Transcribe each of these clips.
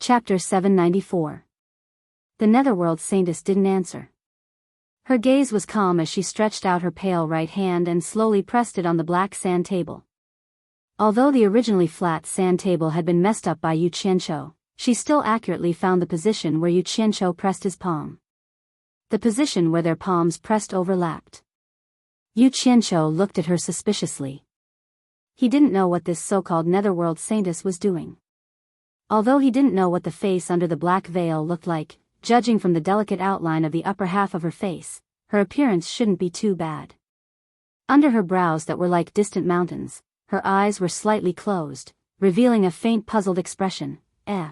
Chapter 794. The Netherworld Saintess didn't answer. Her gaze was calm as she stretched out her pale right hand and slowly pressed it on the black sand table. Although the originally flat sand table had been messed up by Yu Qianqiu, she still accurately found the position where Yu Qianqiu pressed his palm. The position where their palms pressed overlapped. Yu Qianqiu looked at her suspiciously. He didn't know what this so-called Netherworld Saintess was doing. Although he didn't know what the face under the black veil looked like, judging from the delicate outline of the upper half of her face, her appearance shouldn't be too bad. Under her brows that were like distant mountains, her eyes were slightly closed, revealing a faint puzzled expression. The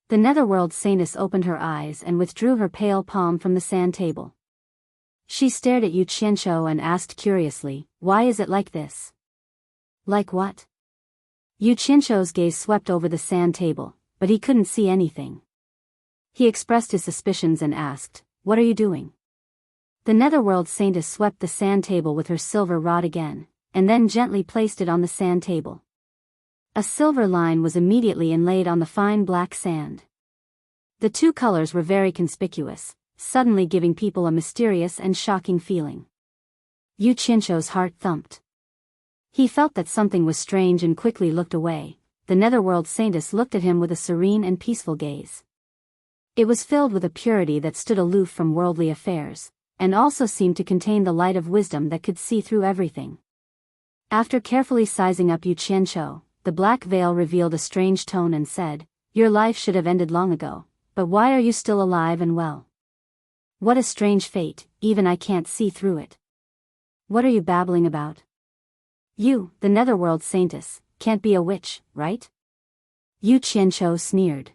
Netherworld Saintess opened her eyes and withdrew her pale palm from the sand table. She stared at Yu Qianqiu and asked curiously, "Why is it like this?" "Like what?" Yu Qianqiu's gaze swept over the sand table, but he couldn't see anything. He expressed his suspicions and asked, "What are you doing?" The Netherworld Saintess swept the sand table with her silver rod again, and then gently placed it on the sand table. A silver line was immediately inlaid on the fine black sand. The two colors were very conspicuous, suddenly giving people a mysterious and shocking feeling. Yu Qianqiu's heart thumped. He felt that something was strange and quickly looked away. The Netherworld Saintess looked at him with a serene and peaceful gaze. It was filled with a purity that stood aloof from worldly affairs, and also seemed to contain the light of wisdom that could see through everything. After carefully sizing up Yu Qianqiu, the black veil revealed a strange tone and said, "Your life should have ended long ago, but why are you still alive and well? What a strange fate, even I can't see through it. What are you babbling about? You, the Netherworld Saintess, can't be a witch, right?" Yu Qianqiu sneered.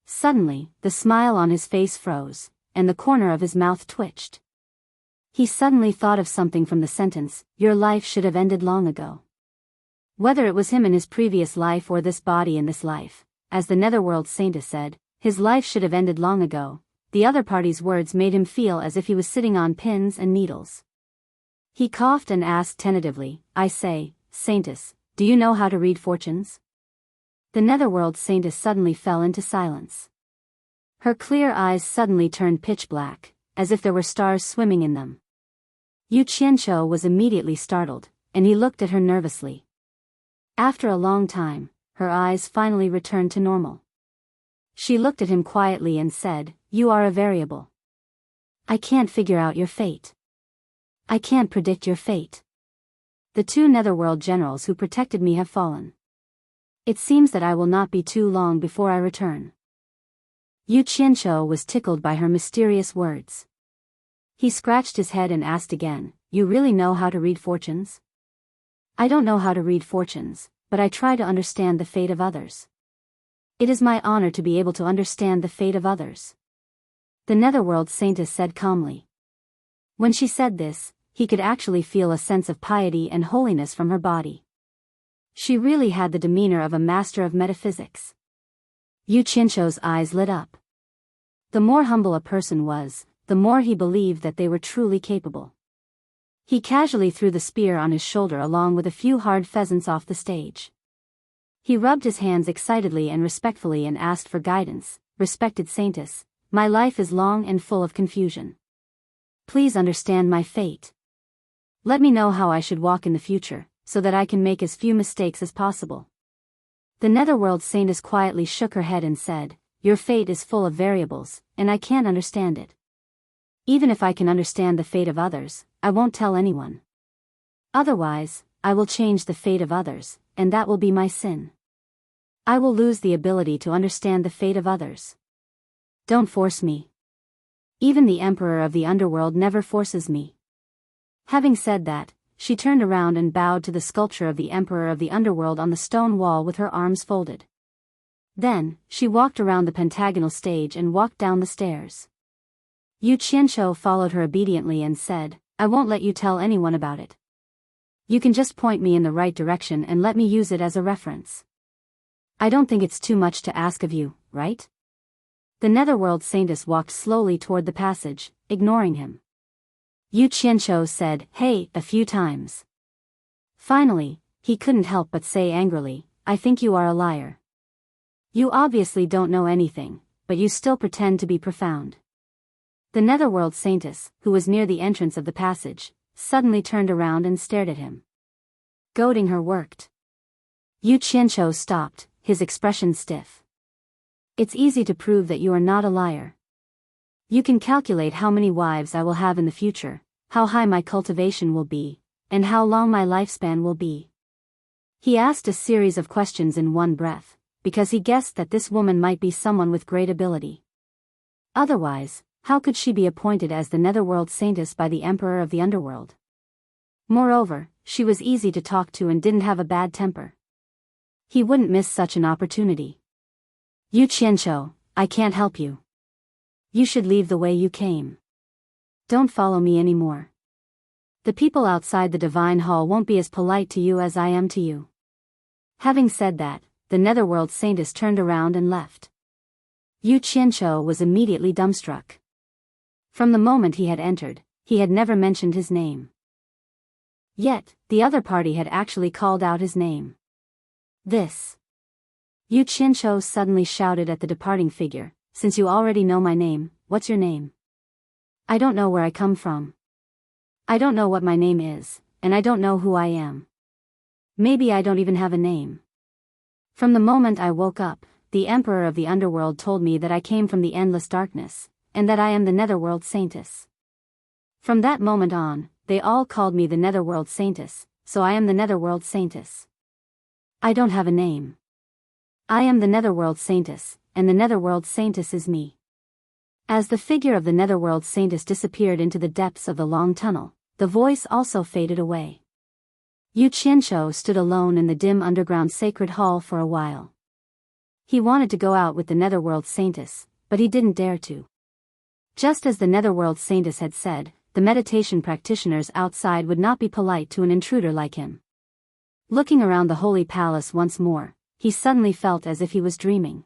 Suddenly, the smile on his face froze, and the corner of his mouth twitched. He suddenly thought of something from the sentence, "Your life should have ended long ago." Whether it was him in his previous life or this body in this life, as the Netherworld Saintess said, his life should have ended long ago, the other party's words made him feel as if he was sitting on pins and needles. He coughed and asked tentatively, "I say, Saintess, do you know how to read fortunes?" The Netherworld Saintess suddenly fell into silence. Her clear eyes suddenly turned pitch black, as if there were stars swimming in them. Yu Qianqiu was immediately startled, and he looked at her nervously. After a long time, her eyes finally returned to normal. She looked at him quietly and said, "You are a variable. I can't figure out your fate. I can't predict your fate. The two Netherworld generals who protected me have fallen. It seems that I will not be too long before I return." Yu Qianqiu was tickled by her mysterious words. He scratched his head and asked again, "You really know how to read fortunes?" "I don't know how to read fortunes, but I try to understand the fate of others. It is my honor to be able to understand the fate of others," the Netherworld Saintess said calmly. When she said this, he could actually feel a sense of piety and holiness from her body. She really had the demeanor of a master of metaphysics. Yu Qianqiu's eyes lit up. The more humble a person was, the more he believed that they were truly capable. He casually threw the spear on his shoulder along with a few hard pheasants off the stage. He rubbed his hands excitedly and respectfully and asked for guidance. "Respected Saintess, my life is long and full of confusion. Please understand my fate. Let me know how I should walk in the future, so that I can make as few mistakes as possible." The Netherworld Saintess quietly shook her head and said, "Your fate is full of variables, and I can't understand it. Even if I can understand the fate of others, I won't tell anyone. Otherwise, I will change the fate of others, and that will be my sin. I will lose the ability to understand the fate of others. Don't force me. Even the Emperor of the Underworld never forces me." Having said that, she turned around and bowed to the sculpture of the Emperor of the Underworld on the stone wall with her arms folded. Then, she walked around the pentagonal stage and walked down the stairs. Yu Qianqiu followed her obediently and said, "I won't let you tell anyone about it. You can just point me in the right direction and let me use it as a reference. I don't think it's too much to ask of you, right?" The Netherworld Saintess walked slowly toward the passage, ignoring him. Yu Qianqiu said, "Hey," a few times. Finally, he couldn't help but say angrily, "I think you are a liar." You obviously don't know anything, but you still pretend to be profound. The netherworld saintess, who was near the entrance of the passage, suddenly turned around and stared at him. Goading her worked. Yu Qianqiu stopped, his expression stiff. It's easy to prove that you are not a liar. You can calculate how many wives I will have in the future, how high my cultivation will be, and how long my lifespan will be. He asked a series of questions in one breath, because he guessed that this woman might be someone with great ability. Otherwise, how could she be appointed as the netherworld saintess by the emperor of the underworld? Moreover, she was easy to talk to and didn't have a bad temper. He wouldn't miss such an opportunity. Yu Qianqiu, I can't help you. You should leave the way you came. Don't follow me anymore. The people outside the divine hall won't be as polite to you as I am to you. Having said that, the netherworld saintess turned around and left. Yu Qianqiu was immediately dumbstruck. From the moment he had entered, he had never mentioned his name. Yet, the other party had actually called out his name. This. Yu Qianqiu suddenly shouted at the departing figure, since you already know my name, what's your name? I don't know where I come from. I don't know what my name is, and I don't know who I am. Maybe I don't even have a name. From the moment I woke up, the emperor of the underworld told me that I came from the endless darkness, and that I am the netherworld saintess. From that moment on, they all called me the netherworld saintess, so I am the netherworld saintess. I don't have a name. I am the netherworld saintess, and the netherworld saintess is me. As the figure of the netherworld saintess disappeared into the depths of the long tunnel, the voice also faded away. Yu Qianqiu stood alone in the dim underground sacred hall for a while. He wanted to go out with the netherworld saintess, but he didn't dare to. Just as the netherworld saintess had said, the meditation practitioners outside would not be polite to an intruder like him. Looking around the holy palace once more, he suddenly felt as if he was dreaming.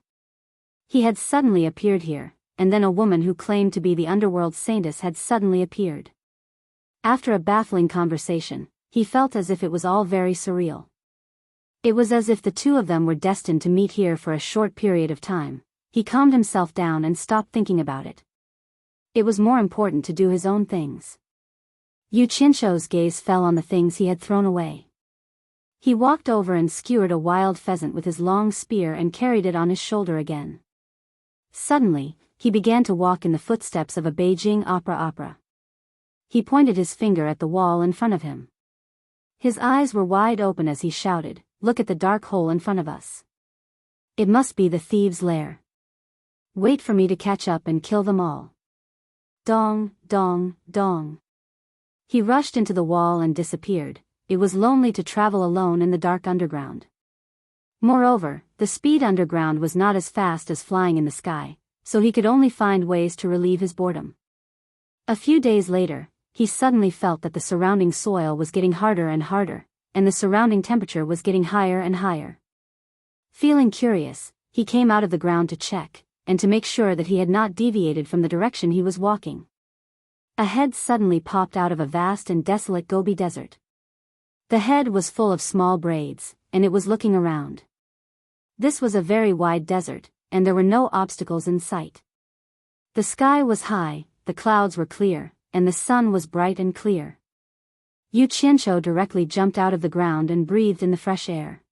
He had suddenly appeared here, and then a woman who claimed to be the underworld saintess had suddenly appeared. After a baffling conversation, he felt as if it was all very surreal. It was as if the two of them were destined to meet here for a short period of time. He calmed himself down and stopped thinking about it. It was more important to do his own things. Yu Qianqiu's gaze fell on the things he had thrown away. He walked over and skewered a wild pheasant with his long spear and carried it on his shoulder again. Suddenly, he began to walk in the footsteps of a Beijing opera. He pointed his finger at the wall in front of him. His eyes were wide open as he shouted, "Look at the dark hole in front of us. It must be the thieves' lair. Wait for me to catch up and kill them all." Dong, dong, dong. He rushed into the wall and disappeared. It was lonely to travel alone in the dark underground. Moreover, the speed underground was not as fast as flying in the sky, so he could only find ways to relieve his boredom. A few days later, he suddenly felt that the surrounding soil was getting harder and harder, and the surrounding temperature was getting higher and higher. Feeling curious, he came out of the ground to check, and to make sure that he had not deviated from the direction he was walking. A head suddenly popped out of a vast and desolate Gobi desert. The head was full of small braids, and it was looking around. This was a very wide desert, and there were no obstacles in sight. The sky was high, the clouds were clear, and the sun was bright and clear. Yu Qianqiu directly jumped out of the ground and breathed in the fresh air.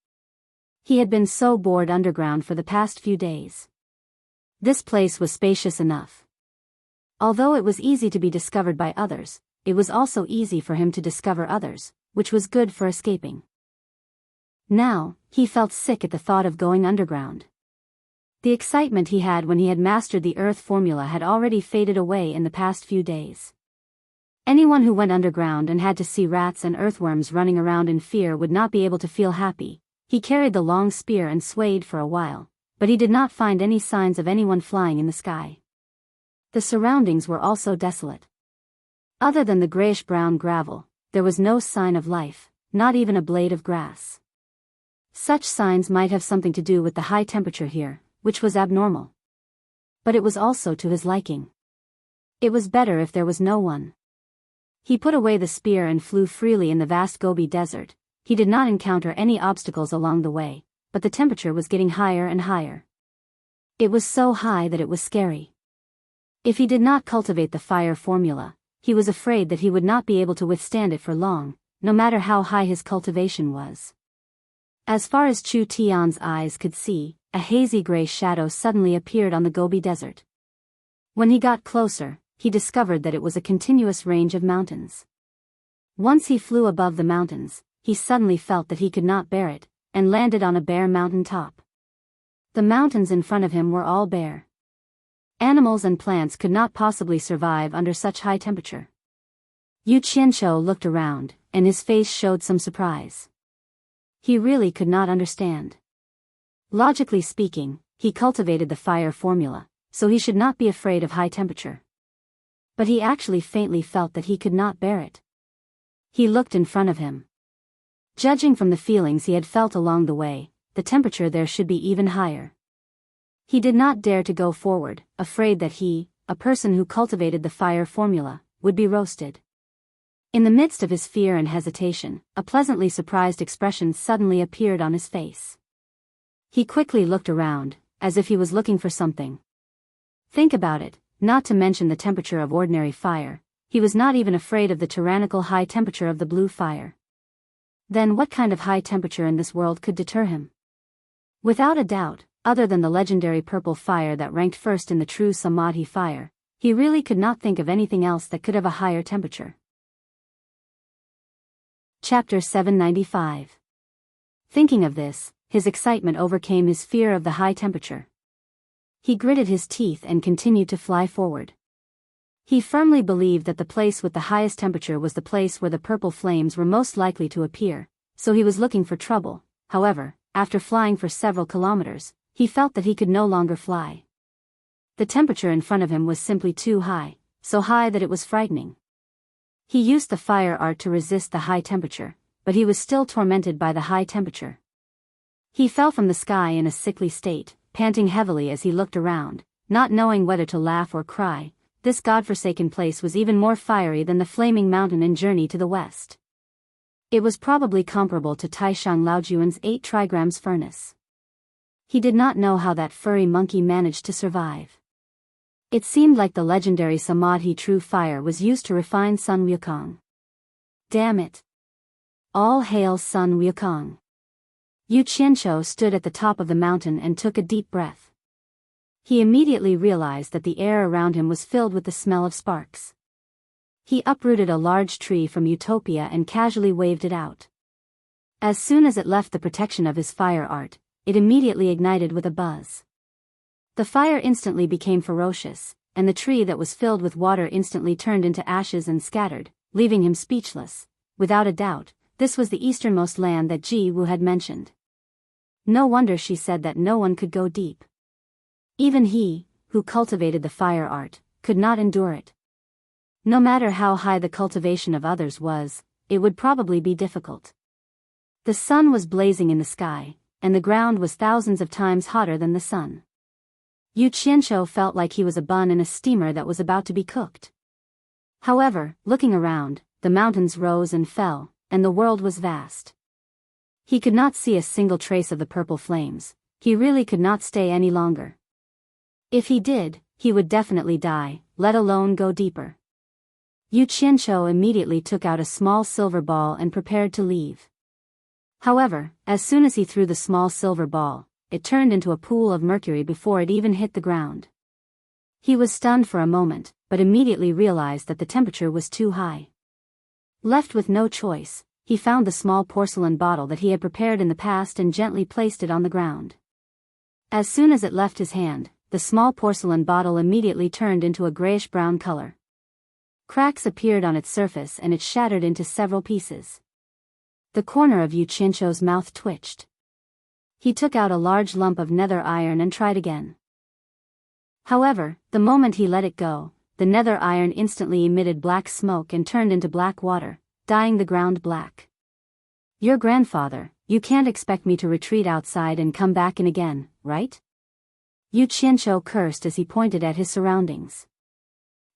He had been so bored underground for the past few days. This place was spacious enough. Although it was easy to be discovered by others, it was also easy for him to discover others, which was good for escaping. Now, he felt sick at the thought of going underground. The excitement he had when he had mastered the earth formula had already faded away in the past few days. Anyone who went underground and had to see rats and earthworms running around in fear would not be able to feel happy. He carried the long spear and swayed for a while, but he did not find any signs of anyone flying in the sky. The surroundings were also desolate. Other than the grayish-brown gravel, there was no sign of life, not even a blade of grass. Such signs might have something to do with the high temperature here, which was abnormal. But it was also to his liking. It was better if there was no one. He put away the spear and flew freely in the vast Gobi desert. He did not encounter any obstacles along the way, but the temperature was getting higher and higher. It was so high that it was scary. If he did not cultivate the fire formula, he was afraid that he would not be able to withstand it for long, no matter how high his cultivation was. As far as Chu Tian's eyes could see, a hazy gray shadow suddenly appeared on the Gobi Desert. When he got closer, he discovered that it was a continuous range of mountains. Once he flew above the mountains, he suddenly felt that he could not bear it, and landed on a bare mountain top. The mountains in front of him were all bare. Animals and plants could not possibly survive under such high temperature. Yu Qianqiu looked around, and his face showed some surprise. He really could not understand. Logically speaking, he cultivated the fire formula, so he should not be afraid of high temperature. But he actually faintly felt that he could not bear it. He looked in front of him. Judging from the feelings he had felt along the way, the temperature there should be even higher. He did not dare to go forward, afraid that he, a person who cultivated the fire formula, would be roasted. In the midst of his fear and hesitation, a pleasantly surprised expression suddenly appeared on his face. He quickly looked around, as if he was looking for something. Think about it, not to mention the temperature of ordinary fire, he was not even afraid of the tyrannical high temperature of the blue fire. Then what kind of high temperature in this world could deter him? Without a doubt, other than the legendary purple fire that ranked first in the true Samadhi fire, he really could not think of anything else that could have a higher temperature. Chapter 795. Thinking of this, his excitement overcame his fear of the high temperature. He gritted his teeth and continued to fly forward. He firmly believed that the place with the highest temperature was the place where the purple flames were most likely to appear, so he was looking for trouble. However, after flying for several kilometers, he felt that he could no longer fly. The temperature in front of him was simply too high, so high that it was frightening. He used the fire art to resist the high temperature, but he was still tormented by the high temperature. He fell from the sky in a sickly state, panting heavily as he looked around, not knowing whether to laugh or cry. This godforsaken place was even more fiery than the flaming mountain in Journey to the West. It was probably comparable to Taishang Laojuan's 8 trigrams furnace. He did not know how that furry monkey managed to survive. It seemed like the legendary Samadhi true fire was used to refine Sun Wukong. Damn it! All hail Sun Wukong! Yu Qianqiu stood at the top of the mountain and took a deep breath. He immediately realized that the air around him was filled with the smell of sparks. He uprooted a large tree from Utopia and casually waved it out. As soon as it left the protection of his fire art, it immediately ignited with a buzz. The fire instantly became ferocious, and the tree that was filled with water instantly turned into ashes and scattered, leaving him speechless. Without a doubt, this was the easternmost land that Ji Wu had mentioned. No wonder she said that no one could go deep. Even he, who cultivated the fire art, could not endure it. No matter how high the cultivation of others was, it would probably be difficult. The sun was blazing in the sky, and the ground was thousands of times hotter than the sun. Yu Qianqiu felt like he was a bun in a steamer that was about to be cooked. However, looking around, the mountains rose and fell, and the world was vast. He could not see a single trace of the purple flames. He really could not stay any longer. If he did, he would definitely die, let alone go deeper. Yu Qianqiu immediately took out a small silver ball and prepared to leave. However, as soon as he threw the small silver ball, it turned into a pool of mercury before it even hit the ground. He was stunned for a moment, but immediately realized that the temperature was too high. Left with no choice, he found the small porcelain bottle that he had prepared in the past and gently placed it on the ground. As soon as it left his hand, the small porcelain bottle immediately turned into a grayish-brown color. Cracks appeared on its surface and it shattered into several pieces. The corner of Yu Qianqiu's mouth twitched. He took out a large lump of nether iron and tried again. However, the moment he let it go, the nether iron instantly emitted black smoke and turned into black water, dyeing the ground black. Your grandfather, you can't expect me to retreat outside and come back in again, right? Yu Qianqiu cursed as he pointed at his surroundings.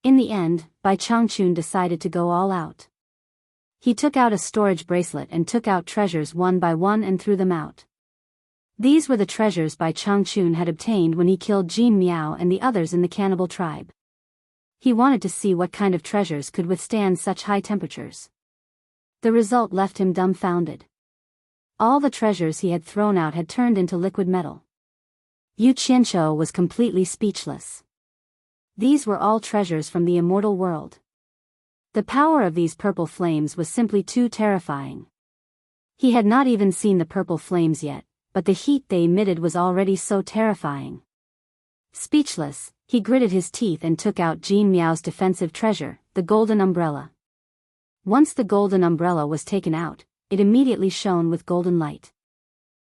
In the end, Bai Changchun decided to go all out. He took out a storage bracelet and took out treasures one by one and threw them out. These were the treasures Bai Changchun had obtained when he killed Jin Miao and the others in the cannibal tribe. He wanted to see what kind of treasures could withstand such high temperatures. The result left him dumbfounded. All the treasures he had thrown out had turned into liquid metal. Yu Qianqiu was completely speechless. These were all treasures from the immortal world. The power of these purple flames was simply too terrifying. He had not even seen the purple flames yet, but the heat they emitted was already so terrifying. Speechless, he gritted his teeth and took out Jin Miao's defensive treasure, the golden umbrella. Once the golden umbrella was taken out, it immediately shone with golden light.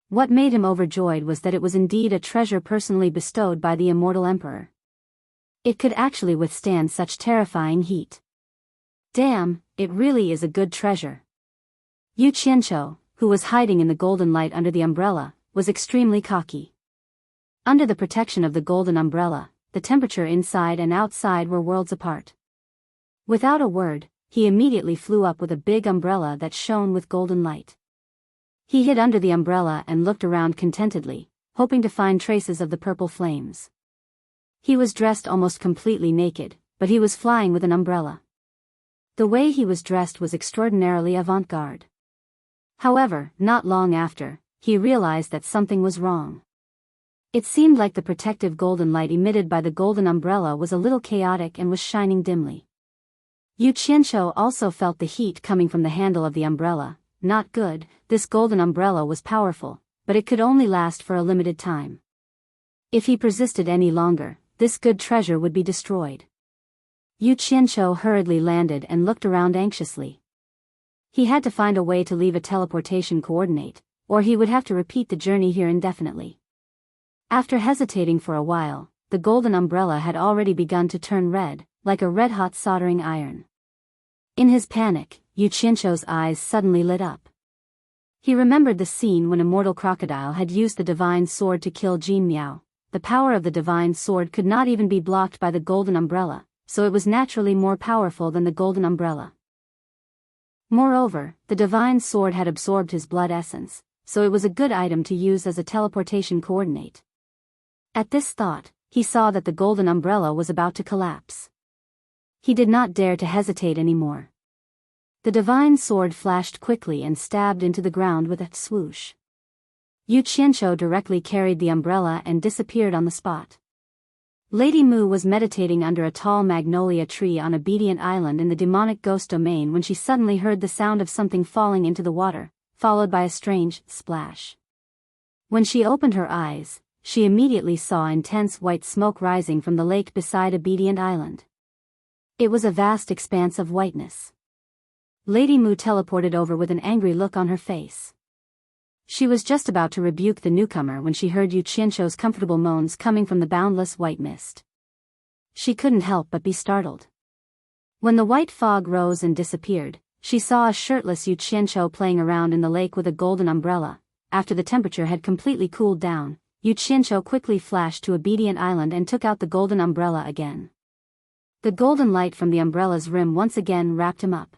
What made him overjoyed was that it was indeed a treasure personally bestowed by the immortal emperor. It could actually withstand such terrifying heat. Damn, it really is a good treasure. Yu Qianqiu, who was hiding in the golden light under the umbrella, was extremely cocky. Under the protection of the golden umbrella, the temperature inside and outside were worlds apart. Without a word, he immediately flew up with a big umbrella that shone with golden light. He hid under the umbrella and looked around contentedly, hoping to find traces of the purple flames. He was dressed almost completely naked, but he was flying with an umbrella. The way he was dressed was extraordinarily avant-garde. However, not long after, he realized that something was wrong. It seemed like the protective golden light emitted by the golden umbrella was a little chaotic and was shining dimly. Yu Qianqiu also felt the heat coming from the handle of the umbrella. Not good. This golden umbrella was powerful, but it could only last for a limited time. If he persisted any longer, this good treasure would be destroyed. Yu Qianqiu hurriedly landed and looked around anxiously. He had to find a way to leave a teleportation coordinate, or he would have to repeat the journey here indefinitely. After hesitating for a while, the golden umbrella had already begun to turn red, like a red-hot soldering iron. In his panic, Yu Qianqiu's eyes suddenly lit up. He remembered the scene when Immortal Crocodile had used the divine sword to kill Jin Miao. The power of the divine sword could not even be blocked by the golden umbrella, so it was naturally more powerful than the golden umbrella. Moreover, the divine sword had absorbed his blood essence, so it was a good item to use as a teleportation coordinate. At this thought, he saw that the golden umbrella was about to collapse. He did not dare to hesitate anymore. The divine sword flashed quickly and stabbed into the ground with a swoosh. Yu Qianqiu directly carried the umbrella and disappeared on the spot. Lady Mu was meditating under a tall magnolia tree on Obedient Island in the demonic ghost domain when she suddenly heard the sound of something falling into the water, followed by a strange splash. When she opened her eyes, she immediately saw intense white smoke rising from the lake beside Obedient Island. It was a vast expanse of whiteness. Lady Mu teleported over with an angry look on her face. She was just about to rebuke the newcomer when she heard Yu Qianqiu's comfortable moans coming from the boundless white mist. She couldn't help but be startled. When the white fog rose and disappeared, she saw a shirtless Yu Qianqiu playing around in the lake with a golden umbrella. After the temperature had completely cooled down, Yu Qianqiu quickly flashed to Obedient Island and took out the golden umbrella again. The golden light from the umbrella's rim once again wrapped him up.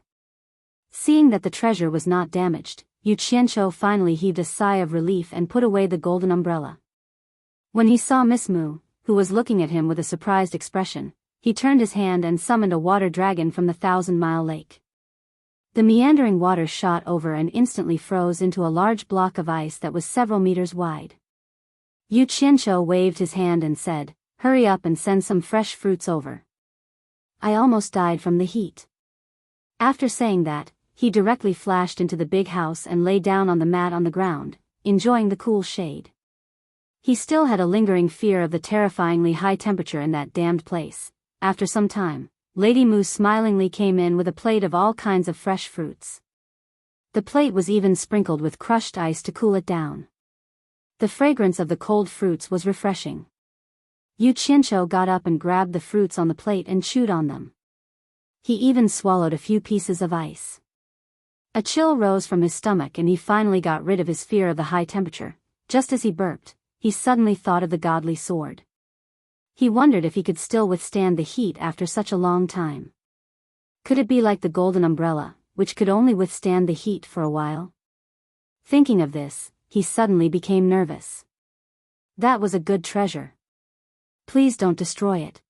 Seeing that the treasure was not damaged, Yu Qianqiu finally heaved a sigh of relief and put away the golden umbrella. When he saw Miss Mu, who was looking at him with a surprised expression, he turned his hand and summoned a water dragon from the 1,000-mile lake. The meandering water shot over and instantly froze into a large block of ice that was several meters wide. Yu Qianqiu waved his hand and said, "Hurry up and send some fresh fruits over. I almost died from the heat." After saying that, he directly flashed into the big house and lay down on the mat on the ground, enjoying the cool shade. He still had a lingering fear of the terrifyingly high temperature in that damned place. After some time, Lady Mu smilingly came in with a plate of all kinds of fresh fruits. The plate was even sprinkled with crushed ice to cool it down. The fragrance of the cold fruits was refreshing. Yu Qianqiu got up and grabbed the fruits on the plate and chewed on them. He even swallowed a few pieces of ice. A chill rose from his stomach and he finally got rid of his fear of the high temperature. Just as he burped, he suddenly thought of the godly sword. He wondered if he could still withstand the heat after such a long time. Could it be like the golden umbrella, which could only withstand the heat for a while? Thinking of this, he suddenly became nervous. That was a good treasure. Please don't destroy it.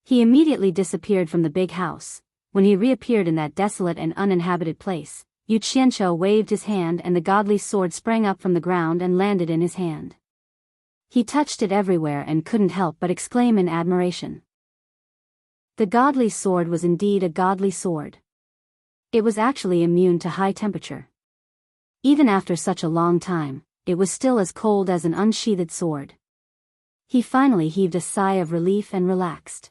He immediately disappeared from the big house. When he reappeared in that desolate and uninhabited place, Yu Qianqiu waved his hand and the godly sword sprang up from the ground and landed in his hand. He touched it everywhere and couldn't help but exclaim in admiration. The godly sword was indeed a godly sword. It was actually immune to high temperature. Even after such a long time, it was still as cold as an unsheathed sword. He finally heaved a sigh of relief and relaxed.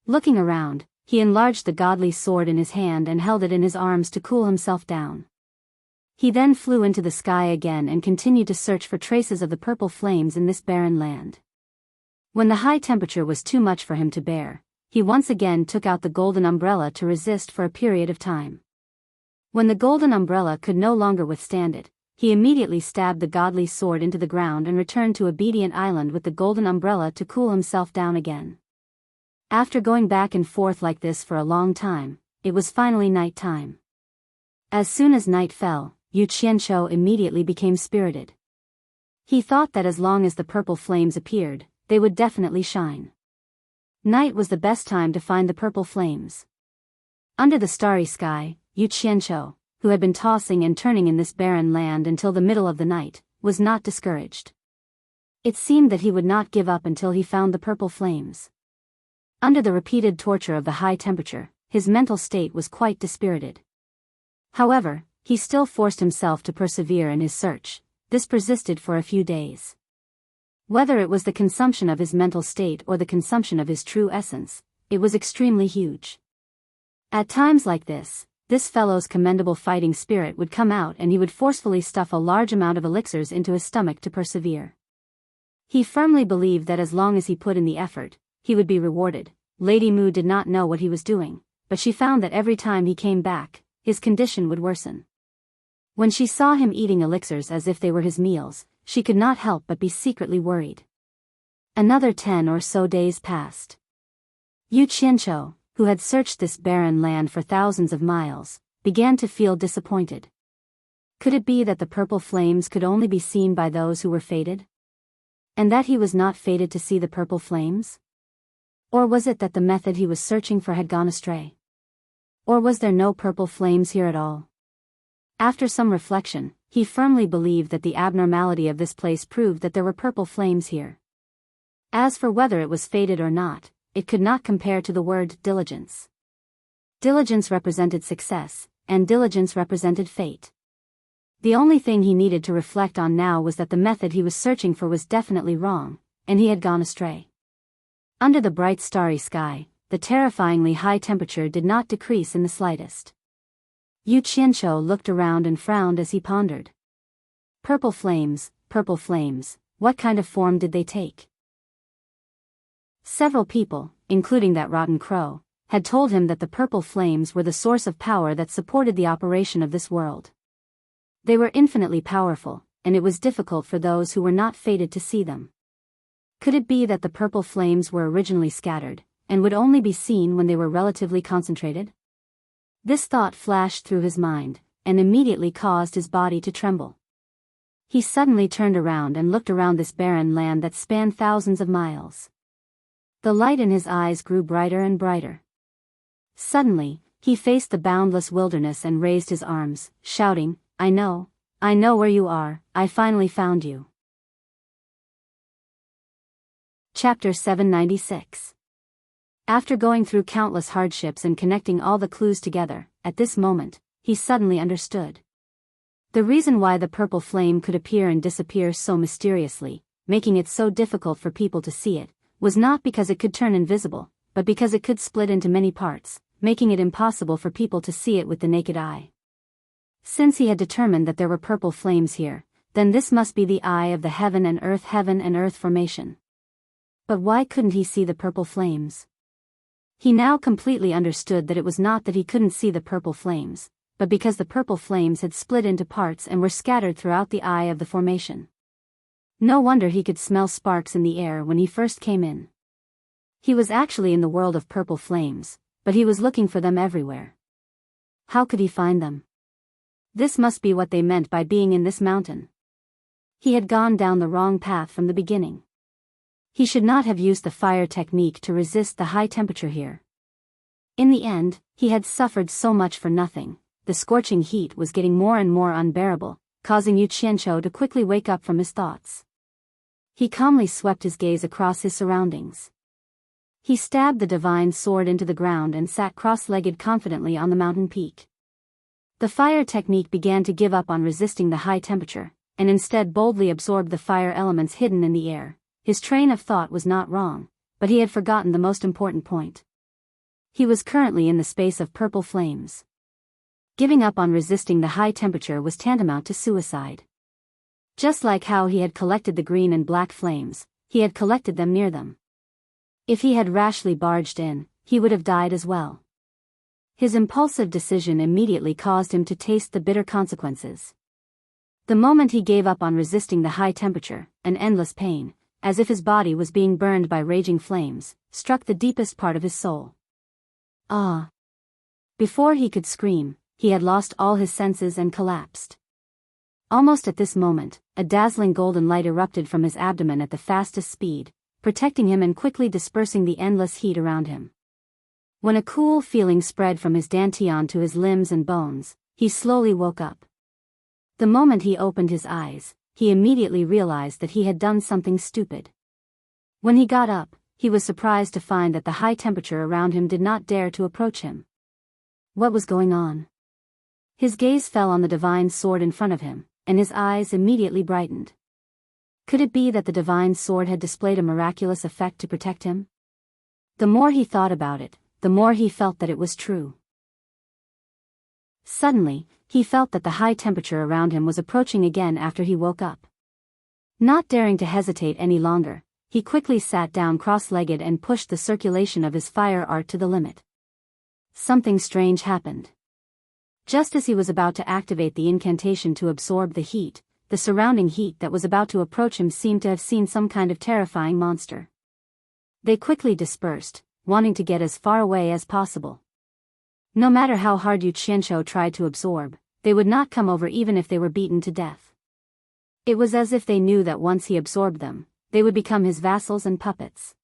Looking around, he enlarged the godly sword in his hand and held it in his arms to cool himself down. He then flew into the sky again and continued to search for traces of the purple flames in this barren land. When the high temperature was too much for him to bear, he once again took out the golden umbrella to resist for a period of time. When the golden umbrella could no longer withstand it, he immediately stabbed the godly sword into the ground and returned to Obedient Island with the golden umbrella to cool himself down again. After going back and forth like this for a long time, it was finally night time. As soon as night fell, Yu Qianqiu immediately became spirited. He thought that as long as the purple flames appeared, they would definitely shine. Night was the best time to find the purple flames. Under the starry sky, Yu Qianqiu, who had been tossing and turning in this barren land until the middle of the night, was not discouraged. It seemed that he would not give up until he found the purple flames. Under the repeated torture of the high temperature, his mental state was quite dispirited. However, he still forced himself to persevere in his search. This persisted for a few days. Whether it was the consumption of his mental state or the consumption of his true essence, it was extremely huge. At times like this fellow's commendable fighting spirit would come out and he would forcefully stuff a large amount of elixirs into his stomach to persevere. He firmly believed that as long as he put in the effort, he would be rewarded. Lady Mu did not know what he was doing, but she found that every time he came back, his condition would worsen. When she saw him eating elixirs as if they were his meals, she could not help but be secretly worried. Another 10 or so days passed. Yu Qianqiu, who had searched this barren land for thousands of miles, began to feel disappointed. Could it be that the purple flames could only be seen by those who were fated? And that he was not fated to see the purple flames? Or was it that the method he was searching for had gone astray? Or was there no purple flames here at all? After some reflection, he firmly believed that the abnormality of this place proved that there were purple flames here. As for whether it was fated or not, it could not compare to the word diligence. Diligence represented success, and diligence represented fate. The only thing he needed to reflect on now was that the method he was searching for was definitely wrong, and he had gone astray. Under the bright starry sky, the terrifyingly high temperature did not decrease in the slightest. Yu Qianqiu looked around and frowned as he pondered. Purple flames, what kind of form did they take? Several people, including that rotten crow, had told him that the purple flames were the source of power that supported the operation of this world. They were infinitely powerful, and it was difficult for those who were not fated to see them. Could it be that the purple flames were originally scattered, and would only be seen when they were relatively concentrated? This thought flashed through his mind, and immediately caused his body to tremble. He suddenly turned around and looked around this barren land that spanned thousands of miles. The light in his eyes grew brighter and brighter. Suddenly, he faced the boundless wilderness and raised his arms, shouting, I know where you are, I finally found you. Chapter 796. After going through countless hardships and connecting all the clues together, at this moment, he suddenly understood. The reason why the purple flame could appear and disappear so mysteriously, making it so difficult for people to see it, was not because it could turn invisible, but because it could split into many parts, making it impossible for people to see it with the naked eye. Since he had determined that there were purple flames here, then this must be the eye of the heaven and earth formation. But why couldn't he see the purple flames? He now completely understood that it was not that he couldn't see the purple flames, but because the purple flames had split into parts and were scattered throughout the eye of the formation. No wonder he could smell sparks in the air when he first came in. He was actually in the world of purple flames, but he was looking for them everywhere. How could he find them? This must be what they meant by being in this mountain. He had gone down the wrong path from the beginning. He should not have used the fire technique to resist the high temperature here. In the end, he had suffered so much for nothing. The scorching heat was getting more and more unbearable, causing Yu Qianqiu to quickly wake up from his thoughts. He calmly swept his gaze across his surroundings. He stabbed the divine sword into the ground and sat cross-legged confidently on the mountain peak. The fire technique began to give up on resisting the high temperature, and instead boldly absorbed the fire elements hidden in the air. His train of thought was not wrong, but he had forgotten the most important point. He was currently in the space of purple flames. Giving up on resisting the high temperature was tantamount to suicide. Just like how he had collected the green and black flames, he had collected them near them. If he had rashly barged in, he would have died as well. His impulsive decision immediately caused him to taste the bitter consequences. The moment he gave up on resisting the high temperature, an endless pain, as if his body was being burned by raging flames, struck the deepest part of his soul. Ah! Before he could scream, he had lost all his senses and collapsed. Almost at this moment, a dazzling golden light erupted from his abdomen at the fastest speed, protecting him and quickly dispersing the endless heat around him. When a cool feeling spread from his dantian to his limbs and bones, he slowly woke up. The moment he opened his eyes, he immediately realized that he had done something stupid. When he got up, he was surprised to find that the high temperature around him did not dare to approach him. What was going on? His gaze fell on the divine sword in front of him, and his eyes immediately brightened. Could it be that the divine sword had displayed a miraculous effect to protect him? The more he thought about it, the more he felt that it was true. Suddenly, he felt that the high temperature around him was approaching again after he woke up. Not daring to hesitate any longer, he quickly sat down cross-legged and pushed the circulation of his fire art to the limit. Something strange happened. Just as he was about to activate the incantation to absorb the heat, the surrounding heat that was about to approach him seemed to have seen some kind of terrifying monster. They quickly dispersed, wanting to get as far away as possible. No matter how hard Yu Qianqiu tried to absorb, they would not come over even if they were beaten to death. It was as if they knew that once he absorbed them, they would become his vassals and puppets.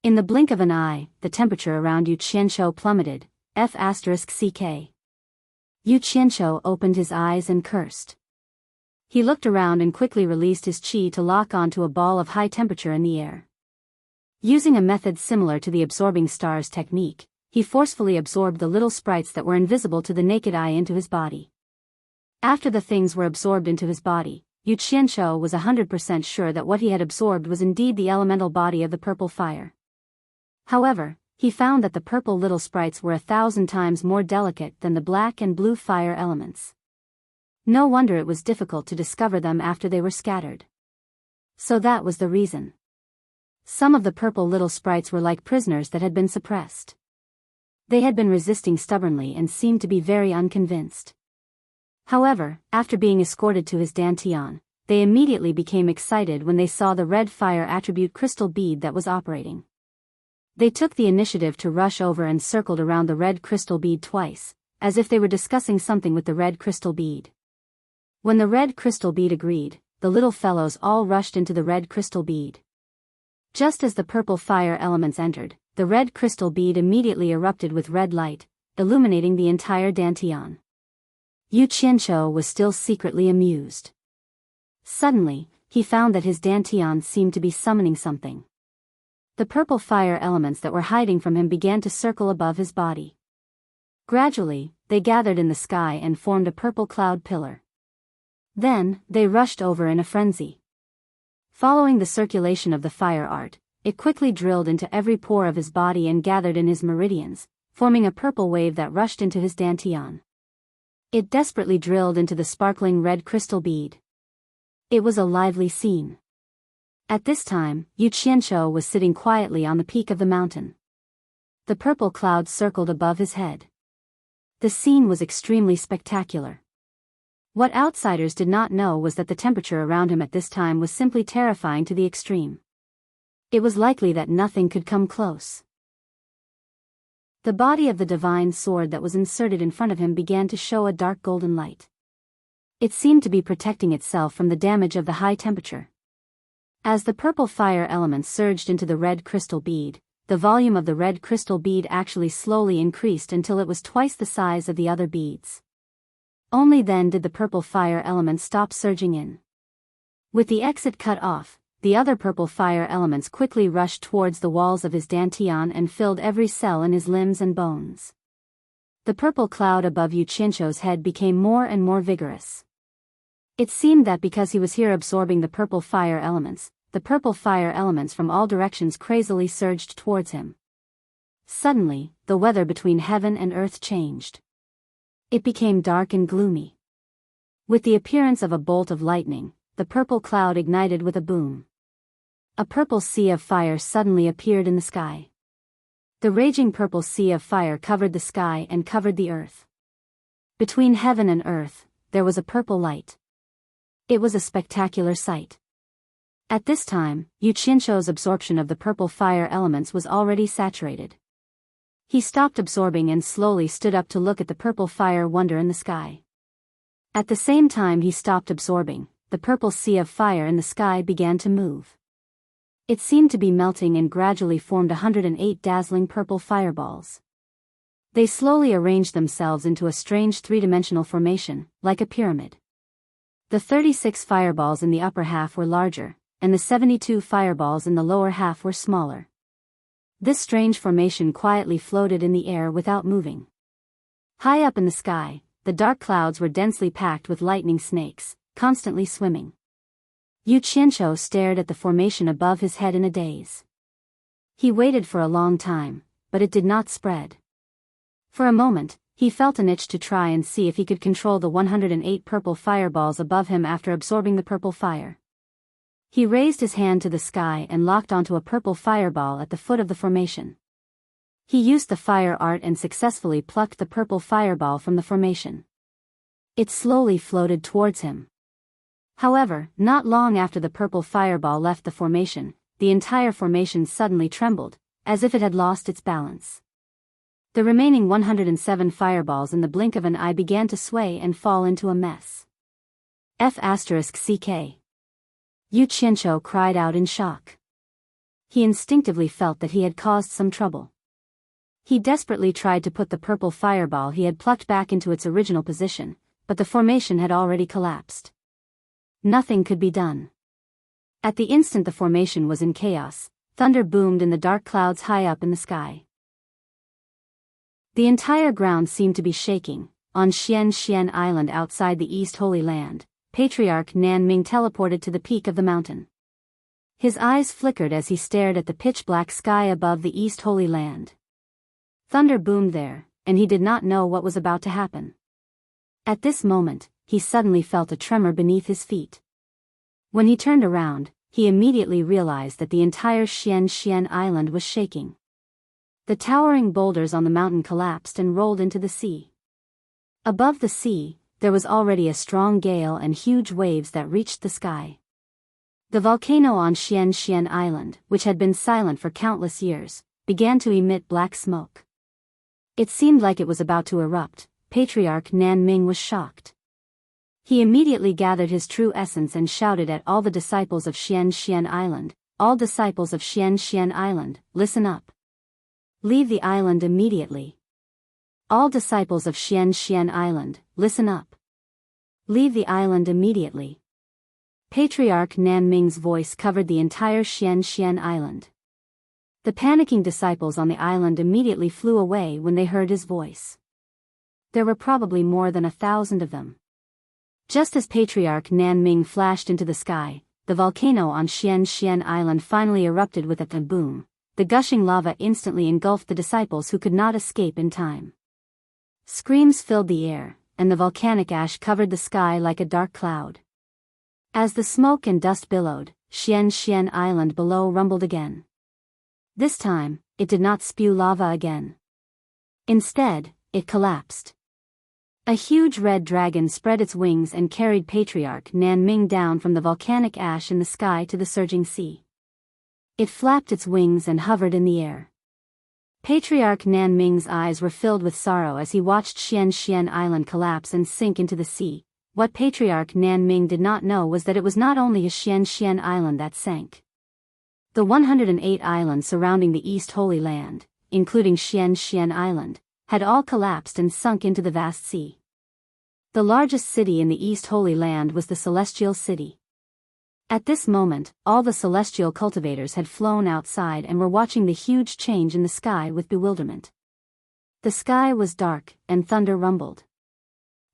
In the blink of an eye, the temperature around Yu Qianqiu plummeted, F***ck. Yu Qianqiu opened his eyes and cursed. He looked around and quickly released his qi to lock onto a ball of high temperature in the air. Using a method similar to the absorbing stars technique, he forcefully absorbed the little sprites that were invisible to the naked eye into his body. After the things were absorbed into his body, Yu Qianqiu was 100% sure that what he had absorbed was indeed the elemental body of the purple fire. However, he found that the purple little sprites were 1,000 times more delicate than the black and blue fire elements. No wonder it was difficult to discover them after they were scattered. So that was the reason. Some of the purple little sprites were like prisoners that had been suppressed. They had been resisting stubbornly and seemed to be very unconvinced. However, after being escorted to his dantian, they immediately became excited when they saw the red fire attribute crystal bead that was operating. They took the initiative to rush over and circled around the red crystal bead twice, as if they were discussing something with the red crystal bead. When the red crystal bead agreed, the little fellows all rushed into the red crystal bead. Just as the purple fire elements entered, the red crystal bead immediately erupted with red light, illuminating the entire dantian. Yu Qianqiu was still secretly amused. Suddenly, he found that his dantian seemed to be summoning something. The purple fire elements that were hiding from him began to circle above his body. Gradually, they gathered in the sky and formed a purple cloud pillar. Then, they rushed over in a frenzy. Following the circulation of the fire art, it quickly drilled into every pore of his body and gathered in his meridians, forming a purple wave that rushed into his dantian. It desperately drilled into the sparkling red crystal bead. It was a lively scene. At this time, Yu Qianqiu was sitting quietly on the peak of the mountain. The purple cloud circled above his head. The scene was extremely spectacular. What outsiders did not know was that the temperature around him at this time was simply terrifying to the extreme. It was likely that nothing could come close. The body of the divine sword that was inserted in front of him began to show a dark golden light. It seemed to be protecting itself from the damage of the high temperature. As the purple fire element surged into the red crystal bead, the volume of the red crystal bead actually slowly increased until it was twice the size of the other beads. Only then did the purple fire element stop surging in. With the exit cut off, the other purple fire elements quickly rushed towards the walls of his dantian and filled every cell in his limbs and bones. The purple cloud above Yu Qianzhou's head became more and more vigorous. It seemed that because he was here absorbing the purple fire elements from all directions crazily surged towards him. Suddenly, the weather between heaven and earth changed. It became dark and gloomy. With the appearance of a bolt of lightning, the purple cloud ignited with a boom. A purple sea of fire suddenly appeared in the sky. The raging purple sea of fire covered the sky and covered the earth. Between heaven and earth, there was a purple light. It was a spectacular sight. At this time, Yu Qianzhou's absorption of the purple fire elements was already saturated. He stopped absorbing and slowly stood up to look at the purple fire wonder in the sky. At the same time he stopped absorbing, the purple sea of fire in the sky began to move. It seemed to be melting and gradually formed 108 dazzling purple fireballs. They slowly arranged themselves into a strange three-dimensional formation, like a pyramid. The 36 fireballs in the upper half were larger, and the 72 fireballs in the lower half were smaller. This strange formation quietly floated in the air without moving. High up in the sky, the dark clouds were densely packed with lightning snakes, constantly swimming. Yu Qianzhou stared at the formation above his head in a daze. He waited for a long time, but it did not spread. For a moment, he felt an itch to try and see if he could control the 108 purple fireballs above him after absorbing the purple fire. He raised his hand to the sky and locked onto a purple fireball at the foot of the formation. He used the fire art and successfully plucked the purple fireball from the formation. It slowly floated towards him. However, not long after the purple fireball left the formation, the entire formation suddenly trembled, as if it had lost its balance. The remaining 107 fireballs in the blink of an eye began to sway and fall into a mess. F***ck. Yu Qianzhou cried out in shock. He instinctively felt that he had caused some trouble. He desperately tried to put the purple fireball he had plucked back into its original position, but the formation had already collapsed. Nothing could be done. At the instant the formation was in chaos, thunder boomed in the dark clouds high up in the sky. The entire ground seemed to be shaking. On Xian Island outside the East Holy Land, Patriarch Nanming teleported to the peak of the mountain. His eyes flickered as he stared at the pitch-black sky above the East Holy Land. Thunder boomed there, and he did not know what was about to happen. At this moment, he suddenly felt a tremor beneath his feet. When he turned around, he immediately realized that the entire Xian Island was shaking. The towering boulders on the mountain collapsed and rolled into the sea. Above the sea, there was already a strong gale and huge waves that reached the sky. The volcano on Xian Island, which had been silent for countless years, began to emit black smoke. It seemed like it was about to erupt. Patriarch Nanming was shocked. He immediately gathered his true essence and shouted at all the disciples of Xian Island, "All disciples of Xian Island, listen up. Leave the island immediately. All disciples of Xian Island, listen up. Leave the island immediately." Patriarch Nanming's voice covered the entire Xian Island. The panicking disciples on the island immediately flew away when they heard his voice. There were probably more than 1,000 of them. Just as Patriarch Nanming flashed into the sky, the volcano on Xian Island finally erupted with a boom. The gushing lava instantly engulfed the disciples who could not escape in time. Screams filled the air, and the volcanic ash covered the sky like a dark cloud. As the smoke and dust billowed, Xian Island below rumbled again. This time, it did not spew lava again. Instead, it collapsed. A huge red dragon spread its wings and carried Patriarch Nanming down from the volcanic ash in the sky to the surging sea. It flapped its wings and hovered in the air. Patriarch Nanming's eyes were filled with sorrow as he watched Xian Island collapse and sink into the sea. what Patriarch Nan Ming did not know was that it was not only a Xian island that sank. The 108 islands surrounding the East Holy Land, including Xian Island, had all collapsed and sunk into the vast sea. The largest city in the East Holy Land was the Celestial City. At this moment, all the celestial cultivators had flown outside and were watching the huge change in the sky with bewilderment. The sky was dark, and thunder rumbled.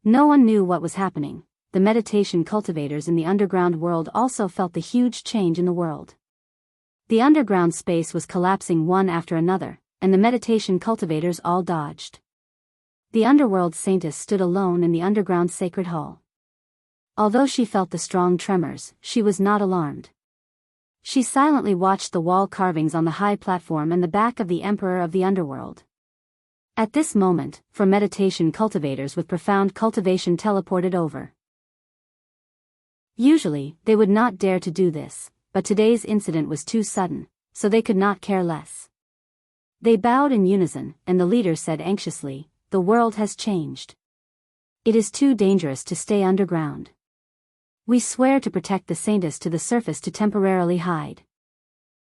No one knew what was happening. The meditation cultivators in the underground world also felt the huge change in the world. The underground space was collapsing one after another, and the meditation cultivators all dodged. The underworld saintess stood alone in the underground sacred hall. Although she felt the strong tremors, she was not alarmed. She silently watched the wall carvings on the high platform and the back of the Emperor of the Underworld. At this moment, for meditation cultivators with profound cultivation teleported over. Usually, they would not dare to do this, but today's incident was too sudden, so they could not care less. They bowed in unison, and the leader said anxiously, "The world has changed. It is too dangerous to stay underground. We swear to protect the Saintess to the surface to temporarily hide.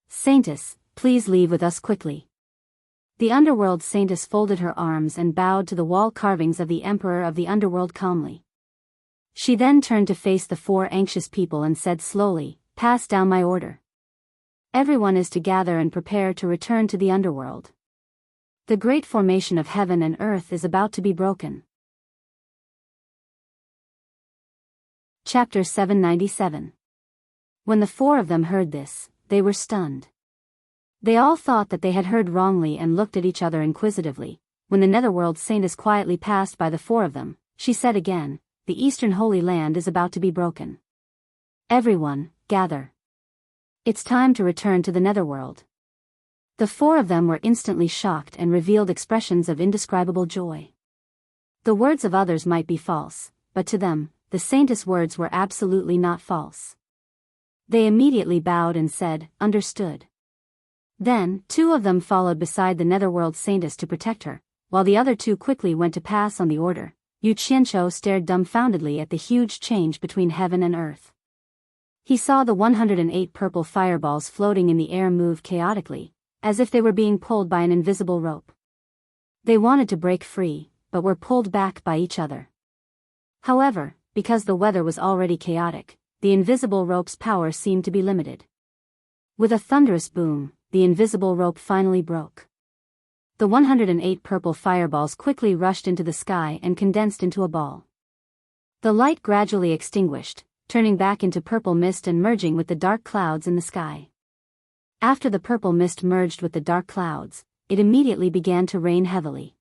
Saintess, please leave with us quickly." The underworld Saintess folded her arms and bowed to the wall carvings of the Emperor of the Underworld calmly. She then turned to face the four anxious people and said slowly, "Pass down my order. Everyone is to gather and prepare to return to the underworld. The great formation of heaven and earth is about to be broken." Chapter 797. When the four of them heard this, they were stunned. They all thought that they had heard wrongly and looked at each other inquisitively. When the Netherworld Saintess quietly passed by the four of them, she said again, "The Eastern Holy Land is about to be broken. Everyone, gather. It's time to return to the Netherworld." The four of them were instantly shocked and revealed expressions of indescribable joy. The words of others might be false, but to them, the Saintess' words were absolutely not false. They immediately bowed and said, "Understood." Then, two of them followed beside the Netherworld Saintess to protect her, while the other two quickly went to pass on the order. Yu Qianqiu stared dumbfoundedly at the huge change between heaven and earth. He saw the 108 purple fireballs floating in the air move chaotically, as if they were being pulled by an invisible rope. They wanted to break free, but were pulled back by each other. However, because the weather was already chaotic, the invisible rope's power seemed to be limited. With a thunderous boom, the invisible rope finally broke. The 108 purple fireballs quickly rushed into the sky and condensed into a ball. The light gradually extinguished, turning back into purple mist and merging with the dark clouds in the sky. After the purple mist merged with the dark clouds, it immediately began to rain heavily.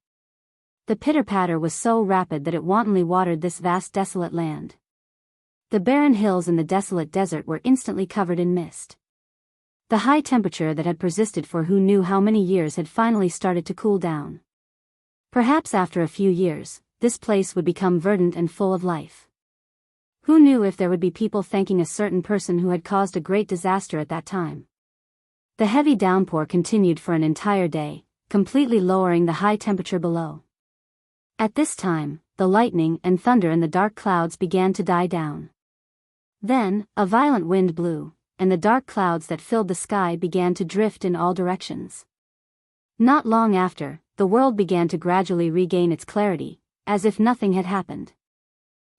The pitter-patter was so rapid that it wantonly watered this vast desolate land. The barren hills in the desolate desert were instantly covered in mist. The high temperature that had persisted for who knew how many years had finally started to cool down. Perhaps after a few years, this place would become verdant and full of life. Who knew if there would be people thanking a certain person who had caused a great disaster at that time? The heavy downpour continued for an entire day, completely lowering the high temperature below. At this time, the lightning and thunder in the dark clouds began to die down. Then, a violent wind blew, and the dark clouds that filled the sky began to drift in all directions. Not long after, the world began to gradually regain its clarity, as if nothing had happened.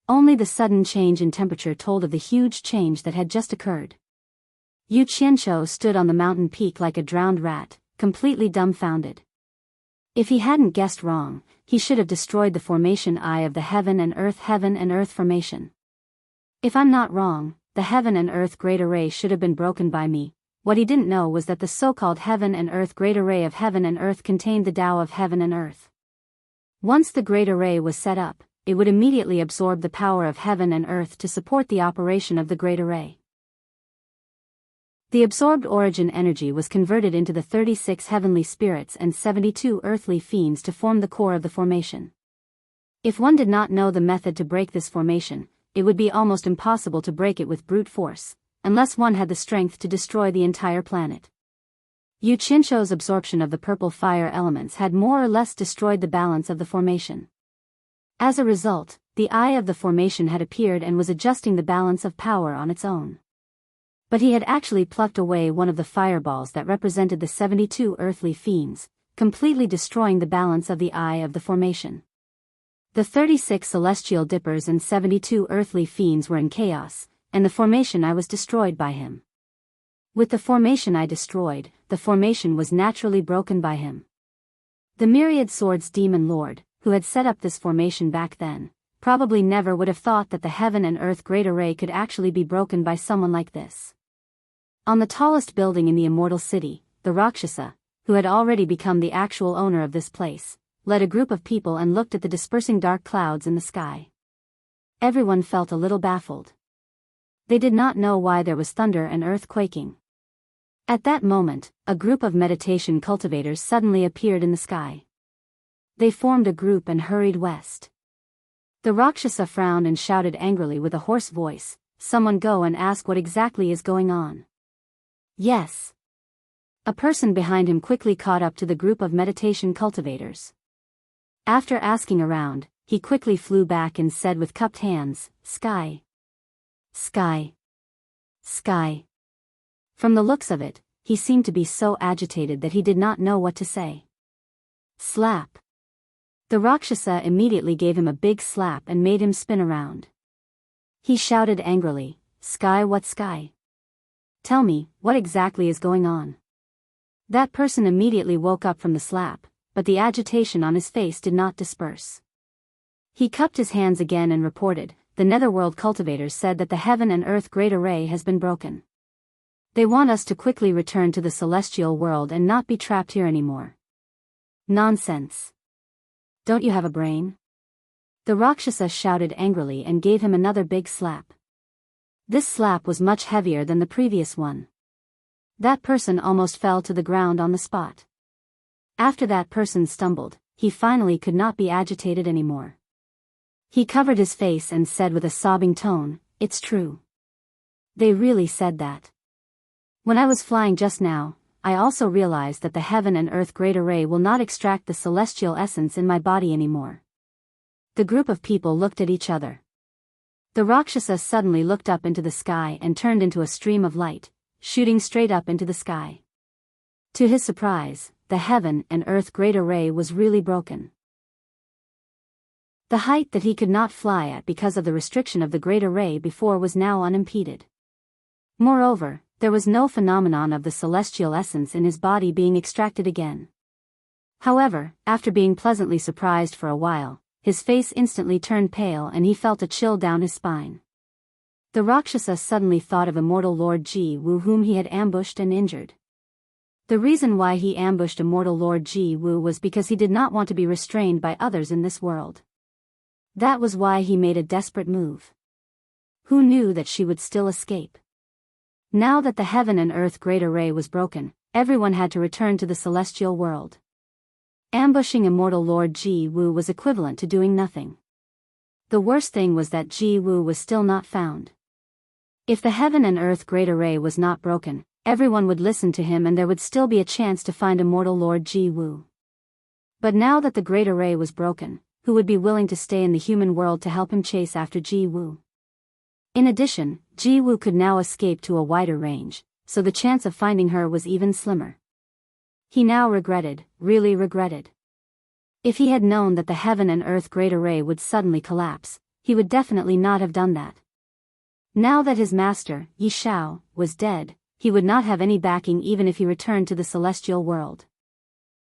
Only the sudden change in temperature told of the huge change that had just occurred. Yu Qianqiu stood on the mountain peak like a drowned rat, completely dumbfounded. If he hadn't guessed wrong, he should have destroyed the formation eye of the heaven and earth formation. If I'm not wrong, the heaven and earth great array should have been broken by me. What he didn't know was that the so-called heaven and earth great array of heaven and earth contained the Tao of heaven and earth. Once the great array was set up, it would immediately absorb the power of heaven and earth to support the operation of the great array. The absorbed origin energy was converted into the 36 heavenly spirits and 72 earthly fiends to form the core of the formation. If one did not know the method to break this formation, it would be almost impossible to break it with brute force, unless one had the strength to destroy the entire planet. Yu Qianqiu's absorption of the purple fire elements had more or less destroyed the balance of the formation. As a result, the eye of the formation had appeared and was adjusting the balance of power on its own. But he had actually plucked away one of the fireballs that represented the 72 earthly fiends, completely destroying the balance of the eye of the formation. The 36 celestial dippers and 72 earthly fiends were in chaos, and the formation eye was destroyed by him. With the formation eye destroyed, the formation was naturally broken by him. The myriad swords demon lord, who had set up this formation back then, probably never would have thought that the heaven and earth great array could actually be broken by someone like this. On the tallest building in the immortal city, the Rakshasa, who had already become the actual owner of this place, led a group of people and looked at the dispersing dark clouds in the sky. Everyone felt a little baffled. They did not know why there was thunder and earth quaking. At that moment, a group of meditation cultivators suddenly appeared in the sky. They formed a group and hurried west. The Rakshasa frowned and shouted angrily with a hoarse voice, "Someone go and ask what exactly is going on." Yes. A person behind him quickly caught up to the group of meditation cultivators. After asking around, he quickly flew back and said with cupped hands, "Sky. Sky. Sky." From the looks of it, he seemed to be so agitated that he did not know what to say. Slap. The Rakshasa immediately gave him a big slap and made him spin around. He shouted angrily, "Sky, what sky? Tell me, what exactly is going on?" That person immediately woke up from the slap, but the agitation on his face did not disperse. He cupped his hands again and reported, "The netherworld cultivators said that the heaven and earth great array has been broken. They want us to quickly return to the celestial world and not be trapped here anymore." Nonsense. Don't you have a brain? The Rakshasa shouted angrily and gave him another big slap. This slap was much heavier than the previous one. That person almost fell to the ground on the spot. After that person stumbled, he finally could not be agitated anymore. He covered his face and said with a sobbing tone, "It's true. They really said that. When I was flying just now, I also realized that the heaven and earth great array will not extract the celestial essence in my body anymore." The group of people looked at each other. The Rakshasa suddenly looked up into the sky and turned into a stream of light, shooting straight up into the sky. To his surprise, the heaven and earth great array was really broken. The height that he could not fly at because of the restriction of the great array before was now unimpeded. Moreover, there was no phenomenon of the celestial essence in his body being extracted again. However, after being pleasantly surprised for a while, his face instantly turned pale and he felt a chill down his spine. The Rakshasa suddenly thought of immortal Lord Ji-Wu whom he had ambushed and injured. The reason why he ambushed immortal Lord Ji-Wu was because he did not want to be restrained by others in this world. That was why he made a desperate move. Who knew that she would still escape? Now that the heaven and earth great array was broken, everyone had to return to the celestial world. Ambushing immortal Lord Ji-Wu was equivalent to doing nothing. The worst thing was that Ji-Wu was still not found. If the heaven and earth great array was not broken, everyone would listen to him and there would still be a chance to find immortal Lord Ji-Wu. But now that the great array was broken, who would be willing to stay in the human world to help him chase after Ji-Wu? In addition, Ji-Wu could now escape to a wider range, so the chance of finding her was even slimmer. He now regretted, really regretted. If he had known that the heaven and earth great array would suddenly collapse, he would definitely not have done that. Now that his master, Yi Shao, was dead, he would not have any backing even if he returned to the celestial world.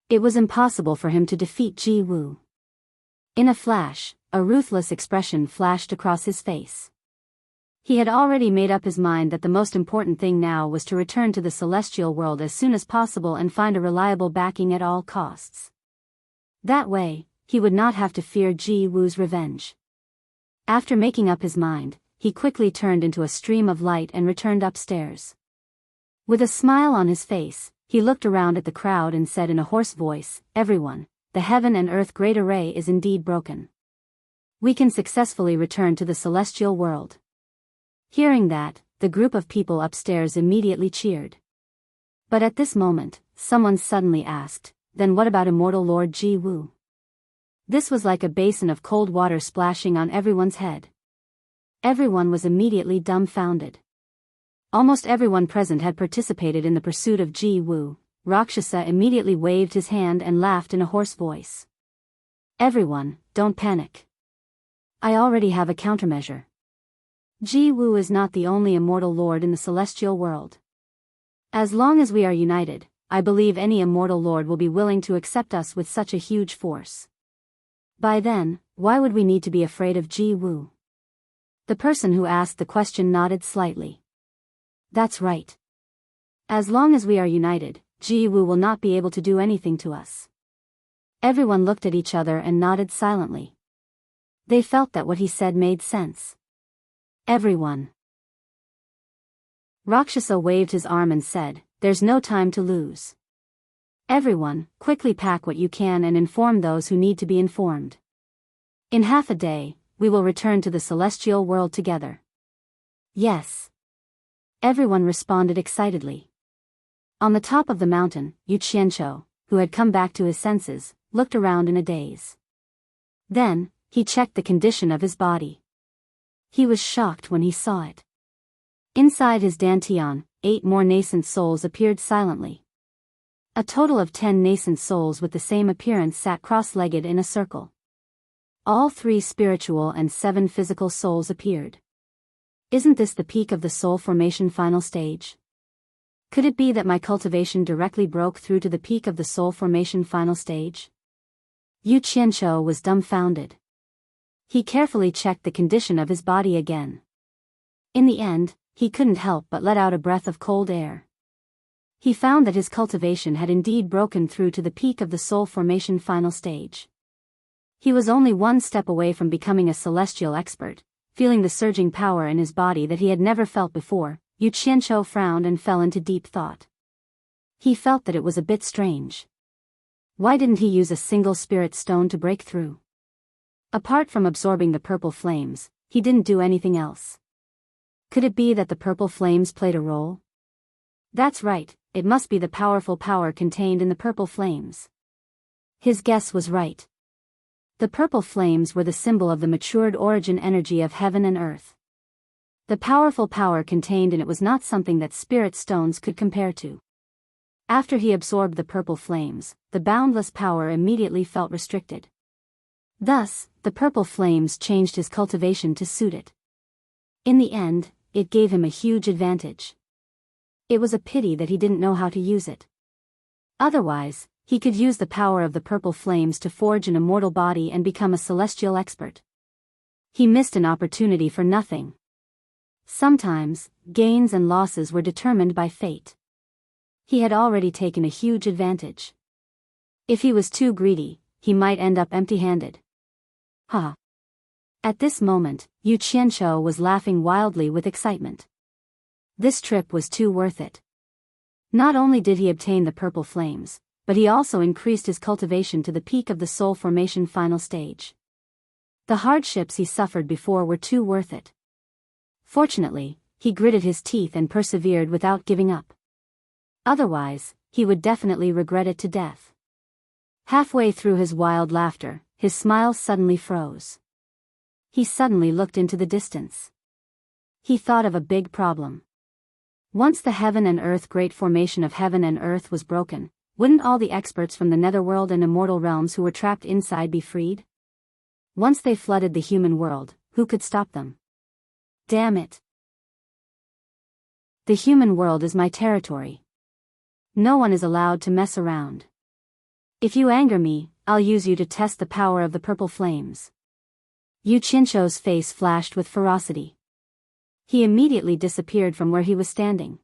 It was impossible for him to defeat Ji-Wu. In a flash, a ruthless expression flashed across his face. He had already made up his mind that the most important thing now was to return to the celestial world as soon as possible and find a reliable backing at all costs. That way, he would not have to fear Ji-Wu's revenge. After making up his mind, he quickly turned into a stream of light and returned upstairs. With a smile on his face, he looked around at the crowd and said in a hoarse voice, "Everyone, the heaven and earth great array is indeed broken. We can successfully return to the celestial world." Hearing that, the group of people upstairs immediately cheered. But at this moment, someone suddenly asked, "Then what about immortal Lord Ji-Wu?" This was like a basin of cold water splashing on everyone's head. Everyone was immediately dumbfounded. Almost everyone present had participated in the pursuit of Ji Woo. Rakshasa immediately waved his hand and laughed in a hoarse voice. Everyone, don't panic. I already have a countermeasure. Ji Woo is not the only immortal lord in the celestial world. As long as we are united, I believe any immortal lord will be willing to accept us with such a huge force. By then, why would we need to be afraid of Ji Woo? The person who asked the question nodded slightly. That's right. As long as we are united, Ji Woo will not be able to do anything to us. Everyone looked at each other and nodded silently. They felt that what he said made sense. Everyone. Rakshasa waved his arm and said, "There's no time to lose. Everyone, quickly pack what you can and inform those who need to be informed. In half a day, we will return to the celestial world together." Yes. Everyone responded excitedly. On the top of the mountain, Yu Qianqiu, who had come back to his senses, looked around in a daze. Then, he checked the condition of his body. He was shocked when he saw it. Inside his dantian, 8 more nascent souls appeared silently. A total of 10 nascent souls with the same appearance sat cross-legged in a circle. All 3 spiritual and 7 physical souls appeared. Isn't this the peak of the soul formation final stage? Could it be that my cultivation directly broke through to the peak of the soul formation final stage? Yu Qianqiu was dumbfounded. He carefully checked the condition of his body again. In the end, he couldn't help but let out a breath of cold air. He found that his cultivation had indeed broken through to the peak of the soul formation final stage. He was only one step away from becoming a celestial expert, feeling the surging power in his body that he had never felt before. Yu Qianqiu frowned and fell into deep thought. He felt that it was a bit strange. Why didn't he use a single spirit stone to break through? Apart from absorbing the purple flames, he didn't do anything else. Could it be that the purple flames played a role? That's right, it must be the powerful power contained in the purple flames. His guess was right. The purple flames were the symbol of the matured origin energy of heaven and earth. The powerful power contained in it was not something that spirit stones could compare to. After he absorbed the purple flames, the boundless power immediately felt restricted. Thus, the purple flames changed his cultivation to suit it. In the end, it gave him a huge advantage. It was a pity that he didn't know how to use it. Otherwise, he could use the power of the purple flames to forge an immortal body and become a celestial expert. He missed an opportunity for nothing. Sometimes, gains and losses were determined by fate. He had already taken a huge advantage. If he was too greedy, he might end up empty-handed. Ha! At this moment, Yu Qianqiu was laughing wildly with excitement. This trip was too worth it. Not only did he obtain the purple flames, but he also increased his cultivation to the peak of the soul formation final stage. The hardships he suffered before were too worth it. Fortunately, he gritted his teeth and persevered without giving up. Otherwise, he would definitely regret it to death. Halfway through his wild laughter, his smile suddenly froze. He suddenly looked into the distance. He thought of a big problem. Once the heaven and earth great formation of heaven and earth was broken, wouldn't all the experts from the netherworld and immortal realms who were trapped inside be freed? Once they flooded the human world, who could stop them? Damn it. The human world is my territory. No one is allowed to mess around. If you anger me, I'll use you to test the power of the purple flames. Yu Qianqiu's face flashed with ferocity. He immediately disappeared from where he was standing.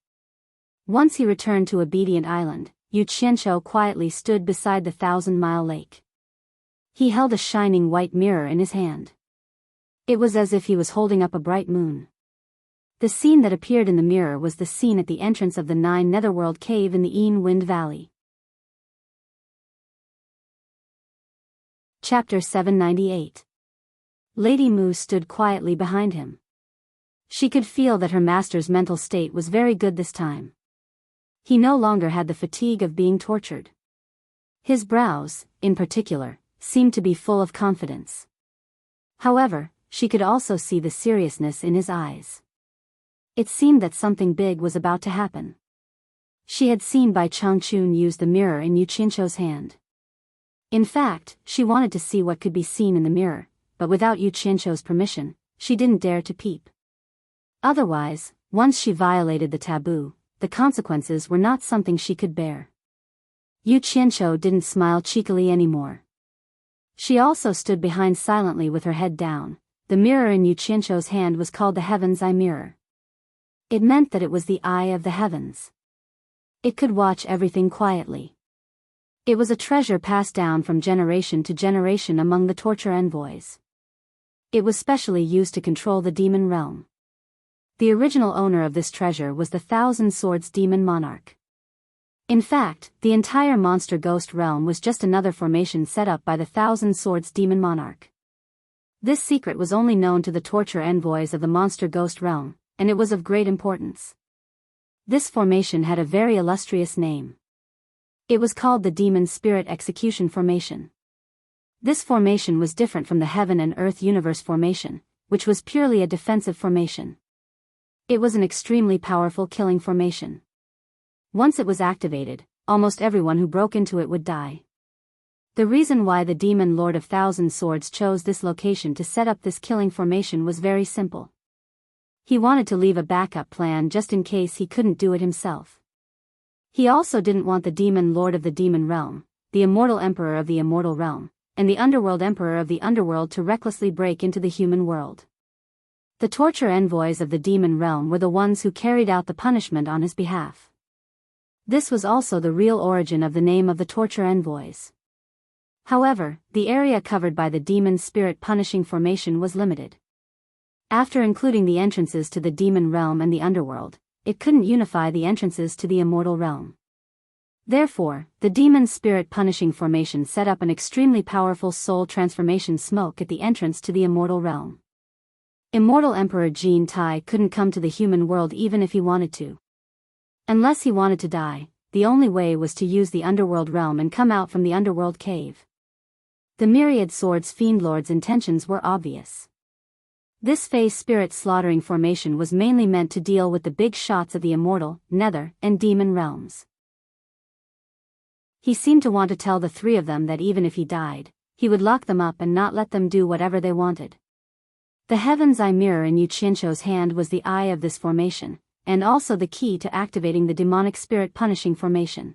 Once he returned to Obedient Island, Yu Qianqiu quietly stood beside the 1,000-mile lake. He held a shining white mirror in his hand. It was as if he was holding up a bright moon. The scene that appeared in the mirror was the scene at the entrance of the 9 Netherworld cave in the Een Wind Valley. Chapter 798. Lady Mu stood quietly behind him. She could feel that her master's mental state was very good this time. He no longer had the fatigue of being tortured. His brows, in particular, seemed to be full of confidence. However, she could also see the seriousness in his eyes. It seemed that something big was about to happen. She had seen Bai Changchun use the mirror in Yu Qianzhou's hand. In fact, she wanted to see what could be seen in the mirror, but without Yu Qianzhou's permission, she didn't dare to peep. Otherwise, once she violated the taboo, the consequences were not something she could bear. Yu Qianzhou didn't smile cheekily anymore. She also stood behind silently with her head down. The mirror in Yu Qianzhou's hand was called the Heaven's Eye Mirror. It meant that it was the eye of the heavens. It could watch everything quietly. It was a treasure passed down from generation to generation among the torture envoys. It was specially used to control the demon realm. The original owner of this treasure was the Thousand Swords Demon Monarch. In fact, the entire monster ghost realm was just another formation set up by the Thousand Swords Demon Monarch. This secret was only known to the torture envoys of the monster ghost realm, and it was of great importance. This formation had a very illustrious name. It was called the Demon Spirit Execution Formation. This formation was different from the Heaven and Earth Universe formation, which was purely a defensive formation. It was an extremely powerful killing formation. Once it was activated, almost everyone who broke into it would die. The reason why the Demon Lord of Thousand Swords chose this location to set up this killing formation was very simple. He wanted to leave a backup plan just in case he couldn't do it himself. He also didn't want the Demon Lord of the Demon Realm, the Immortal Emperor of the Immortal Realm, and the Underworld Emperor of the Underworld to recklessly break into the human world. The torture envoys of the demon realm were the ones who carried out the punishment on his behalf. This was also the real origin of the name of the torture envoys. However, the area covered by the demon spirit punishing formation was limited. After including the entrances to the demon realm and the underworld, it couldn't unify the entrances to the immortal realm. Therefore, the demon spirit punishing formation set up an extremely powerful soul transformation smoke at the entrance to the immortal realm. Immortal Emperor Jin Tai couldn't come to the human world even if he wanted to. Unless he wanted to die, the only way was to use the underworld realm and come out from the underworld cave. The Myriad Swords Fiend Lord's intentions were obvious. This phase spirit slaughtering formation was mainly meant to deal with the big shots of the immortal, nether, and demon realms. He seemed to want to tell the three of them that even if he died, he would lock them up and not let them do whatever they wanted. The Heaven's Eye Mirror in Yu Qianzhou's hand was the eye of this formation, and also the key to activating the demonic spirit punishing formation.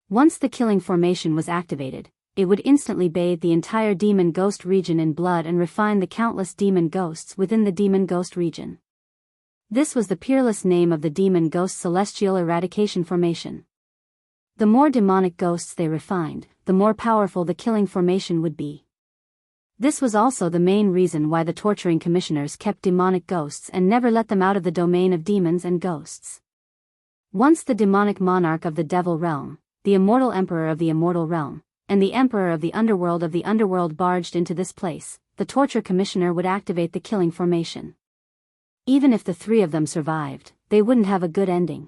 Once the killing formation was activated, it would instantly bathe the entire demon ghost region in blood and refine the countless demon ghosts within the demon ghost region. This was the peerless name of the demon ghost celestial eradication formation. The more demonic ghosts they refined, the more powerful the killing formation would be. This was also the main reason why the torturing commissioners kept demonic ghosts and never let them out of the domain of demons and ghosts. Once the demonic monarch of the devil realm, the immortal emperor of the immortal realm, and the emperor of the underworld barged into this place, the torture commissioner would activate the killing formation. Even if the three of them survived, they wouldn't have a good ending.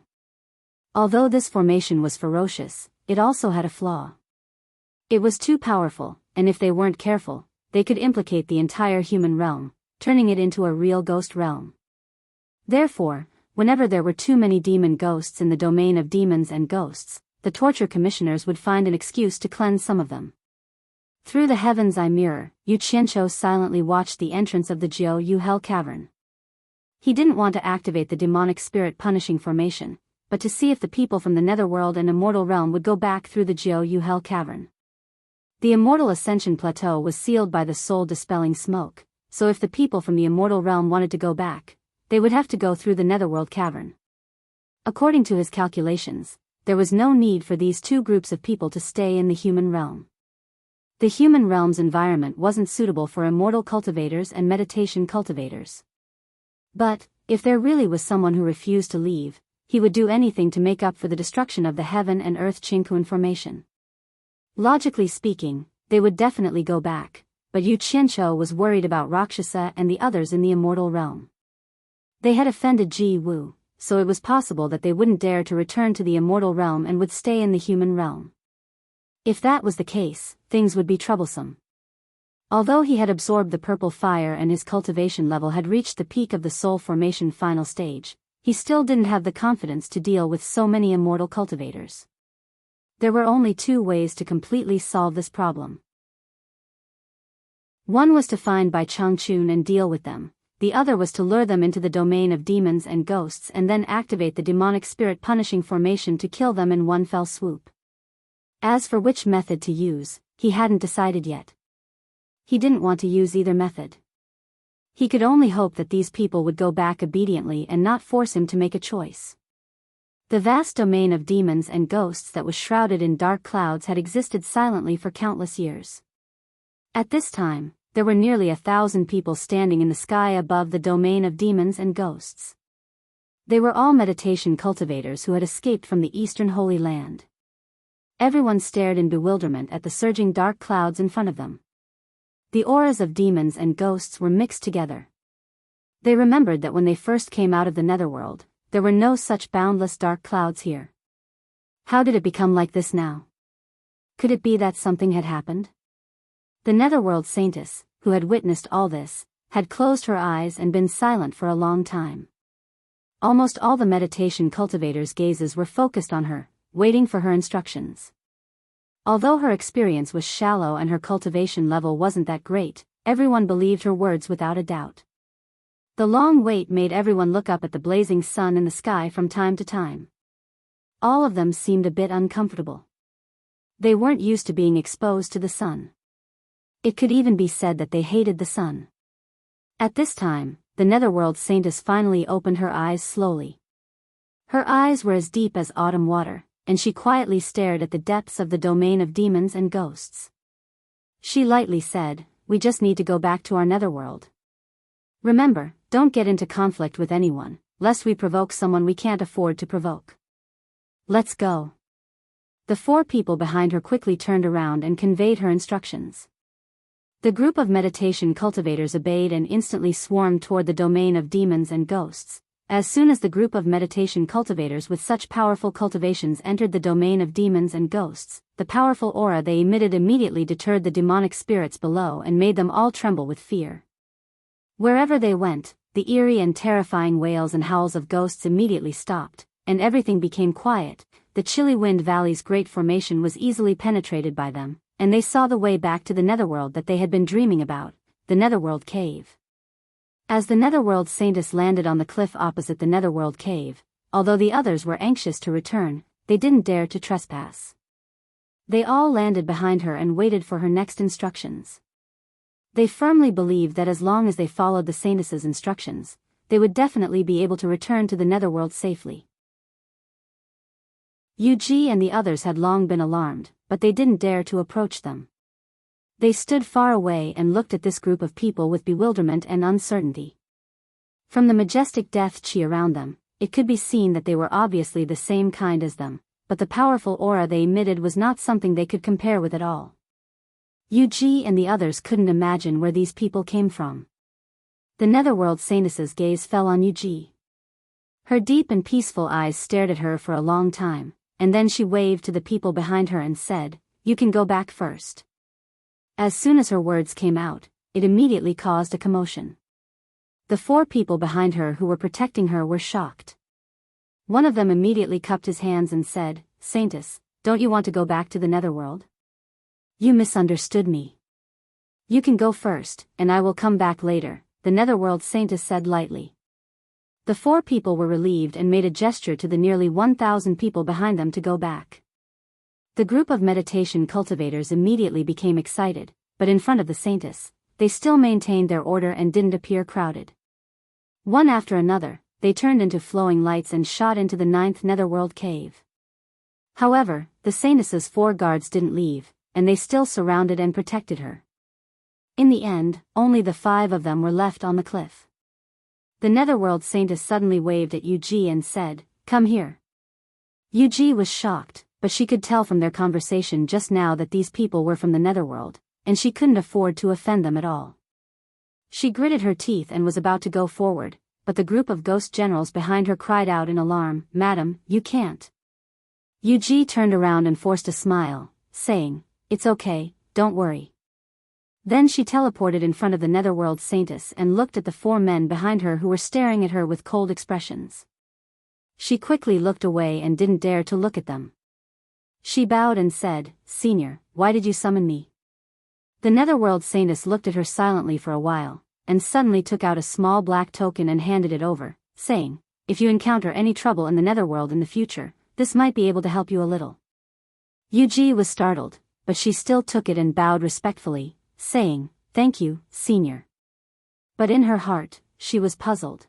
Although this formation was ferocious, it also had a flaw. It was too powerful, and if they weren't careful, they could implicate the entire human realm, turning it into a real ghost realm. Therefore, whenever there were too many demon ghosts in the domain of demons and ghosts, the torture commissioners would find an excuse to cleanse some of them. Through the Heaven's Eye Mirror, Yu Qianzhou silently watched the entrance of the Jiu Yu Hell Cavern. He didn't want to activate the demonic spirit punishing formation, but to see if the people from the netherworld and immortal realm would go back through the Jiu Yu Hell Cavern. The Immortal Ascension Plateau was sealed by the soul-dispelling smoke, so if the people from the immortal realm wanted to go back, they would have to go through the netherworld cavern. According to his calculations, there was no need for these two groups of people to stay in the human realm. The human realm's environment wasn't suitable for immortal cultivators and meditation cultivators. But, if there really was someone who refused to leave, he would do anything to make up for the destruction of the heaven and earth Qingquan formation. Logically speaking, they would definitely go back, but Yu Qianzhou was worried about Rakshasa and the others in the immortal realm. They had offended Ji Wu, so it was possible that they wouldn't dare to return to the immortal realm and would stay in the human realm. If that was the case, things would be troublesome. Although he had absorbed the purple fire and his cultivation level had reached the peak of the soul formation final stage, he still didn't have the confidence to deal with so many immortal cultivators. There were only two ways to completely solve this problem. One was to find Bai Changchun and deal with them, the other was to lure them into the domain of demons and ghosts and then activate the demonic spirit punishing formation to kill them in one fell swoop. As for which method to use, he hadn't decided yet. He didn't want to use either method. He could only hope that these people would go back obediently and not force him to make a choice. The vast domain of demons and ghosts that was shrouded in dark clouds had existed silently for countless years. At this time, there were nearly 1,000 people standing in the sky above the domain of demons and ghosts. They were all meditation cultivators who had escaped from the Eastern Holy Land. Everyone stared in bewilderment at the surging dark clouds in front of them. The auras of demons and ghosts were mixed together. They remembered that when they first came out of the netherworld, there were no such boundless dark clouds here. How did it become like this now? Could it be that something had happened? The netherworld saintess, who had witnessed all this, had closed her eyes and been silent for a long time. Almost all the meditation cultivators' gazes were focused on her, waiting for her instructions. Although her experience was shallow and her cultivation level wasn't that great, everyone believed her words without a doubt. The long wait made everyone look up at the blazing sun in the sky from time to time. All of them seemed a bit uncomfortable. They weren't used to being exposed to the sun. It could even be said that they hated the sun. At this time, the netherworld saintess finally opened her eyes slowly. Her eyes were as deep as autumn water, and she quietly stared at the depths of the domain of demons and ghosts. She lightly said, "We just need to go back to our netherworld. Remember, don't get into conflict with anyone, lest we provoke someone we can't afford to provoke. Let's go." The four people behind her quickly turned around and conveyed her instructions. The group of meditation cultivators obeyed and instantly swarmed toward the domain of demons and ghosts. As soon as the group of meditation cultivators with such powerful cultivations entered the domain of demons and ghosts, the powerful aura they emitted immediately deterred the demonic spirits below and made them all tremble with fear. Wherever they went, the eerie and terrifying wails and howls of ghosts immediately stopped, and everything became quiet. The chilly Wind Valley's great formation was easily penetrated by them, and they saw the way back to the netherworld that they had been dreaming about, the netherworld cave. As the netherworld saintess landed on the cliff opposite the netherworld cave, although the others were anxious to return, they didn't dare to trespass. They all landed behind her and waited for her next instructions. They firmly believed that as long as they followed the saintess's instructions, they would definitely be able to return to the netherworld safely. Yuji and the others had long been alarmed, but they didn't dare to approach them. They stood far away and looked at this group of people with bewilderment and uncertainty. From the majestic death chi around them, it could be seen that they were obviously the same kind as them, but the powerful aura they emitted was not something they could compare with at all. Yuji and the others couldn't imagine where these people came from. The netherworld saintess's gaze fell on Yuji. Her deep and peaceful eyes stared at her for a long time, and then she waved to the people behind her and said, "You can go back first." As soon as her words came out, it immediately caused a commotion. The four people behind her who were protecting her were shocked. One of them immediately cupped his hands and said, "Saintess, don't you want to go back to the netherworld? You misunderstood me. You can go first, and I will come back later," the netherworld saintess said lightly. The four people were relieved and made a gesture to the nearly 1,000 people behind them to go back. The group of meditation cultivators immediately became excited, but in front of the saintess, they still maintained their order and didn't appear crowded. One after another, they turned into flowing lights and shot into the 9th netherworld cave. However, the saintess's four guards didn't leave, and they still surrounded and protected her. In the end, only the 5 of them were left on the cliff. The netherworld saintess suddenly waved at Yuji and said, "Come here." Yuji was shocked, but she could tell from their conversation just now that these people were from the netherworld, and she couldn't afford to offend them at all. She gritted her teeth and was about to go forward, but the group of ghost generals behind her cried out in alarm, "Madam, you can't." Yuji turned around and forced a smile, saying, "It's okay, don't worry." Then she teleported in front of the netherworld saintess and looked at the 4 men behind her who were staring at her with cold expressions. She quickly looked away and didn't dare to look at them. She bowed and said, "Senior, why did you summon me?" The netherworld saintess looked at her silently for a while, and suddenly took out a small black token and handed it over, saying, "If you encounter any trouble in the netherworld in the future, this might be able to help you a little." Yuji was startled, but she still took it and bowed respectfully, saying, "Thank you, Senior." But in her heart, she was puzzled.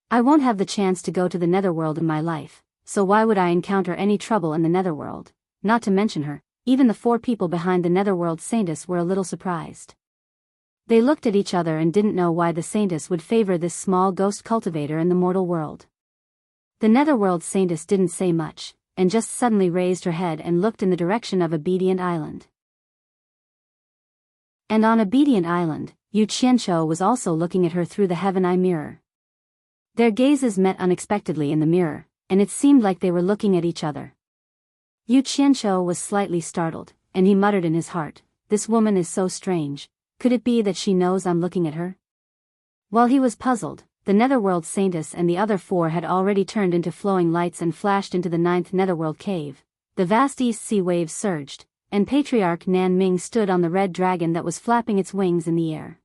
I won't have the chance to go to the netherworld in my life, so why would I encounter any trouble in the netherworld? Not to mention her, even the 4 people behind the netherworld saintess were a little surprised. They looked at each other and didn't know why the saintess would favor this small ghost cultivator in the mortal world. The netherworld saintess didn't say much, and just suddenly raised her head and looked in the direction of Obedient Island. And on Obedient Island, Yu Qianqiu was also looking at her through the heaven eye mirror. Their gazes met unexpectedly in the mirror, and it seemed like they were looking at each other. Yu Qianqiu was slightly startled, and he muttered in his heart, "This woman is so strange. Could it be that she knows I'm looking at her?" While he was puzzled, the netherworld saintess and the other 4 had already turned into flowing lights and flashed into the 9th netherworld cave. The vast east sea waves surged, and Patriarch Nan Ming stood on the red dragon that was flapping its wings in the air.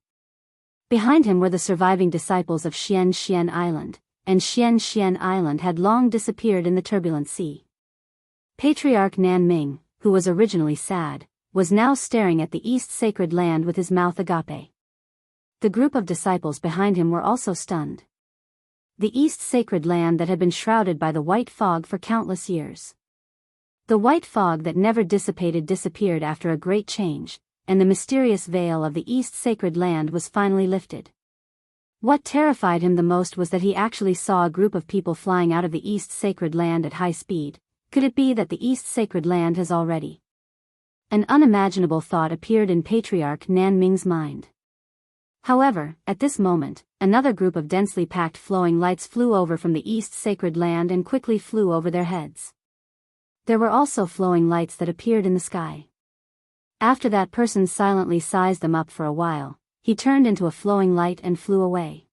Behind him were the surviving disciples of Xian Xian Island, and Xian Xian Island had long disappeared in the turbulent sea. Patriarch Nan Ming, who was originally sad, was now staring at the East Sacred Land with his mouth agape. The group of disciples behind him were also stunned. The East Sacred Land that had been shrouded by the white fog for countless years. The white fog that never dissipated disappeared after a great change, and the mysterious veil of the East Sacred Land was finally lifted. What terrified him the most was that he actually saw a group of people flying out of the East Sacred Land at high speed. Could it be that the East Sacred Land has already? An unimaginable thought appeared in Patriarch Nan Ming's mind. However, at this moment, another group of densely packed flowing lights flew over from the East Sacred Land and quickly flew over their heads. There were also flowing lights that appeared in the sky. After that person silently sized them up for a while, he turned into a flowing light and flew away.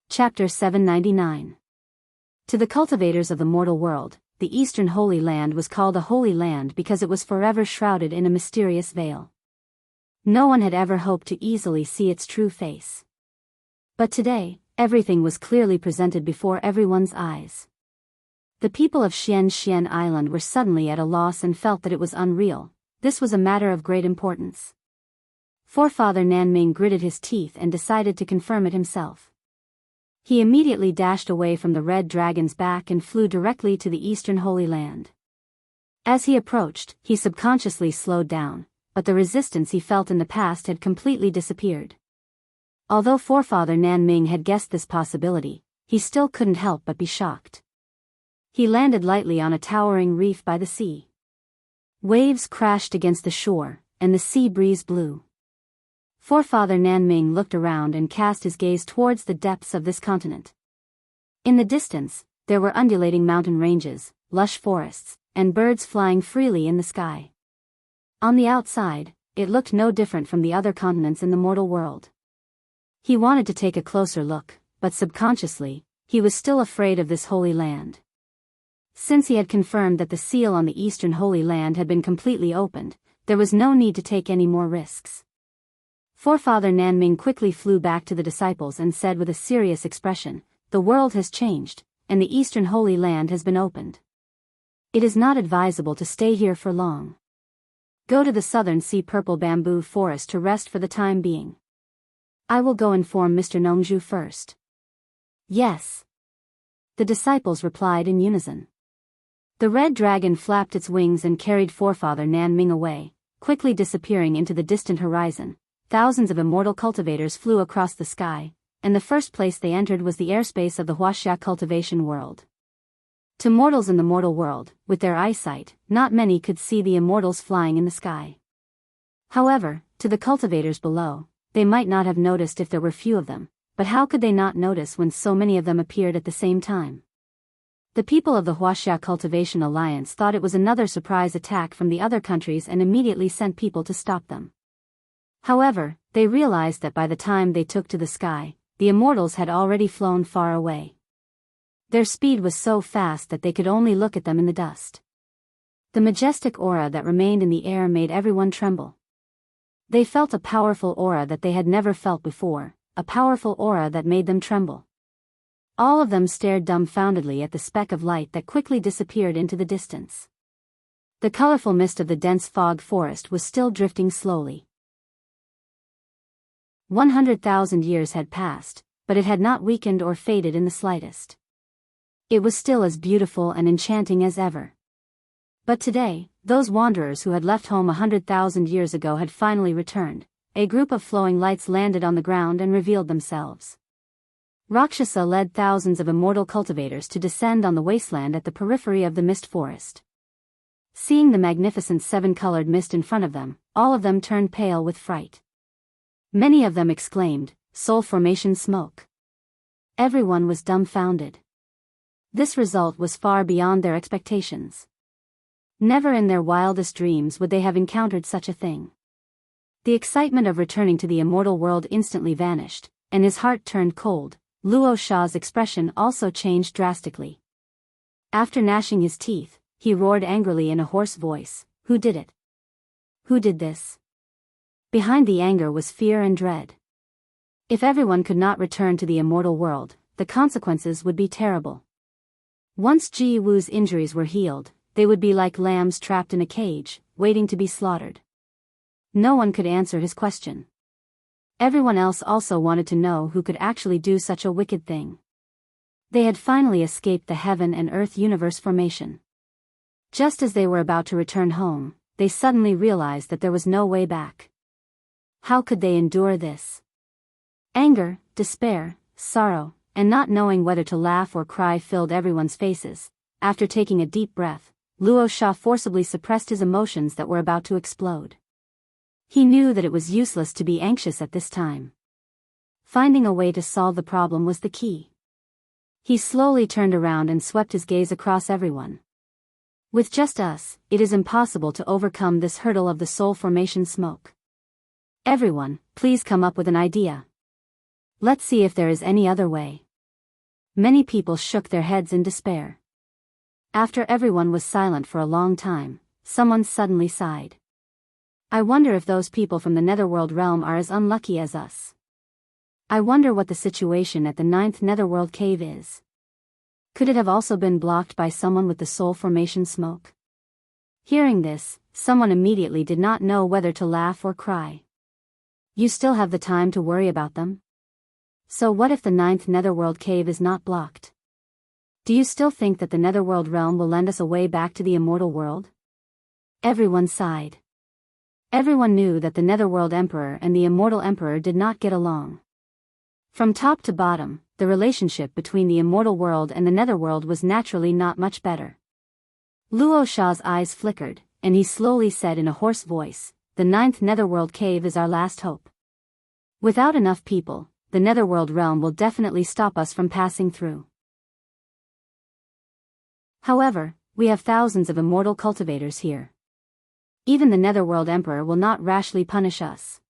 Chapter 799. To the cultivators of the mortal world, the Eastern Holy Land was called a Holy Land because it was forever shrouded in a mysterious veil. No one had ever hoped to easily see its true face. But today, everything was clearly presented before everyone's eyes. The people of Xian Xian Island were suddenly at a loss and felt that it was unreal. This was a matter of great importance. Forefather Nanming gritted his teeth and decided to confirm it himself. He immediately dashed away from the red dragon's back and flew directly to the Eastern Holy Land. As he approached, he subconsciously slowed down, but the resistance he felt in the past had completely disappeared. Although Forefather Nanming had guessed this possibility, he still couldn't help but be shocked. He landed lightly on a towering reef by the sea. Waves crashed against the shore, and the sea breeze blew. Forefather Nanming looked around and cast his gaze towards the depths of this continent. In the distance, there were undulating mountain ranges, lush forests, and birds flying freely in the sky. On the outside, it looked no different from the other continents in the mortal world. He wanted to take a closer look, but subconsciously, he was still afraid of this holy land. Since he had confirmed that the seal on the Eastern Holy Land had been completely opened, there was no need to take any more risks. Forefather Nanming quickly flew back to the disciples and said with a serious expression, "The world has changed, and the Eastern Holy Land has been opened. It is not advisable to stay here for long. Go to the southern sea purple bamboo forest to rest for the time being. I will go inform Mr. Nongju first." "Yes." The disciples replied in unison. The red dragon flapped its wings and carried Forefather Nanming away, quickly disappearing into the distant horizon. Thousands of immortal cultivators flew across the sky, and the first place they entered was the airspace of the Huaxia cultivation world. To mortals in the mortal world, with their eyesight, not many could see the immortals flying in the sky. However, to the cultivators below, they might not have noticed if there were few of them, but how could they not notice when so many of them appeared at the same time? The people of the Huaxia Cultivation Alliance thought it was another surprise attack from the other countries and immediately sent people to stop them. However, they realized that by the time they took to the sky, the immortals had already flown far away. Their speed was so fast that they could only look at them in the dust. The majestic aura that remained in the air made everyone tremble. They felt a powerful aura that they had never felt before, a powerful aura that made them tremble. All of them stared dumbfoundedly at the speck of light that quickly disappeared into the distance. The colorful mist of the dense fog forest was still drifting slowly. 100,000 years had passed, but it had not weakened or faded in the slightest. It was still as beautiful and enchanting as ever. But today, those wanderers who had left home 100,000 years ago had finally returned. A group of flowing lights landed on the ground and revealed themselves. Rakshasa led thousands of immortal cultivators to descend on the wasteland at the periphery of the mist forest. Seeing the magnificent seven-colored mist in front of them, all of them turned pale with fright. Many of them exclaimed, "Soul formation smoke." Everyone was dumbfounded. This result was far beyond their expectations. Never in their wildest dreams would they have encountered such a thing. The excitement of returning to the immortal world instantly vanished, and his heart turned cold. Luo Sha's expression also changed drastically. After gnashing his teeth, he roared angrily in a hoarse voice, "Who did it? Who did this?" Behind the anger was fear and dread. If everyone could not return to the immortal world, the consequences would be terrible. Once Ji Wu's injuries were healed, they would be like lambs trapped in a cage, waiting to be slaughtered. No one could answer his question. Everyone else also wanted to know who could actually do such a wicked thing. They had finally escaped the heaven and earth universe formation. Just as they were about to return home, they suddenly realized that there was no way back. How could they endure this? Anger, despair, sorrow, and not knowing whether to laugh or cry filled everyone's faces. After taking a deep breath, Luo Sha forcibly suppressed his emotions that were about to explode. He knew that it was useless to be anxious at this time. Finding a way to solve the problem was the key. He slowly turned around and swept his gaze across everyone. With just us, it is impossible to overcome this hurdle of the soul formation smoke. Everyone, please come up with an idea. Let's see if there is any other way. Many people shook their heads in despair. After everyone was silent for a long time, someone suddenly sighed. I wonder if those people from the Netherworld realm are as unlucky as us. I wonder what the situation at the 9th Netherworld cave is. Could it have also been blocked by someone with the soul formation smoke? Hearing this, someone immediately did not know whether to laugh or cry. You still have the time to worry about them? So what if the 9th Netherworld cave is not blocked? Do you still think that the Netherworld realm will lend us a way back to the immortal world? Everyone sighed. Everyone knew that the Netherworld Emperor and the Immortal Emperor did not get along. From top to bottom, the relationship between the immortal world and the Netherworld was naturally not much better. Luo Sha's eyes flickered, and he slowly said in a hoarse voice, "The 9th Netherworld cave is our last hope. Without enough people, the Netherworld realm will definitely stop us from passing through. However, we have thousands of immortal cultivators here. Even the Netherworld Emperor will not rashly punish us.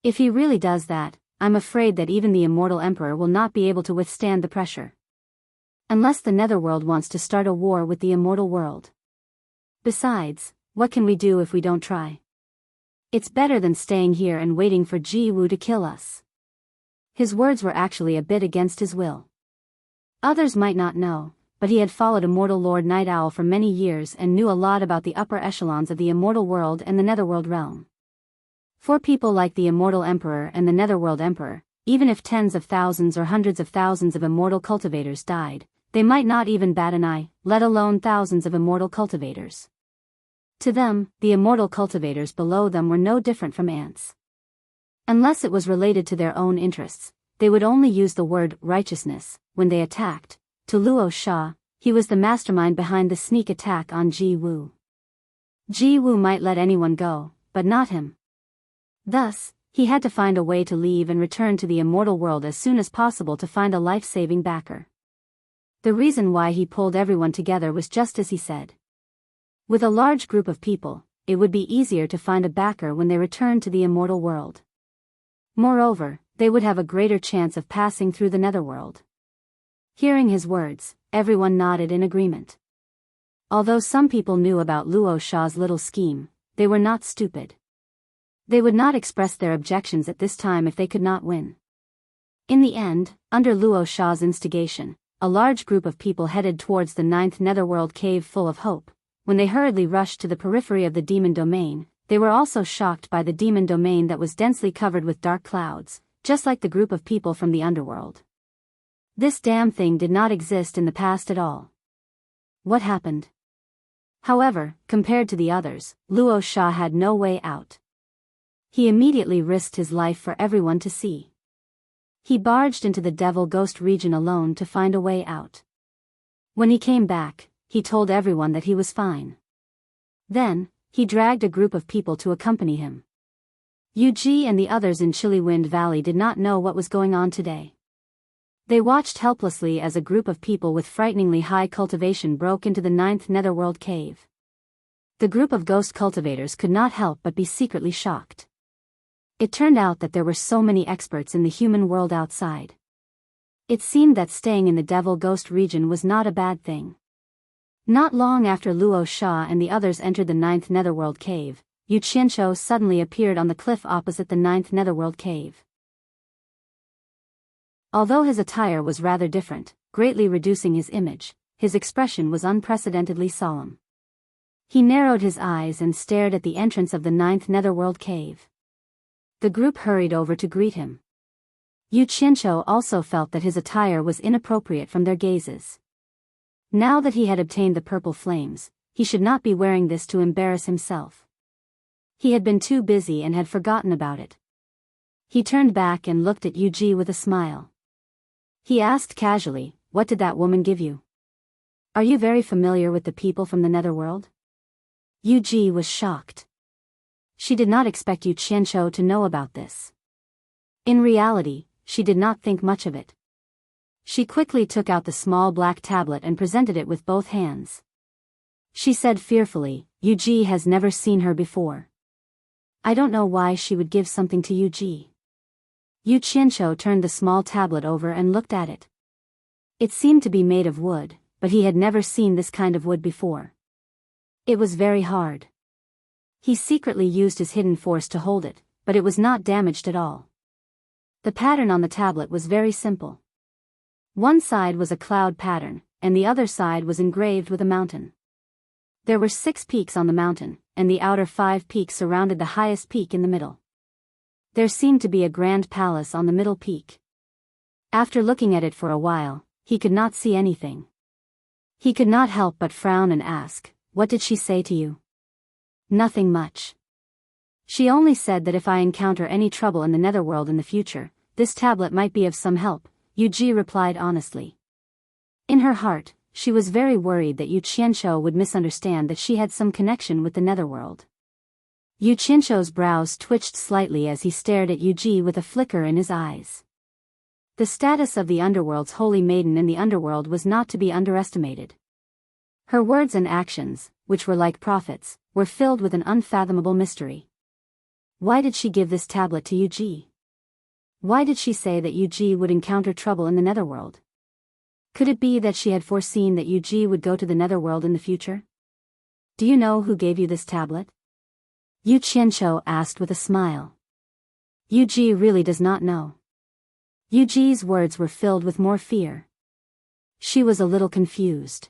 If he really does that, I'm afraid that even the Immortal Emperor will not be able to withstand the pressure. Unless the Netherworld wants to start a war with the immortal world. Besides, what can we do if we don't try? It's better than staying here and waiting for Ji Wu to kill us." His words were actually a bit against his will. Others might not know, but he had followed Immortal Lord Night Owl for many years and knew a lot about the upper echelons of the immortal world and the Netherworld realm. For people like the Immortal Emperor and the Netherworld Emperor, even if tens of thousands or hundreds of thousands of immortal cultivators died, they might not even bat an eye, let alone thousands of immortal cultivators. To them, the immortal cultivators below them were no different from ants. Unless it was related to their own interests, they would only use the word righteousness when they attacked. To Luo Sha, he was the mastermind behind the sneak attack on Ji Wu. Ji Wu might let anyone go, but not him. Thus, he had to find a way to leave and return to the immortal world as soon as possible to find a life-saving backer. The reason why he pulled everyone together was just as he said. With a large group of people, it would be easier to find a backer when they returned to the immortal world. Moreover, they would have a greater chance of passing through the netherworld. Hearing his words, everyone nodded in agreement. Although some people knew about Luo Sha's little scheme, they were not stupid. They would not express their objections at this time if they could not win. In the end, under Luo Sha's instigation, a large group of people headed towards the 9th netherworld cave full of hope. When they hurriedly rushed to the periphery of the demon domain, they were also shocked by the demon domain that was densely covered with dark clouds, just like the group of people from the underworld. This damn thing did not exist in the past at all. What happened? However, compared to the others, Luo Sha had no way out. He immediately risked his life for everyone to see. He barged into the Devil Ghost region alone to find a way out. When he came back, he told everyone that he was fine. Then, he dragged a group of people to accompany him. Yuji and the others in Chillywind Valley did not know what was going on today. They watched helplessly as a group of people with frighteningly high cultivation broke into the 9th netherworld cave. The group of ghost cultivators could not help but be secretly shocked. It turned out that there were so many experts in the human world outside. It seemed that staying in the Devil Ghost region was not a bad thing. Not long after Luo Sha and the others entered the 9th netherworld cave, Yu Qianqiu suddenly appeared on the cliff opposite the 9th netherworld cave. Although his attire was rather different, greatly reducing his image, his expression was unprecedentedly solemn. He narrowed his eyes and stared at the entrance of the 9th netherworld cave. The group hurried over to greet him. Yu Qianqiu also felt that his attire was inappropriate from their gazes. Now that he had obtained the purple flames, he should not be wearing this to embarrass himself. He had been too busy and had forgotten about it. He turned back and looked at Yuji with a smile. He asked casually, "What did that woman give you? Are you very familiar with the people from the netherworld?" Yuji was shocked. She did not expect Yu Qianqiu to know about this. In reality, she did not think much of it. She quickly took out the small black tablet and presented it with both hands. She said fearfully, "Yuji has never seen her before. I don't know why she would give something to Yuji." Yu Qianqiu turned the small tablet over and looked at it. It seemed to be made of wood, but he had never seen this kind of wood before. It was very hard. He secretly used his hidden force to hold it, but it was not damaged at all. The pattern on the tablet was very simple. One side was a cloud pattern, and the other side was engraved with a mountain. There were 6 peaks on the mountain, and the outer 5 peaks surrounded the highest peak in the middle. There seemed to be a grand palace on the middle peak. After looking at it for a while, he could not see anything. He could not help but frown and ask, "What did she say to you?" "Nothing much. She only said that if I encounter any trouble in the netherworld in the future, this tablet might be of some help," Yuji replied honestly. In her heart, she was very worried that Yu Qianqiu would misunderstand that she had some connection with the netherworld. Yu Qianqiu's brows twitched slightly as he stared at Yuji with a flicker in his eyes. The status of the underworld's holy maiden in the underworld was not to be underestimated. Her words and actions, which were like prophets, were filled with an unfathomable mystery. Why did she give this tablet to Yuji? Why did she say that Yuji would encounter trouble in the netherworld? Could it be that she had foreseen that Yuji would go to the netherworld in the future? "Do you know who gave you this tablet?" Yu Qianqiu asked with a smile. Yuji really does not know. Yuji's words were filled with more fear. She was a little confused.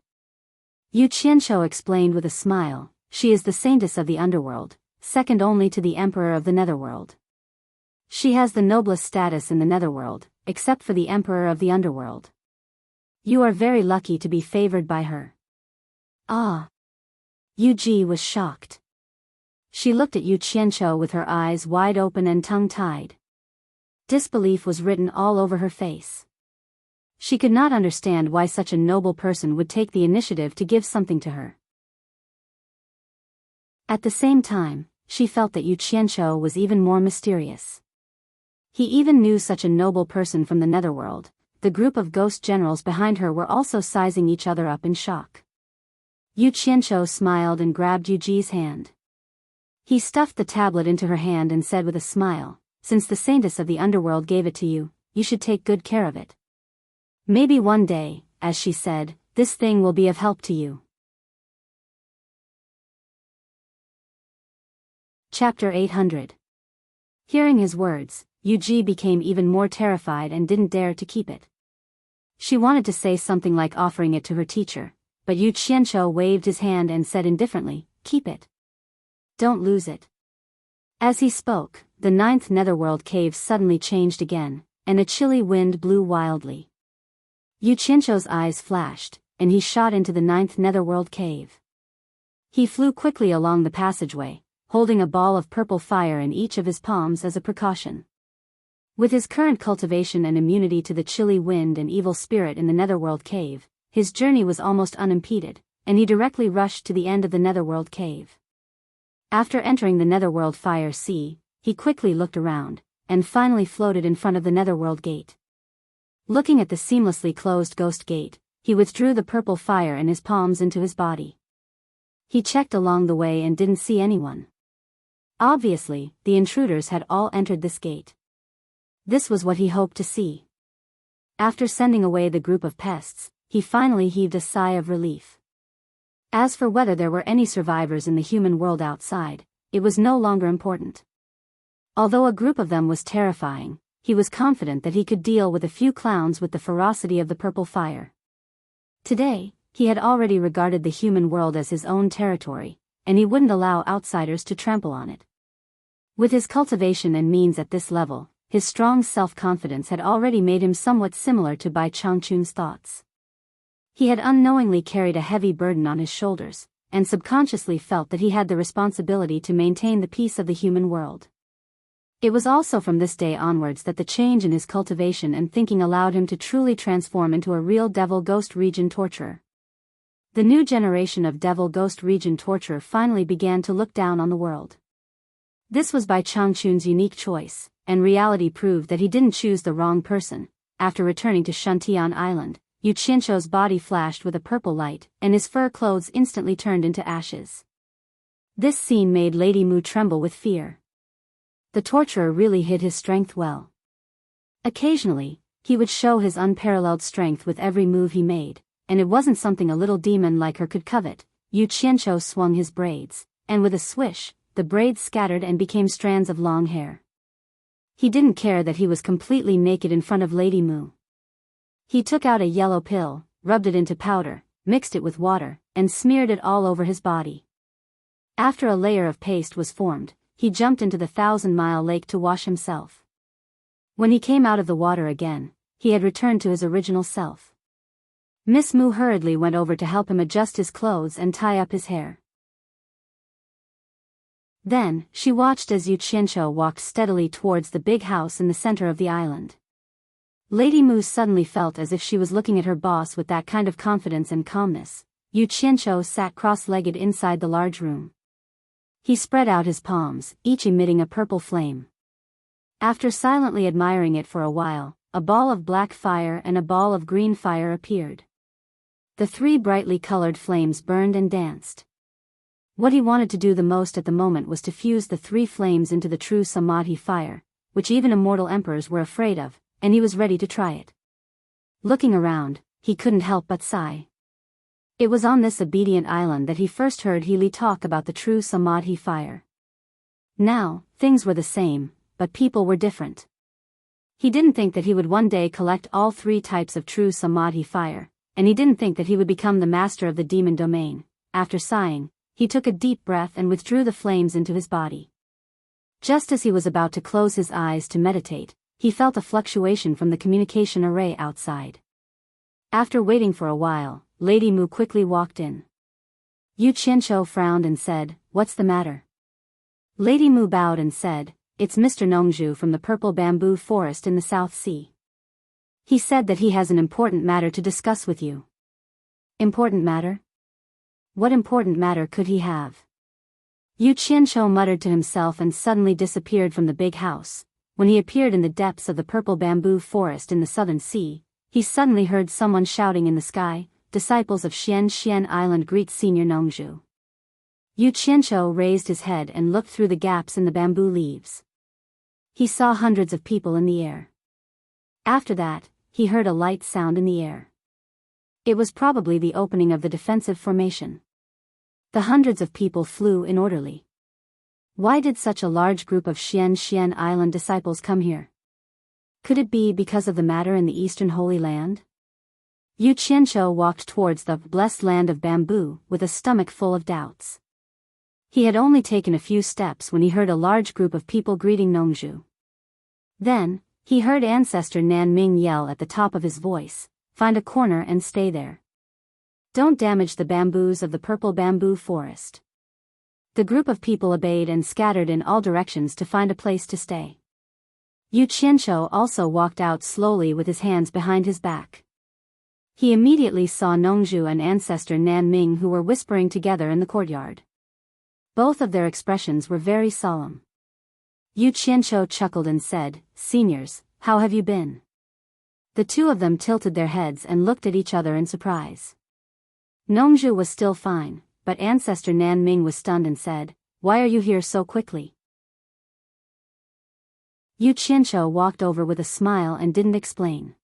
Yu Qianqiu explained with a smile, "She is the saintess of the underworld, second only to the emperor of the netherworld. She has the noblest status in the netherworld, except for the emperor of the underworld. You are very lucky to be favored by her." "Ah." Yuji was shocked. She looked at Yu Qianqiu with her eyes wide open and tongue-tied. Disbelief was written all over her face. She could not understand why such a noble person would take the initiative to give something to her. At the same time, she felt that Yu Qianqiu was even more mysterious. He even knew such a noble person from the netherworld, the group of ghost generals behind her were also sizing each other up in shock. Yu Qianqiu smiled and grabbed Yuji's hand. He stuffed the tablet into her hand and said with a smile, "Since the saintess of the underworld gave it to you, you should take good care of it. Maybe one day, as she said, this thing will be of help to you." Chapter 800. Hearing his words, Yuji became even more terrified and didn't dare to keep it. She wanted to say something like offering it to her teacher, but Yu Qianqiu waved his hand and said indifferently, "Keep it. Don't lose it." As he spoke, the 9th netherworld cave suddenly changed again, and a chilly wind blew wildly. Yu Qianqiu's eyes flashed, and he shot into the 9th netherworld cave. He flew quickly along the passageway, holding a ball of purple fire in each of his palms as a precaution. With his current cultivation and immunity to the chilly wind and evil spirit in the netherworld cave, his journey was almost unimpeded, and he directly rushed to the end of the netherworld cave. After entering the netherworld fire sea, he quickly looked around, and finally floated in front of the netherworld gate. Looking at the seamlessly closed ghost gate, he withdrew the purple fire in his palms into his body. He checked along the way and didn't see anyone. Obviously, the intruders had all entered this gate. This was what he hoped to see. After sending away the group of pests, he finally heaved a sigh of relief. As for whether there were any survivors in the human world outside, it was no longer important. Although a group of them was terrifying, he was confident that he could deal with a few clowns with the ferocity of the purple fire. Today, he had already regarded the human world as his own territory, and he wouldn't allow outsiders to trample on it. With his cultivation and means at this level, his strong self-confidence had already made him somewhat similar to Bai Changchun's thoughts. He had unknowingly carried a heavy burden on his shoulders, and subconsciously felt that he had the responsibility to maintain the peace of the human world. It was also from this day onwards that the change in his cultivation and thinking allowed him to truly transform into a real devil ghost region torturer. The new generation of devil ghost region torturer finally began to look down on the world. This was Bai Changchun's unique choice, and reality proved that he didn't choose the wrong person. After returning to Shantian Island, Yu Qianqiu's body flashed with a purple light, and his fur clothes instantly turned into ashes. This scene made Lady Mu tremble with fear. The torturer really hid his strength well. Occasionally, he would show his unparalleled strength with every move he made, and it wasn't something a little demon like her could covet. Yu Qianqiu swung his braids, and with a swish, the braids scattered and became strands of long hair. He didn't care that he was completely naked in front of Lady Mu. He took out a yellow pill, rubbed it into powder, mixed it with water, and smeared it all over his body. After a layer of paste was formed, he jumped into the 1,000-mile lake to wash himself. When he came out of the water again, he had returned to his original self. Miss Mu hurriedly went over to help him adjust his clothes and tie up his hair. Then, she watched as Yu Qianqiu walked steadily towards the big house in the center of the island. Lady Mu suddenly felt as if she was looking at her boss with that kind of confidence and calmness. Yu Qianqiu sat cross-legged inside the large room. He spread out his palms, each emitting a purple flame. After silently admiring it for a while, a ball of black fire and a ball of green fire appeared. The 3 brightly colored flames burned and danced. What he wanted to do the most at the moment was to fuse the 3 flames into the true Samadhi fire, which even immortal emperors were afraid of, and he was ready to try it. Looking around, he couldn't help but sigh. It was on this obedient island that he first heard Healy talk about the true Samadhi fire. Now, things were the same, but people were different. He didn't think that he would one day collect all 3 types of true Samadhi fire, and he didn't think that he would become the master of the demon domain. After sighing, he took a deep breath and withdrew the flames into his body. Just as he was about to close his eyes to meditate, he felt a fluctuation from the communication array outside. After waiting for a while, Lady Mu quickly walked in. Yu Qianqiu frowned and said, "What's the matter?" Lady Mu bowed and said, "It's Mr. Nongzhu from the Purple Bamboo Forest in the South Sea. He said that he has an important matter to discuss with you." Important matter? What important matter could he have? Yu Qianqiu muttered to himself and suddenly disappeared from the big house. When he appeared in the depths of the Purple Bamboo Forest in the Southern Sea, He suddenly heard someone shouting in the sky, "Disciples of Xian Island greet Senior Nongzhu." Yu Qianqiu raised his head and looked through the gaps in the bamboo leaves. He saw hundreds of people in the air. After that, he heard a light sound in the air. It was probably the opening of the defensive formation. The hundreds of people flew in orderly. Why did such a large group of Xian Island disciples come here? Could it be because of the matter in the Eastern Holy Land? Yu Qianqiu walked towards the blessed land of bamboo with a stomach full of doubts. He had only taken a few steps when he heard a large group of people greeting Nongzhu. Then, he heard Ancestor Nan Ming yell at the top of his voice, "Find a corner and stay there. Don't damage the bamboos of the purple bamboo forest." The group of people obeyed and scattered in all directions to find a place to stay. Yu Qianqiu also walked out slowly with his hands behind his back. He immediately saw Nongzhu and Ancestor Nan Ming, who were whispering together in the courtyard. Both of their expressions were very solemn. Yu Qianqiu chuckled and said, "Seniors, how have you been?" The two of them tilted their heads and looked at each other in surprise. Nongzhu was still fine, but Ancestor Nan Ming was stunned and said, "Why are you here so quickly?" Yu Qianqiu walked over with a smile and didn't explain.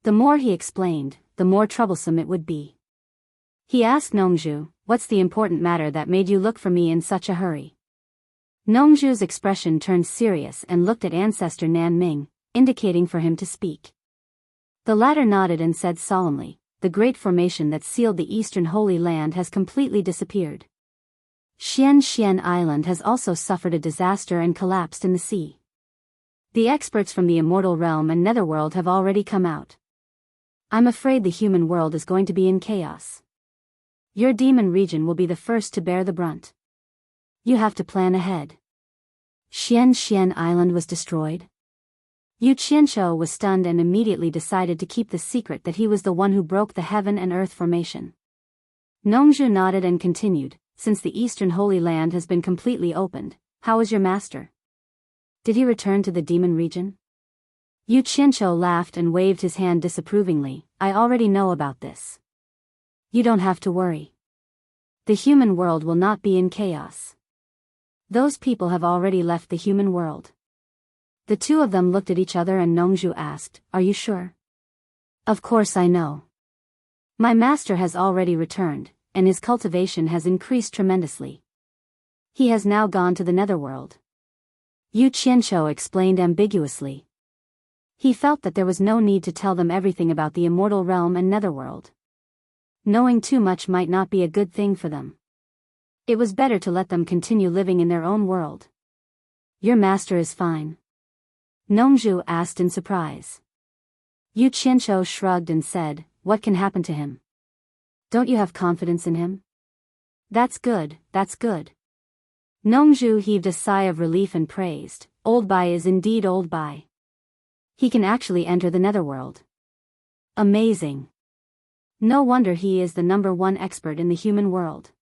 The more he explained, the more troublesome it would be. He asked Nongzhu, "What's the important matter that made you look for me in such a hurry?" Nongzhu's expression turned serious and looked at Ancestor Nan Ming, indicating for him to speak. The latter nodded and said solemnly, "The great formation that sealed the Eastern Holy Land has completely disappeared. Xian Island has also suffered a disaster and collapsed in the sea. The experts from the immortal realm and netherworld have already come out. I'm afraid the human world is going to be in chaos. Your demon region will be the first to bear the brunt. You have to plan ahead." Xian Island was destroyed? Yu Qianqiu was stunned and immediately decided to keep the secret that he was the one who broke the heaven and earth formation. Nongzhu nodded and continued, "Since the Eastern Holy Land has been completely opened, how is your master? Did he return to the demon region?" Yu Qianqiu laughed and waved his hand disapprovingly, "I already know about this. You don't have to worry. The human world will not be in chaos. Those people have already left the human world." The two of them looked at each other and Nongzhu asked, "Are you sure?" "Of course I know. My master has already returned, and his cultivation has increased tremendously. He has now gone to the netherworld." Yu Qianqiu explained ambiguously. He felt that there was no need to tell them everything about the immortal realm and netherworld. Knowing too much might not be a good thing for them. It was better to let them continue living in their own world. "Your master is fine?" Nongzhu asked in surprise. Yu Qianqiu shrugged and said, "What can happen to him? Don't you have confidence in him?" That's good, that's good." Nongzhu heaved a sigh of relief and praised, "Old Bai is indeed Old Bai. He can actually enter the netherworld. Amazing. No wonder he is the #1 expert in the human world."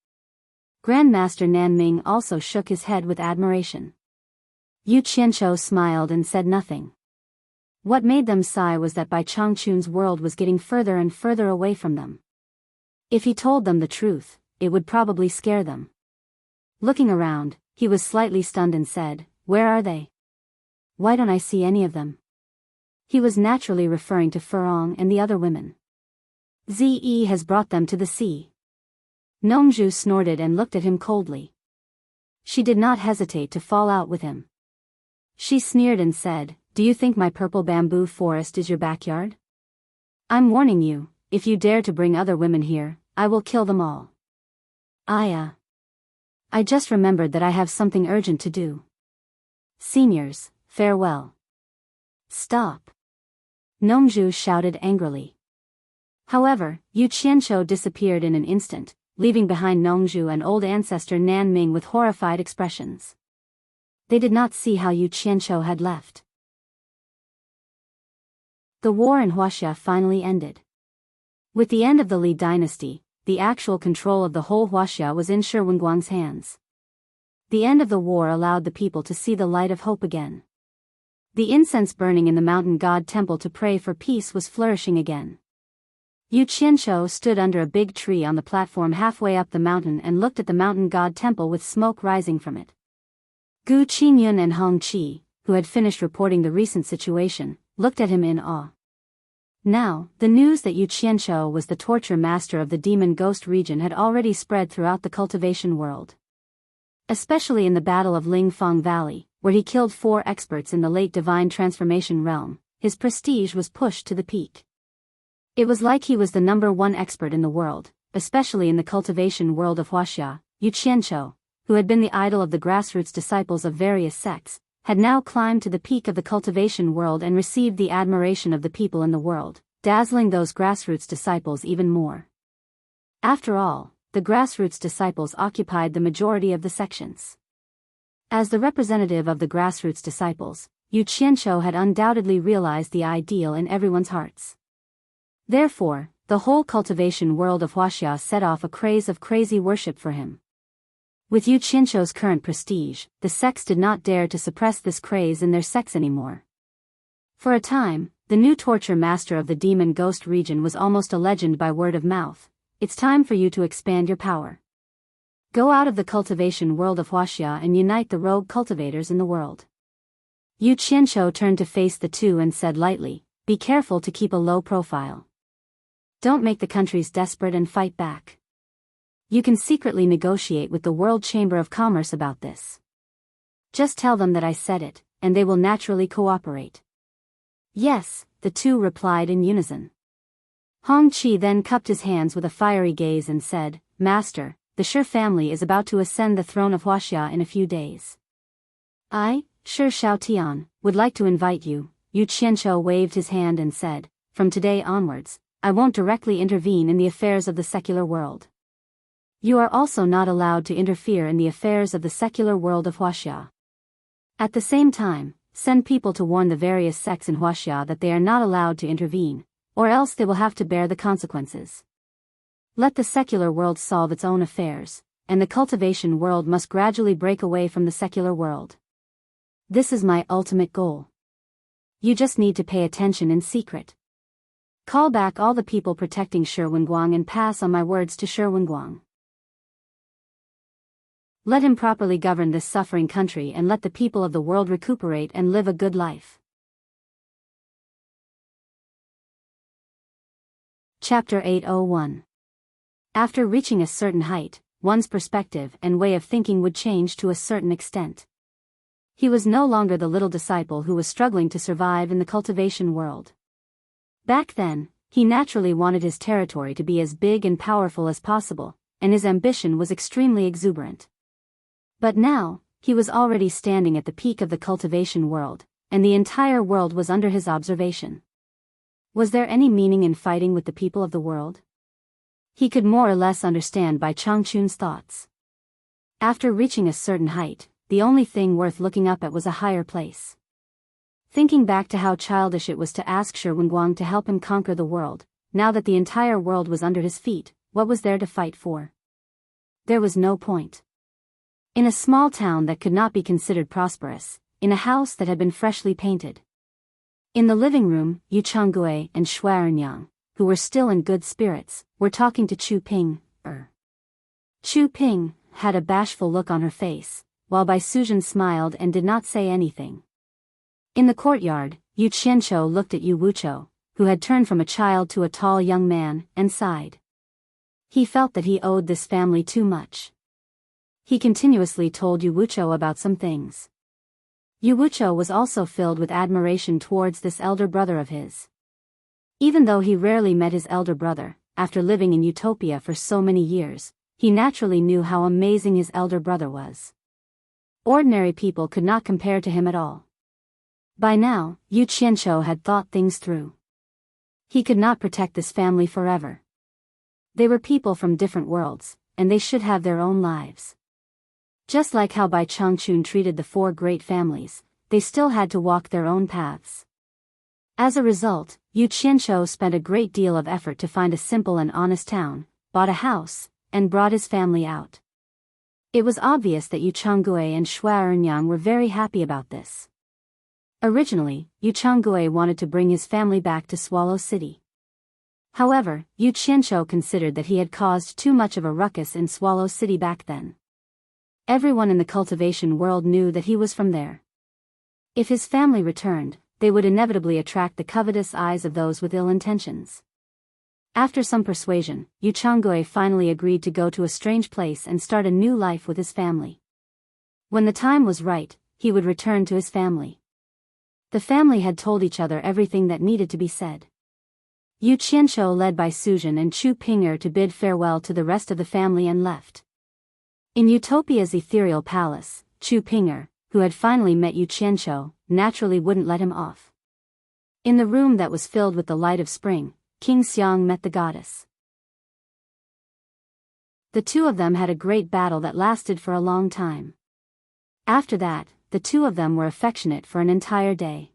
Grandmaster Nan Ming also shook his head with admiration. Yu Qianqiu smiled and said nothing. What made them sigh was that Bai Changchun's world was getting further and further away from them. If he told them the truth, it would probably scare them. Looking around, he was slightly stunned and said, "Where are they? Why don't I see any of them?" He was naturally referring to Furong and the other women. "Ze has brought them to the sea." Nongzhu snorted and looked at him coldly. She did not hesitate to fall out with him. She sneered and said, "Do you think my purple bamboo forest is your backyard? I'm warning you, if you dare to bring other women here, I will kill them all." I just remembered that I have something urgent to do. Seniors, farewell." "Stop!" Nongzhu shouted angrily. However, Yu Qianqiu disappeared in an instant, leaving behind Nongzhu and old ancestor Nan Ming with horrified expressions. They did not see how Yu Qianqiu had left. The war in Huaxia finally ended. With the end of the Li dynasty, the actual control of the whole Huaxia was in Shi Wenguang's hands. The end of the war allowed the people to see the light of hope again. The incense burning in the mountain god temple to pray for peace was flourishing again. Yu Qianshou stood under a big tree on the platform halfway up the mountain and looked at the mountain god temple with smoke rising from it. Gu Qingyun and Hong Qi, who had finished reporting the recent situation, looked at him in awe. Now, the news that Yu Qianshou was the torture master of the demon ghost region had already spread throughout the cultivation world. Especially in the Battle of Lingfang Valley, where he killed 4 experts in the late divine transformation realm, his prestige was pushed to the peak. It was like he was the #1 expert in the world, especially in the cultivation world of Huaxia. Yu Qianshou, who had been the idol of the grassroots disciples of various sects, had now climbed to the peak of the cultivation world and received the admiration of the people in the world, dazzling those grassroots disciples even more. After all, the grassroots disciples occupied the majority of the sections. As the representative of the grassroots disciples, Yu Qianshou had undoubtedly realized the ideal in everyone's hearts. Therefore, the whole cultivation world of Huaxia set off a craze of crazy worship for him. With Yu Qianshou's current prestige, the sects did not dare to suppress this craze in their sects anymore. For a time, the new torture master of the demon ghost region was almost a legend by word of mouth. It's time for you to expand your power. Go out of the cultivation world of Huaxia and unite the rogue cultivators in the world. Yu Qianshou turned to face the two and said lightly, be careful to keep a low profile. Don't make the countries desperate and fight back. You can secretly negotiate with the World Chamber of Commerce about this. Just tell them that I said it, and they will naturally cooperate. Yes, the two replied in unison. Hong Qi then cupped his hands with a fiery gaze and said, Master, the Shi family is about to ascend the throne of Huaxia in a few days. I, Shi Shaotian, would like to invite you. Yu Qianshou waved his hand and said, from today onwards, I won't directly intervene in the affairs of the secular world. You are also not allowed to interfere in the affairs of the secular world of Huaxia. At the same time, send people to warn the various sects in Huaxia that they are not allowed to intervene, or else they will have to bear the consequences. Let the secular world solve its own affairs, and the cultivation world must gradually break away from the secular world. This is my ultimate goal. You just need to pay attention in secret. Call back all the people protecting Shi Wenguang and pass on my words to Shi Wenguang. Let him properly govern this suffering country and let the people of the world recuperate and live a good life. Chapter 801. After reaching a certain height, one's perspective and way of thinking would change to a certain extent. He was no longer the little disciple who was struggling to survive in the cultivation world. Back then, he naturally wanted his territory to be as big and powerful as possible, and his ambition was extremely exuberant. But now, he was already standing at the peak of the cultivation world, and the entire world was under his observation. Was there any meaning in fighting with the people of the world? He could more or less understand by Changchun's thoughts. After reaching a certain height, the only thing worth looking up at was a higher place. Thinking back to how childish it was to ask Shi Wenguang to help him conquer the world, now that the entire world was under his feet, what was there to fight for? There was no point. In a small town that could not be considered prosperous, in a house that had been freshly painted. In the living room, Yu Changgui and Shui Ernyang, who were still in good spirits, were talking to Chu Ping. Chu Ping had a bashful look on her face, while Bai Suzhen smiled and did not say anything. In the courtyard, Yu Qianshou looked at Yu Wuchou, who had turned from a child to a tall young man, and sighed. He felt that he owed this family too much. He continuously told Yu Wuchou about some things. Yu Wuchou was also filled with admiration towards this elder brother of his. Even though he rarely met his elder brother, after living in Utopia for so many years, he naturally knew how amazing his elder brother was. Ordinary people could not compare to him at all. By now, Yu Qianshou had thought things through. He could not protect this family forever. They were people from different worlds, and they should have their own lives. Just like how Bai Changchun treated the 4 great families, they still had to walk their own paths. As a result, Yu Qianshou spent a great deal of effort to find a simple and honest town, bought a house, and brought his family out. It was obvious that Yu Changgui and Shui Ernyang were very happy about this. Originally, Yu Changgui wanted to bring his family back to Swallow City. However, Yu Qianzhou considered that he had caused too much of a ruckus in Swallow City back then. Everyone in the cultivation world knew that he was from there. If his family returned, they would inevitably attract the covetous eyes of those with ill intentions. After some persuasion, Yu Changgui finally agreed to go to a strange place and start a new life with his family. When the time was right, he would return to his family. The family had told each other everything that needed to be said. Yu Qianzhou led by Suzhen and Chu Ping'er to bid farewell to the rest of the family and left. In Utopia's ethereal palace, Chu Ping'er, who had finally met Yu Qianzhou, naturally wouldn't let him off. In the room that was filled with the light of spring, King Xiang met the goddess. The two of them had a great battle that lasted for a long time. After that, the two of them were affectionate for an entire day.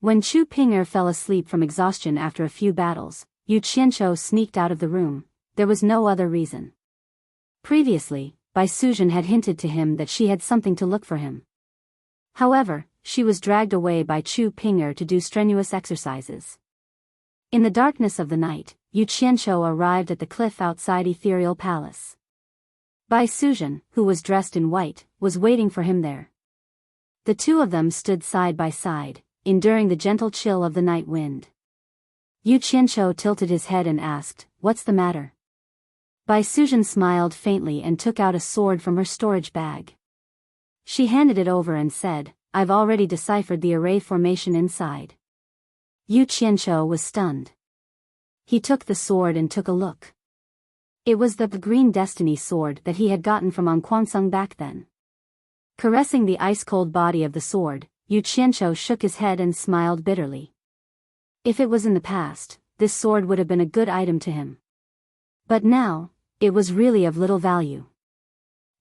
When Chu Ping'er fell asleep from exhaustion after a few battles, Yu Qianzhou sneaked out of the room. There was no other reason. Previously, Bai Suzhen had hinted to him that she had something to look for him. However, she was dragged away by Chu Ping'er to do strenuous exercises. In the darkness of the night, Yu Qianzhou arrived at the cliff outside Ethereal Palace. Bai Suzhen, who was dressed in white, was waiting for him there. The two of them stood side by side, enduring the gentle chill of the night wind. Yu Qianzhou tilted his head and asked, "What's the matter?" Bai Suzhen smiled faintly and took out a sword from her storage bag. She handed it over and said, "I've already deciphered the array formation inside." Yu Qianzhou was stunned. He took the sword and took a look. It was the green destiny sword that he had gotten from Anquansung back then. Caressing the ice-cold body of the sword, Yu Qianzhou shook his head and smiled bitterly. If it was in the past, this sword would have been a good item to him. But now, it was really of little value.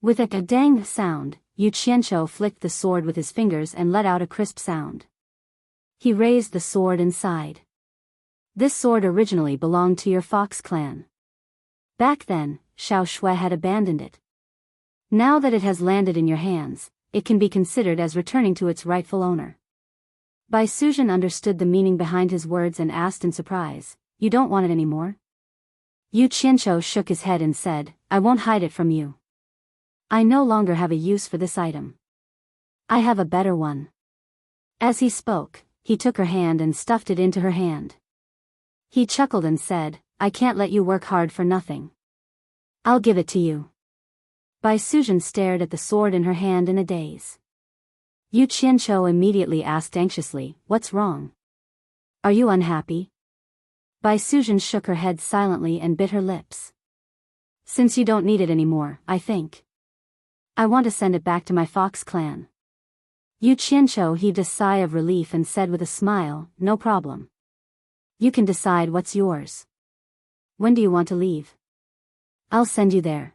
With a dang sound, Yu Qianzhou flicked the sword with his fingers and let out a crisp sound. He raised the sword and sighed. "This sword originally belonged to your Fox clan. Back then, Xiao Shui had abandoned it. Now that it has landed in your hands, it can be considered as returning to its rightful owner." Bai Suzhen understood the meaning behind his words and asked in surprise, "You don't want it anymore?" Yu Qianzhou shook his head and said, "I won't hide it from you. I no longer have a use for this item. I have a better one." As he spoke, he took her hand and stuffed it into her hand. He chuckled and said, "I can't let you work hard for nothing. I'll give it to you." Bai Suzhen stared at the sword in her hand in a daze. Yu Qianzhou immediately asked anxiously, "What's wrong? Are you unhappy?" Bai Suzhen shook her head silently and bit her lips. "Since you don't need it anymore, I think I want to send it back to my Fox clan." Yu Qianzhou heaved a sigh of relief and said with a smile, "No problem. You can decide what's yours. When do you want to leave? I'll send you there.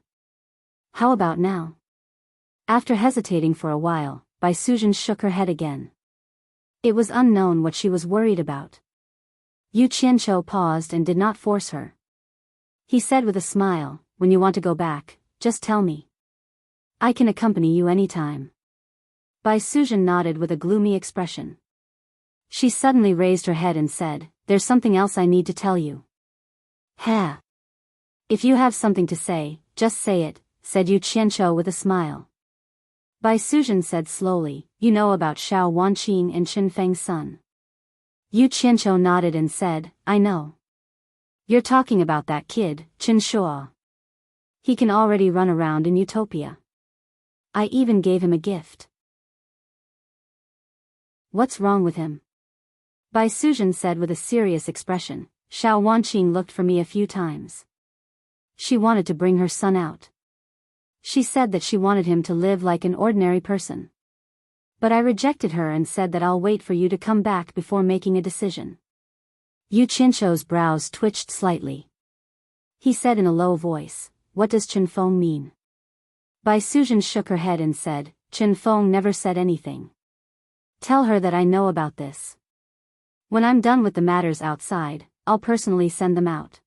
How about now?" After hesitating for a while, Bai Suzhen shook her head again. It was unknown what she was worried about. Yu Qianzhou paused and did not force her. He said with a smile, "When you want to go back, just tell me. I can accompany you anytime." Bai Suzhen nodded with a gloomy expression. She suddenly raised her head and said, "There's something else I need to tell you." "Huh? If you have something to say, just say it," said Yu Qianzhou with a smile. Bai Suzhen said slowly, "You know about Xiao Wanqing and Chen Feng's son." Yu Qianzhou nodded and said, "I know. You're talking about that kid, Chen Shuo. He can already run around in Utopia. I even gave him a gift." "What's wrong with him?" Bai Suzhen said with a serious expression. "Xiao Wanqing looked for me a few times. She wanted to bring her son out. She said that she wanted him to live like an ordinary person. But I rejected her and said that I'll wait for you to come back before making a decision." Yu Qianzhou's brows twitched slightly. He said in a low voice, "What does Chen Feng mean?" Bai Suzhen shook her head and said, "Chen Feng never said anything. Tell her that I know about this. When I'm done with the matters outside, I'll personally send them out."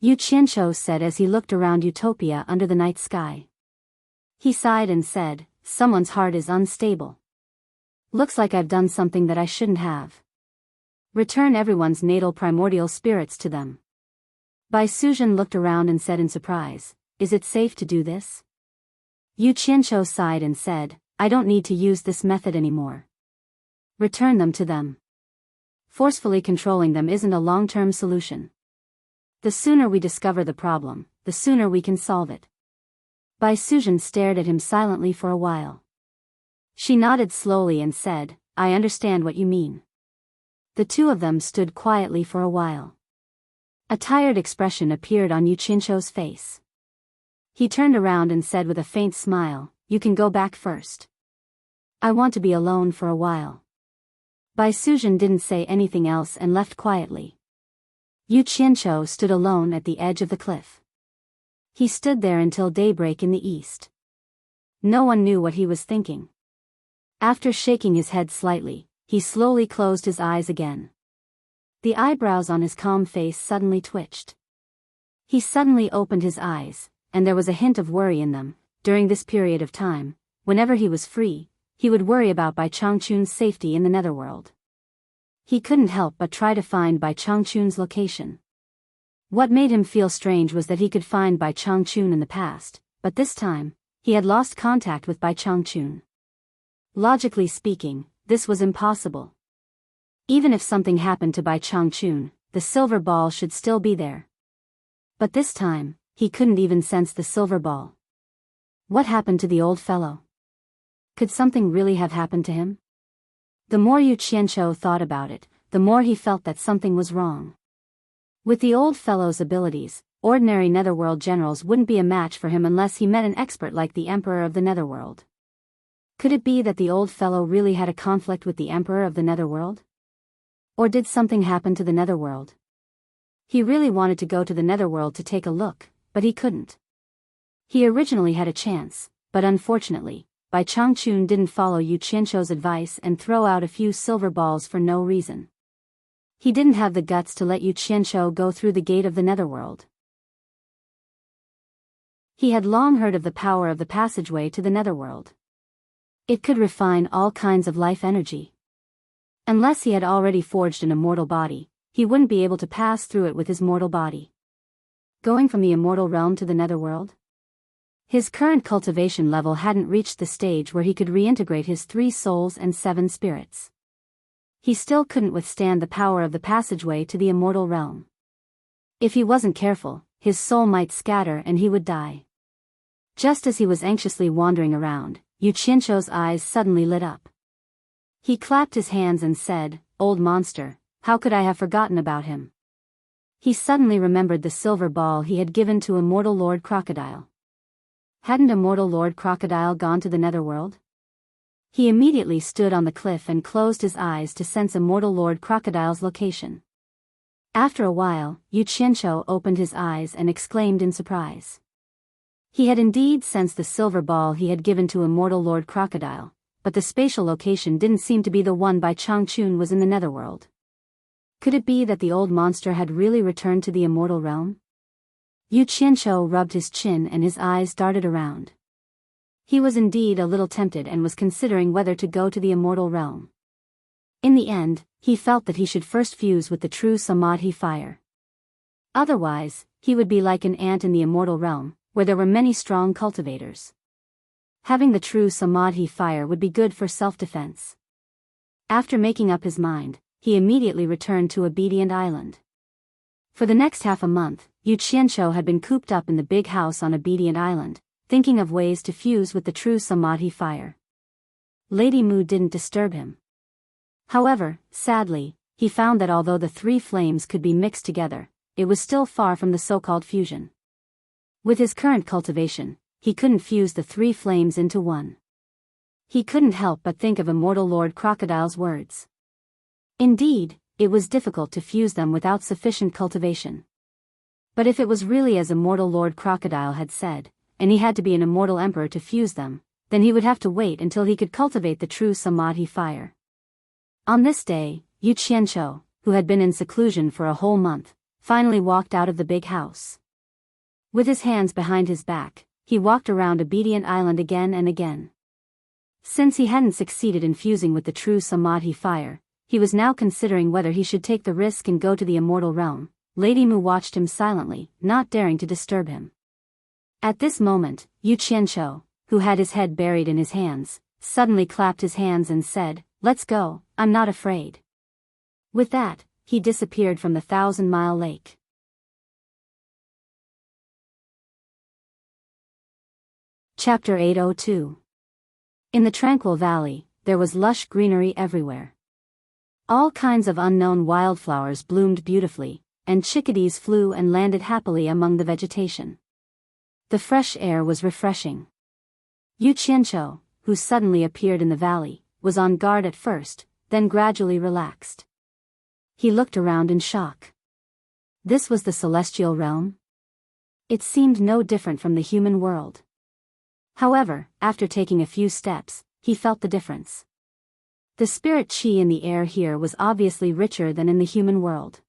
Yu Qianzhou said as he looked around Utopia under the night sky. He sighed and said, "Someone's heart is unstable. Looks like I've done something that I shouldn't have. Return everyone's natal primordial spirits to them. Bai Suzhen looked around and said in surprise, is it safe to do this? Yu Qianqiu sighed and said, I don't need to use this method anymore. Return them to them. Forcefully controlling them isn't a long-term solution. The sooner we discover the problem, the sooner we can solve it. Bai Suzhen stared at him silently for a while. She nodded slowly and said, I understand what you mean. The two of them stood quietly for a while. A tired expression appeared on Yu Qianqiu's face. He turned around and said with a faint smile, you can go back first. I want to be alone for a while. Bai Suzhen didn't say anything else and left quietly. Yu Qianqiu stood alone at the edge of the cliff. He stood there until daybreak in the east. No one knew what he was thinking. After shaking his head slightly, he slowly closed his eyes again. The eyebrows on his calm face suddenly twitched. He suddenly opened his eyes, and there was a hint of worry in them. During this period of time, whenever he was free, he would worry about Bai Changchun's safety in the netherworld. He couldn't help but try to find Bai Changchun's location. What made him feel strange was that he could find Bai Changchun in the past, but this time, he had lost contact with Bai Changchun. Logically speaking, this was impossible. Even if something happened to Bai Changchun, the silver ball should still be there. But this time, he couldn't even sense the silver ball. What happened to the old fellow? Could something really have happened to him? The more Yu Qianqiu thought about it, the more he felt that something was wrong. With the old fellow's abilities, ordinary netherworld generals wouldn't be a match for him unless he met an expert like the Emperor of the Netherworld. Could it be that the old fellow really had a conflict with the Emperor of the Netherworld? Or did something happen to the Netherworld? He really wanted to go to the Netherworld to take a look, but he couldn't. He originally had a chance, but unfortunately, Bai Changchun didn't follow Yu Qianqiu's advice and throw out a few silver balls for no reason. He didn't have the guts to let Yu Qianqiu go through the gate of the Netherworld. He had long heard of the power of the passageway to the Netherworld. It could refine all kinds of life energy. Unless he had already forged an immortal body, he wouldn't be able to pass through it with his mortal body. Going from the immortal realm to the Netherworld? His current cultivation level hadn't reached the stage where he could reintegrate his 3 souls and 7 spirits. He still couldn't withstand the power of the passageway to the immortal realm. If he wasn't careful, his soul might scatter and he would die. Just as he was anxiously wandering around, Yu Qianqiu's eyes suddenly lit up. He clapped his hands and said, "Old monster, how could I have forgotten about him?" He suddenly remembered the silver ball he had given to Immortal Lord Crocodile. Hadn't Immortal Lord Crocodile gone to the Netherworld? He immediately stood on the cliff and closed his eyes to sense Immortal Lord Crocodile's location. After a while, Yu Qianqiu opened his eyes and exclaimed in surprise. He had indeed sensed the silver ball he had given to Immortal Lord Crocodile, but the spatial location didn't seem to be the one Bai Changchun was in the Netherworld. Could it be that the old monster had really returned to the immortal realm? Yu Qianqiu rubbed his chin and his eyes darted around. He was indeed a little tempted and was considering whether to go to the immortal realm. In the end, he felt that he should first fuse with the true Samadhi fire. Otherwise, he would be like an ant in the immortal realm, where there were many strong cultivators. Having the true Samadhi fire would be good for self-defense. After making up his mind, he immediately returned to Obedient Island. For the next half a month, Yu Qianqiu had been cooped up in the big house on Obedient Island, thinking of ways to fuse with the true Samadhi fire. Lady Mu didn't disturb him. However, sadly, he found that although the 3 flames could be mixed together, it was still far from the so-called fusion. With his current cultivation, he couldn't fuse the 3 flames into one. He couldn't help but think of Immortal Lord Crocodile's words. Indeed, it was difficult to fuse them without sufficient cultivation. But if it was really as Immortal Lord Crocodile had said, and he had to be an immortal emperor to fuse them, then he would have to wait until he could cultivate the true Samadhi fire. On this day, Yu Qianqiu, who had been in seclusion for a whole month, finally walked out of the big house. With his hands behind his back, he walked around Obedient Island again and again. Since he hadn't succeeded in fusing with the true Samadhi fire, he was now considering whether he should take the risk and go to the immortal realm. Lady Mu watched him silently, not daring to disturb him. At this moment, Yu Qianqiu, who had his head buried in his hands, suddenly clapped his hands and said, "Let's go, I'm not afraid." With that, he disappeared from the 1,000-mile lake. Chapter 802. In the tranquil valley, there was lush greenery everywhere. All kinds of unknown wildflowers bloomed beautifully, and chickadees flew and landed happily among the vegetation. The fresh air was refreshing. Yu Qianqiu, who suddenly appeared in the valley, was on guard at first, then gradually relaxed. He looked around in shock. This was the celestial realm? It seemed no different from the human world. However, after taking a few steps, he felt the difference. The spirit qi in the air here was obviously richer than in the human world.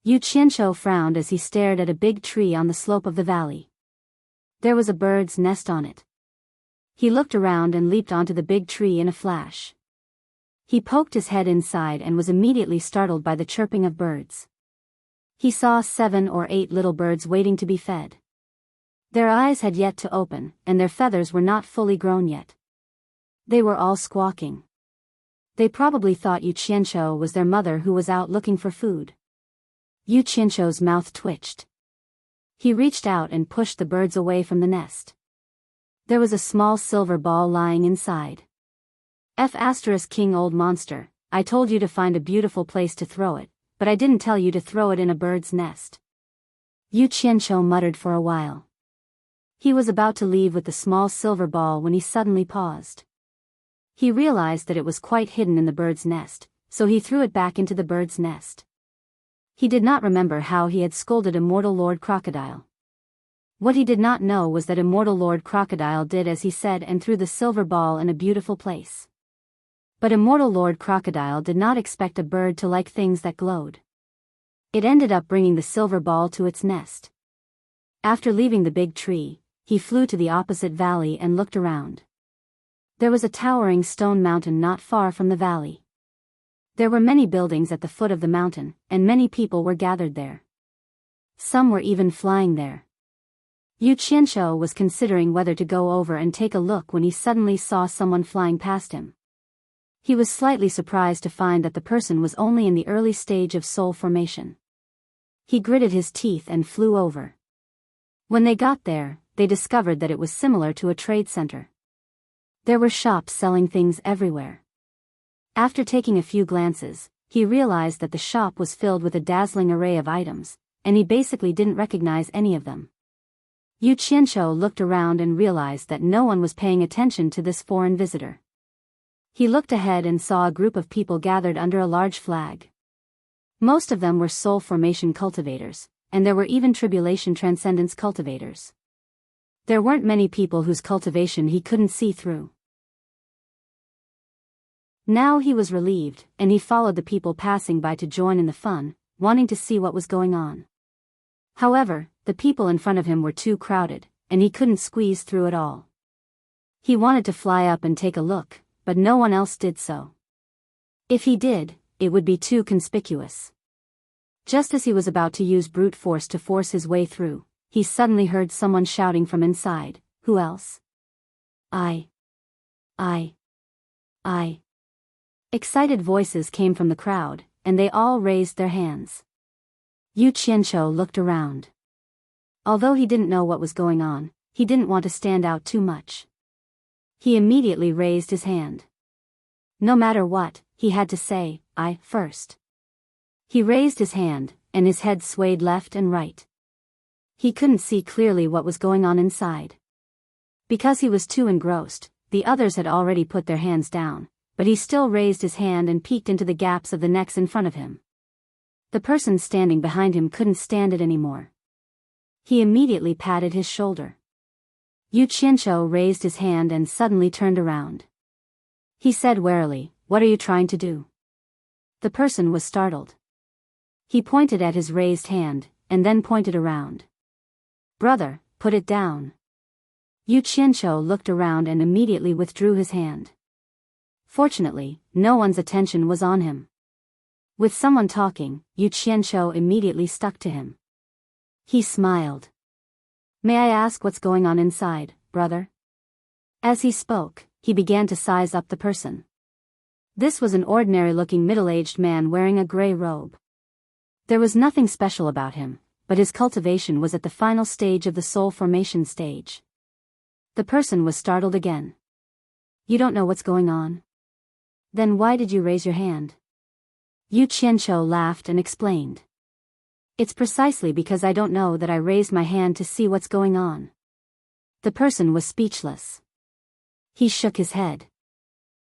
Yu Qianqiu frowned as he stared at a big tree on the slope of the valley. There was a bird's nest on it. He looked around and leaped onto the big tree in a flash. He poked his head inside and was immediately startled by the chirping of birds. He saw 7 or 8 little birds waiting to be fed. Their eyes had yet to open, and their feathers were not fully grown yet. They were all squawking. They probably thought Yu Qianqiu was their mother who was out looking for food. Yu Qianqiu's mouth twitched. He reached out and pushed the birds away from the nest. There was a small silver ball lying inside. King old monster, I told you to find a beautiful place to throw it, but I didn't tell you to throw it in a bird's nest. Yu Qianqiu muttered for a while. He was about to leave with the small silver ball when he suddenly paused. He realized that it was quite hidden in the bird's nest, so he threw it back into the bird's nest. He did not remember how he had scolded Immortal Lord Crocodile. What he did not know was that Immortal Lord Crocodile did as he said and threw the silver ball in a beautiful place. But Immortal Lord Crocodile did not expect a bird to like things that glowed. It ended up bringing the silver ball to its nest. After leaving the big tree, he flew to the opposite valley and looked around. There was a towering stone mountain not far from the valley. There were many buildings at the foot of the mountain, and many people were gathered there. Some were even flying there. Yu Qianqiu was considering whether to go over and take a look when he suddenly saw someone flying past him. He was slightly surprised to find that the person was only in the early stage of soul formation. He gritted his teeth and flew over. When they got there, they discovered that it was similar to a trade center. There were shops selling things everywhere. After taking a few glances, he realized that the shop was filled with a dazzling array of items, and he basically didn't recognize any of them. Yu Qianqiu looked around and realized that no one was paying attention to this foreign visitor. He looked ahead and saw a group of people gathered under a large flag. Most of them were soul formation cultivators, and there were even tribulation transcendence cultivators. There weren't many people whose cultivation he couldn't see through. Now he was relieved, and he followed the people passing by to join in the fun, wanting to see what was going on. However, the people in front of him were too crowded, and he couldn't squeeze through it all. He wanted to fly up and take a look, but no one else did so. If he did, it would be too conspicuous. Just as he was about to use brute force to force his way through, he suddenly heard someone shouting from inside, "Who else?" I. Excited voices came from the crowd, and they all raised their hands. Yu Qianqiu looked around. Although he didn't know what was going on, he didn't want to stand out too much. He immediately raised his hand. No matter what, he had to say, "I" first. He raised his hand, and his head swayed left and right. He couldn't see clearly what was going on inside. Because he was too engrossed, the others had already put their hands down, but he still raised his hand and peeked into the gaps of the necks in front of him. The person standing behind him couldn't stand it anymore. He immediately patted his shoulder. Yu Qianqiu raised his hand and suddenly turned around. He said warily, "What are you trying to do?" The person was startled. He pointed at his raised hand, and then pointed around. "Brother, put it down." Yu Qianqiu looked around and immediately withdrew his hand. Fortunately, no one's attention was on him. With someone talking, Yu Qianqiu immediately stuck to him. He smiled. "May I ask what's going on inside, brother?" As he spoke, he began to size up the person. This was an ordinary-looking middle-aged man wearing a gray robe. There was nothing special about him, but his cultivation was at the final stage of the soul formation stage. The person was startled again. "You don't know what's going on? Then why did you raise your hand?" Yu Qianqiu laughed and explained. "It's precisely because I don't know that I raised my hand to see what's going on." The person was speechless. He shook his head.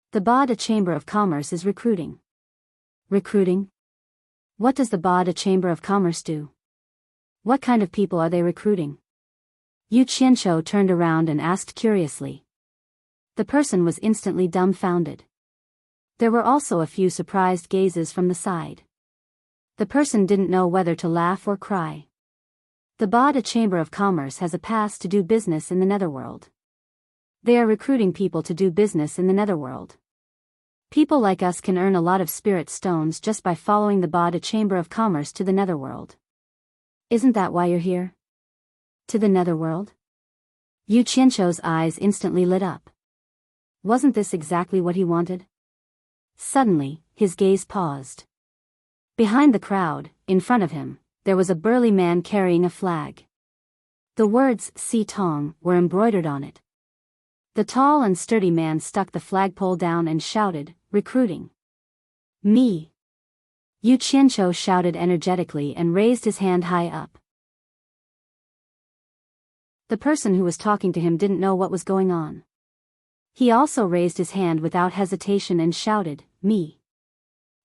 "The Bada Chamber of Commerce is recruiting." "Recruiting? What does the Bada Chamber of Commerce do? What kind of people are they recruiting?" Yu Qianqiu turned around and asked curiously. The person was instantly dumbfounded. There were also a few surprised gazes from the side. The person didn't know whether to laugh or cry. The Bada Chamber of Commerce has a pass to do business in the Netherworld. They are recruiting people to do business in the Netherworld. People like us can earn a lot of spirit stones just by following the Bada Chamber of Commerce to the Netherworld. Isn't that why you're here? To the Netherworld? Yu Qianqiu's eyes instantly lit up. Wasn't this exactly what he wanted? Suddenly, his gaze paused. Behind the crowd, in front of him, there was a burly man carrying a flag. The words "Si Tong" were embroidered on it. The tall and sturdy man stuck the flagpole down and shouted, "Recruiting." "Me!" Yu Qianqiu shouted energetically and raised his hand high up. The person who was talking to him didn't know what was going on. He also raised his hand without hesitation and shouted, "Me."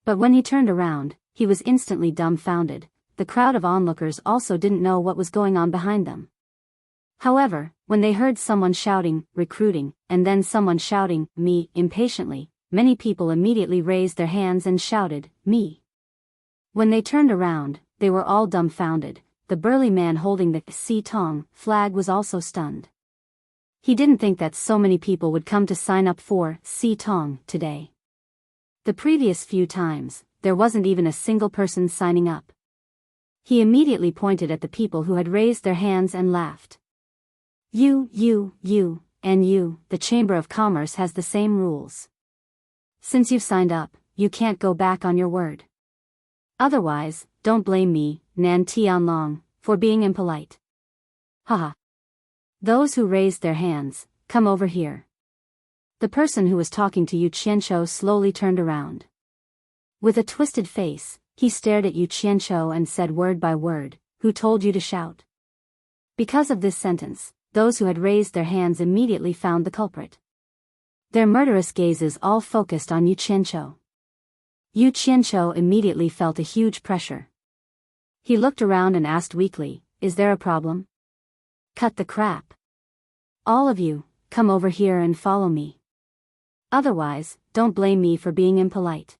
But when he turned around, he was instantly dumbfounded. The crowd of onlookers also didn't know what was going on behind them. However, when they heard someone shouting, "Recruiting," and then someone shouting, "Me," impatiently, many people immediately raised their hands and shouted, "Me." When they turned around, they were all dumbfounded. The burly man holding the "Si Tong" flag was also stunned. He didn't think that so many people would come to sign up for "Si Tong" today. The previous few times, there wasn't even a single person signing up. He immediately pointed at the people who had raised their hands and laughed. You, and you, the Chamber of Commerce has the same rules. Since you've signed up, you can't go back on your word. Otherwise, don't blame me, Nan Tianlong, for being impolite. Haha. Those who raised their hands, come over here. The person who was talking to Yu Qianqiu slowly turned around. With a twisted face, he stared at Yu Qianqiu and said word by word, "Who told you to shout?" Because of this sentence, those who had raised their hands immediately found the culprit. Their murderous gazes all focused on Yu Qianqiu. Yu Qianqiu immediately felt a huge pressure. He looked around and asked weakly, "Is there a problem?" "Cut the crap. All of you, come over here and follow me. Otherwise, don't blame me for being impolite."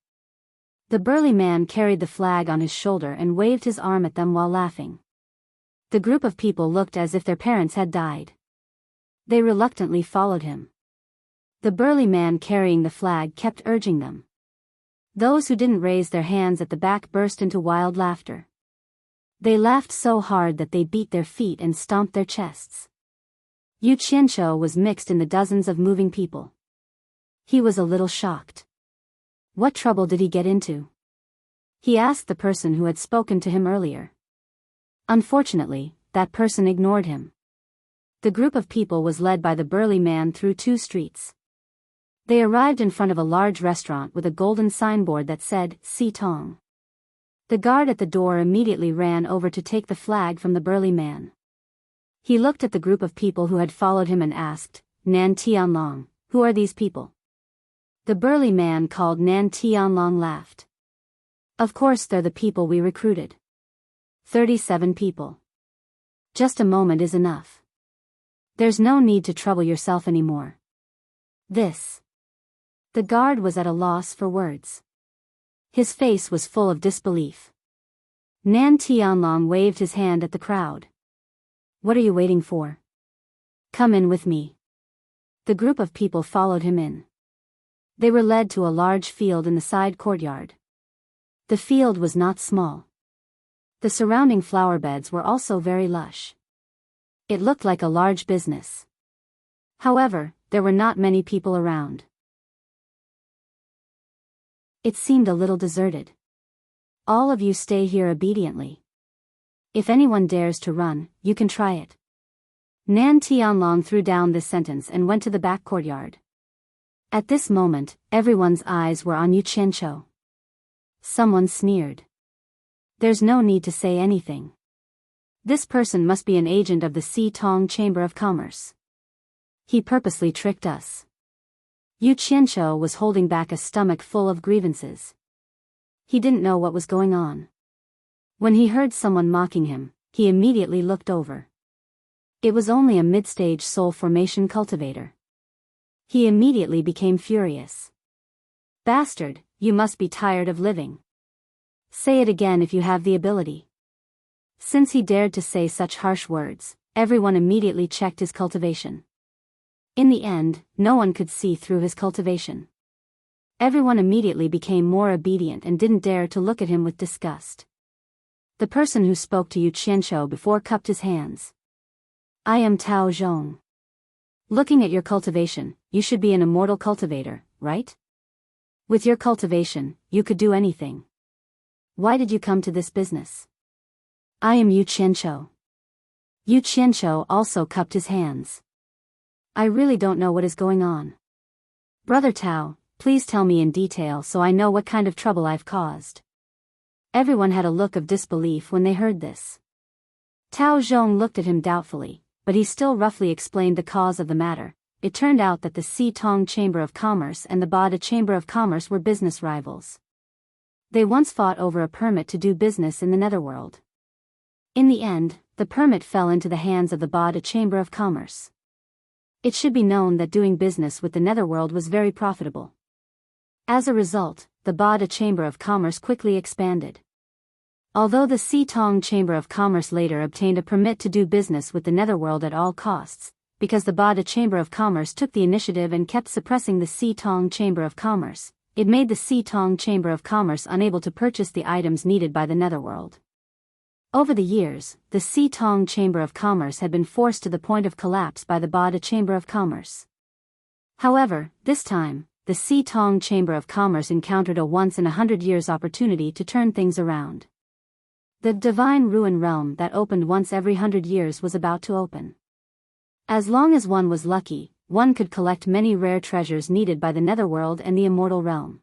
The burly man carried the flag on his shoulder and waved his arm at them while laughing. The group of people looked as if their parents had died. They reluctantly followed him. The burly man carrying the flag kept urging them. Those who didn't raise their hands at the back burst into wild laughter. They laughed so hard that they beat their feet and stomped their chests. Yu Qianqiu was mixed in the dozens of moving people. He was a little shocked. What trouble did he get into? He asked the person who had spoken to him earlier. Unfortunately, that person ignored him. The group of people was led by the burly man through 2 streets. They arrived in front of a large restaurant with a golden signboard that said, "Si Tong." The guard at the door immediately ran over to take the flag from the burly man. He looked at the group of people who had followed him and asked, "Nan Tianlong, who are these people?" The burly man called Nan Tianlong laughed. "Of course they're the people we recruited. 37 people. Just a moment is enough. There's no need to trouble yourself anymore. This." The guard was at a loss for words. His face was full of disbelief. Nan Tianlong waved his hand at the crowd. "What are you waiting for? Come in with me. The group of people followed him in. They were led to a large field in the side courtyard. The field was not small. The surrounding flower beds were also very lush. It looked like a large business. However, there were not many people around. It seemed a little deserted. All of you stay here obediently. If anyone dares to run, you can try it. Nan Tianlong threw down this sentence and went to the back courtyard. At this moment, everyone's eyes were on Yu Qianqiu. Someone sneered. There's no need to say anything. This person must be an agent of the Xitong Chamber of Commerce. He purposely tricked us. Yu Qianqiu was holding back a stomach full of grievances. He didn't know what was going on. When he heard someone mocking him, he immediately looked over. It was only a mid-stage soul formation cultivator. He immediately became furious. Bastard, you must be tired of living. Say it again if you have the ability. Since he dared to say such harsh words, everyone immediately checked his cultivation. In the end, no one could see through his cultivation. Everyone immediately became more obedient and didn't dare to look at him with disgust. The person who spoke to Yu Qianqiu before cupped his hands. I am Tao Zhong. Looking at your cultivation, you should be an immortal cultivator, right? With your cultivation, you could do anything. Why did you come to this business? I am Yu Qianqiu. Yu Qianqiu also cupped his hands. I really don't know what is going on. Brother Tao, please tell me in detail so I know what kind of trouble I've caused. Everyone had a look of disbelief when they heard this. Tao Zhong looked at him doubtfully, but he still roughly explained the cause of the matter. It turned out that the Xitong Chamber of Commerce and the Bada Chamber of Commerce were business rivals. They once fought over a permit to do business in the Netherworld. In the end, the permit fell into the hands of the Bada Chamber of Commerce. It should be known that doing business with the Netherworld was very profitable. As a result, the Bada Chamber of Commerce quickly expanded. Although the Xitong Chamber of Commerce later obtained a permit to do business with the Netherworld at all costs, because the Bada Chamber of Commerce took the initiative and kept suppressing the Xitong Chamber of Commerce, it made the Xitong Chamber of Commerce unable to purchase the items needed by the Netherworld. Over the years, the Xitong Chamber of Commerce had been forced to the point of collapse by the Bada Chamber of Commerce. However, this time, the Xitong Chamber of Commerce encountered a once-in-a-hundred-years opportunity to turn things around. The Divine Ruin Realm that opened once every 100 years was about to open. As long as one was lucky, one could collect many rare treasures needed by the Netherworld and the Immortal Realm.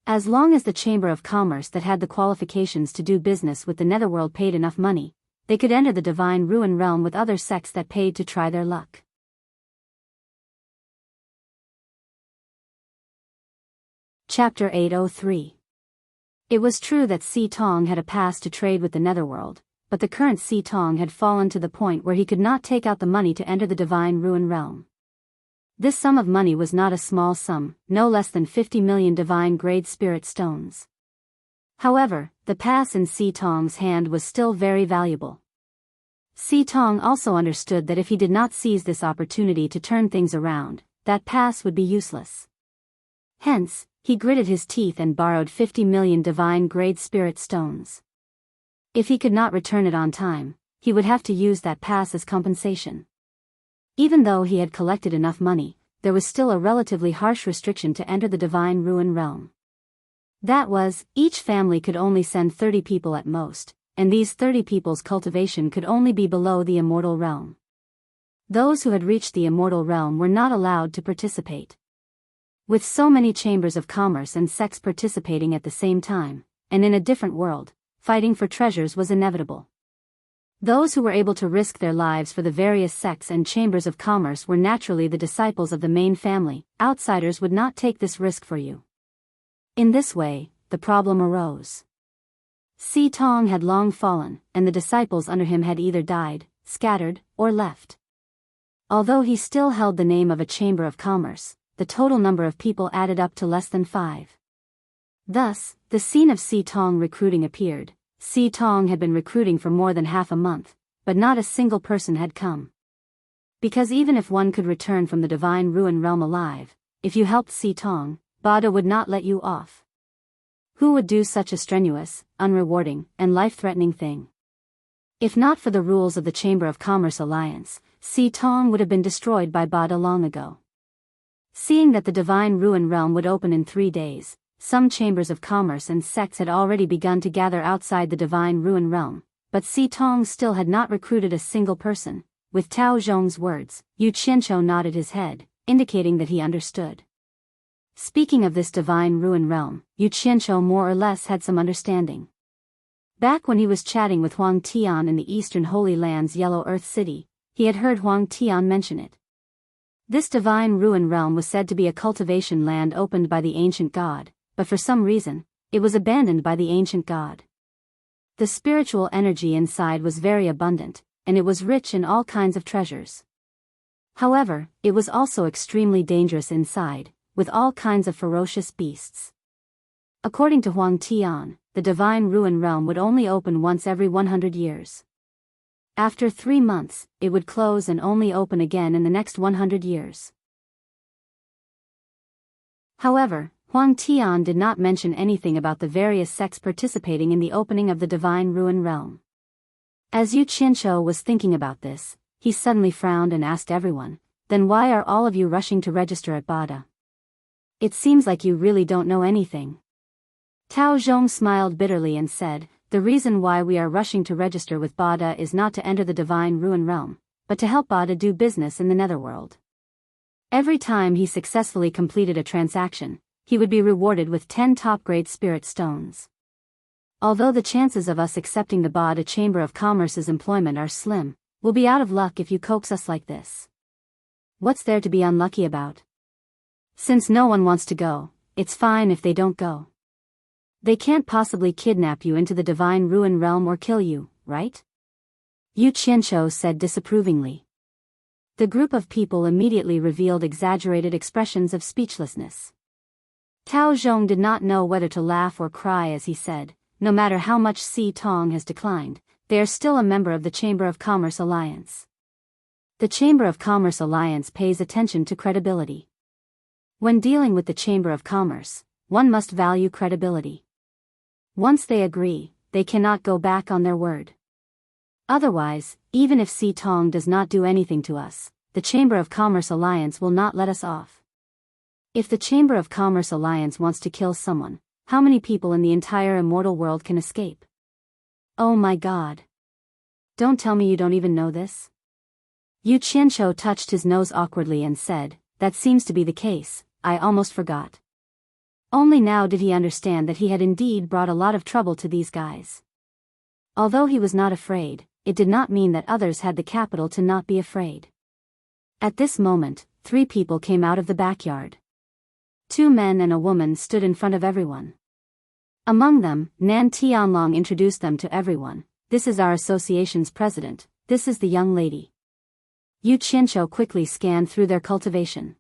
As long as the Chamber of Commerce that had the qualifications to do business with the Netherworld paid enough money, they could enter the Divine Ruin Realm with other sects that paid to try their luck. Chapter 803. It was true that Xitong had a pass to trade with the Netherworld, but the current Xitong had fallen to the point where he could not take out the money to enter the Divine Ruin Realm. This sum of money was not a small sum, no less than 50 million divine-grade spirit stones. However, the pass in Xitong's hand was still very valuable. Xitong also understood that if he did not seize this opportunity to turn things around, that pass would be useless. Hence, he gritted his teeth and borrowed 50 million divine-grade spirit stones. If he could not return it on time, he would have to use that pass as compensation. Even though he had collected enough money, there was still a relatively harsh restriction to enter the Divine Ruin Realm. That was, each family could only send 30 people at most, and these 30 people's cultivation could only be below the Immortal Realm. Those who had reached the Immortal Realm were not allowed to participate. With so many chambers of commerce and sects participating at the same time, and in a different world, fighting for treasures was inevitable. Those who were able to risk their lives for the various sects and chambers of commerce were naturally the disciples of the main family. Outsiders would not take this risk for you. In this way, the problem arose. Xitong had long fallen, and the disciples under him had either died, scattered, or left. Although he still held the name of a chamber of commerce, the total number of people added up to less than 5. Thus, the scene of Xitong recruiting appeared. Xitong had been recruiting for more than half a month, but not a single person had come. Because even if one could return from the divine ruin realm alive, if you helped Si Tong, Bada would not let you off. Who would do such a strenuous, unrewarding, and life-threatening thing? If not for the rules of the Chamber of Commerce Alliance, Si Tong would have been destroyed by Bada long ago. Seeing that the divine ruin realm would open in 3 days, some chambers of commerce and sects had already begun to gather outside the divine ruin realm, but Si Tong still had not recruited a single person. With Tao Zhong's words, Yu Qianqiu nodded his head, indicating that he understood. Speaking of this divine ruin realm, Yu Qianqiu more or less had some understanding. Back when he was chatting with Huang Tian in the Eastern Holy Land's Yellow Earth City, he had heard Huang Tian mention it. This divine ruin realm was said to be a cultivation land opened by the ancient god, but for some reason, it was abandoned by the ancient god. The spiritual energy inside was very abundant, and it was rich in all kinds of treasures. However, it was also extremely dangerous inside, with all kinds of ferocious beasts. According to Huang Tian, the divine ruin realm would only open once every 100 years. After 3 months, it would close and only open again in the next 100 years. However, Huang Tian did not mention anything about the various sects participating in the opening of the divine ruin realm. As Yu Qianqiu was thinking about this, he suddenly frowned and asked everyone, "Then why are all of you rushing to register at Bada? It seems like you really don't know anything." Tao Zhong smiled bitterly and said, "The reason why we are rushing to register with Bada is not to enter the divine ruin realm, but to help Bada do business in the netherworld. Every time he successfully completed a transaction, he would be rewarded with 10 top-grade spirit stones. Although the chances of us accepting the Bada Chamber of Commerce's employment are slim, we'll be out of luck if you coax us like this. What's there to be unlucky about? Since no one wants to go, it's fine if they don't go. They can't possibly kidnap you into the divine ruin realm or kill you, right?" Yu Qianqiu said disapprovingly. The group of people immediately revealed exaggerated expressions of speechlessness. Tao Zhong did not know whether to laugh or cry as he said, "No matter how much Si Tong has declined, they are still a member of the Chamber of Commerce Alliance. The Chamber of Commerce Alliance pays attention to credibility. When dealing with the Chamber of Commerce, one must value credibility. Once they agree, they cannot go back on their word. Otherwise, even if Si Tong does not do anything to us, the Chamber of Commerce Alliance will not let us off. If the Chamber of Commerce Alliance wants to kill someone, how many people in the entire immortal world can escape? Oh my god. Don't tell me you don't even know this?" Yu Qianqiu touched his nose awkwardly and said, "That seems to be the case, I almost forgot." Only now did he understand that he had indeed brought a lot of trouble to these guys. Although he was not afraid, it did not mean that others had the capital to not be afraid. At this moment, 3 people came out of the backyard. 2 men and a woman stood in front of everyone. Among them, Nan Tianlong introduced them to everyone. "This is our association's president, this is the young lady." Yu Qianqiu quickly scanned through their cultivation.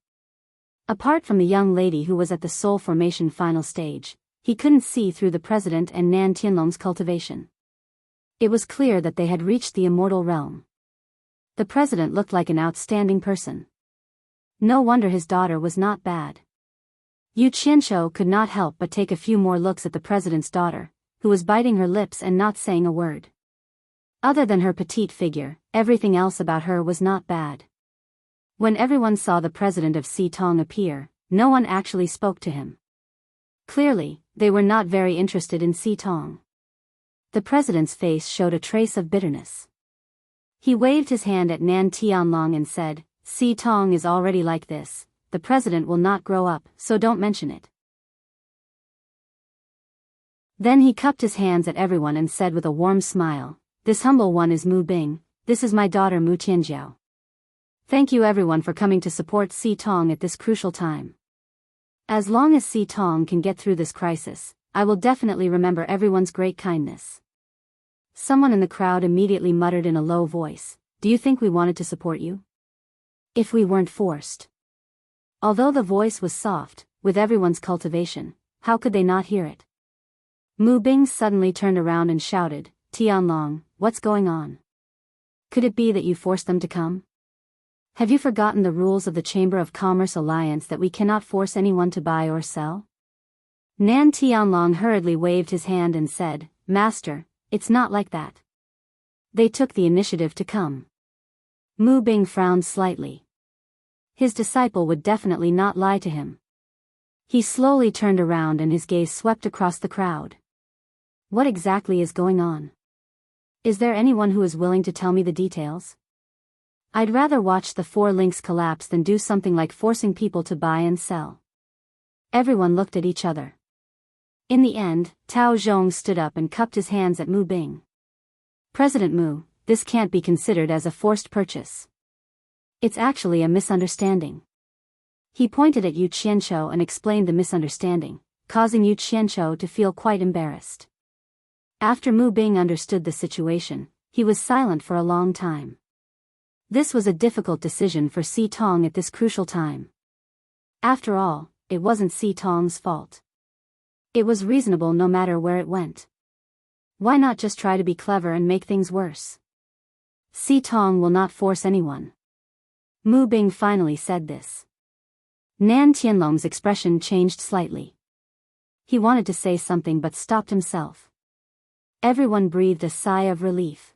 Apart from the young lady who was at the soul formation final stage, he couldn't see through the president and Nan Tianlong's cultivation. It was clear that they had reached the immortal realm. The president looked like an outstanding person. No wonder his daughter was not bad. Yu Qianqiu could not help but take a few more looks at the president's daughter, who was biting her lips and not saying a word. Other than her petite figure, everything else about her was not bad. When everyone saw the president of Si Tong appear, no one actually spoke to him. Clearly, they were not very interested in Si Tong. The president's face showed a trace of bitterness. He waved his hand at Nan Tianlong and said, "Si Tong is already like this. The president will not grow up, so don't mention it." Then he cupped his hands at everyone and said with a warm smile, "This humble one is Mu Bing, this is my daughter Mu Tianjiao. Thank you everyone for coming to support Si Tong at this crucial time. As long as Si Tong can get through this crisis, I will definitely remember everyone's great kindness." Someone in the crowd immediately muttered in a low voice, "Do you think we wanted to support you? If we weren't forced?" Although the voice was soft, with everyone's cultivation, how could they not hear it? Mu Bing suddenly turned around and shouted, "Tianlong, what's going on? Could it be that you forced them to come?" Have you forgotten the rules of the Chamber of Commerce Alliance that we cannot force anyone to buy or sell? Nan Tianlong hurriedly waved his hand and said, Master, it's not like that. They took the initiative to come. Mu Bing frowned slightly. His disciple would definitely not lie to him. He slowly turned around and his gaze swept across the crowd. What exactly is going on? Is there anyone who is willing to tell me the details? I'd rather watch the four links collapse than do something like forcing people to buy and sell. Everyone looked at each other. In the end, Tao Zhong stood up and cupped his hands at Mu Bing. President Mu, this can't be considered as a forced purchase. It's actually a misunderstanding. He pointed at Yu Qianqiu and explained the misunderstanding, causing Yu Qianqiu to feel quite embarrassed. After Mu Bing understood the situation, he was silent for a long time. This was a difficult decision for Si Tong at this crucial time. After all, it wasn't Si Tong's fault. It was reasonable no matter where it went. Why not just try to be clever and make things worse? Si Tong will not force anyone. Mu Bing finally said this. Nan Tianlong's expression changed slightly. He wanted to say something but stopped himself. Everyone breathed a sigh of relief.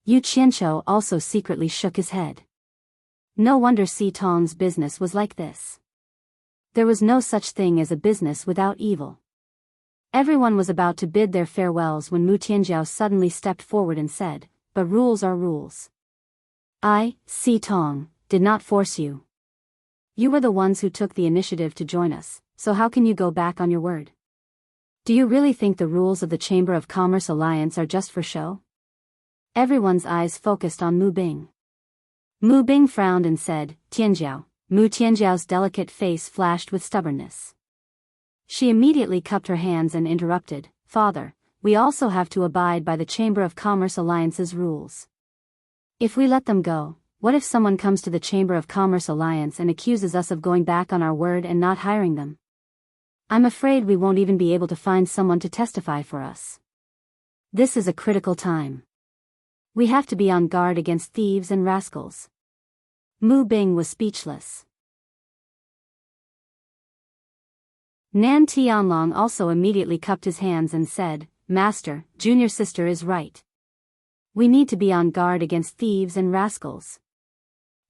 Yu Qianqiu also secretly shook his head. No wonder Si Tong's business was like this. There was no such thing as a business without evil. Everyone was about to bid their farewells when Mu Tianjiao suddenly stepped forward and said, But rules are rules. I, Si Tong, did not force you. You were the ones who took the initiative to join us, so how can you go back on your word? Do you really think the rules of the Chamber of Commerce Alliance are just for show? Everyone's eyes focused on Mu Bing. Mu Bing frowned and said, Tianjiao. Mu Tianjiao's delicate face flashed with stubbornness. She immediately cupped her hands and interrupted, Father, we also have to abide by the Chamber of Commerce Alliance's rules. If we let them go, what if someone comes to the Chamber of Commerce Alliance and accuses us of going back on our word and not hiring them? I'm afraid we won't even be able to find someone to testify for us. This is a critical time. We have to be on guard against thieves and rascals. Mu Bing was speechless. Nan Tianlong also immediately cupped his hands and said, Master, junior sister is right. We need to be on guard against thieves and rascals.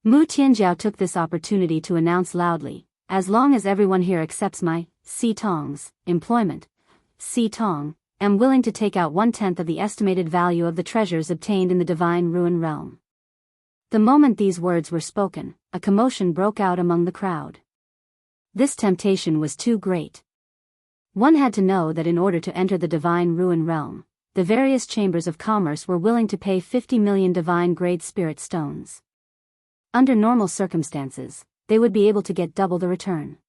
Mu Tianjiao took this opportunity to announce loudly, as long as everyone here accepts my, Si Tong's, employment, Si Tong, am willing to take out 1/10 of the estimated value of the treasures obtained in the Divine Ruin Realm. The moment these words were spoken, a commotion broke out among the crowd. This temptation was too great. One had to know that in order to enter the Divine Ruin Realm, the various chambers of commerce were willing to pay 50 million divine-grade spirit stones. Under normal circumstances, they would be able to get double the return.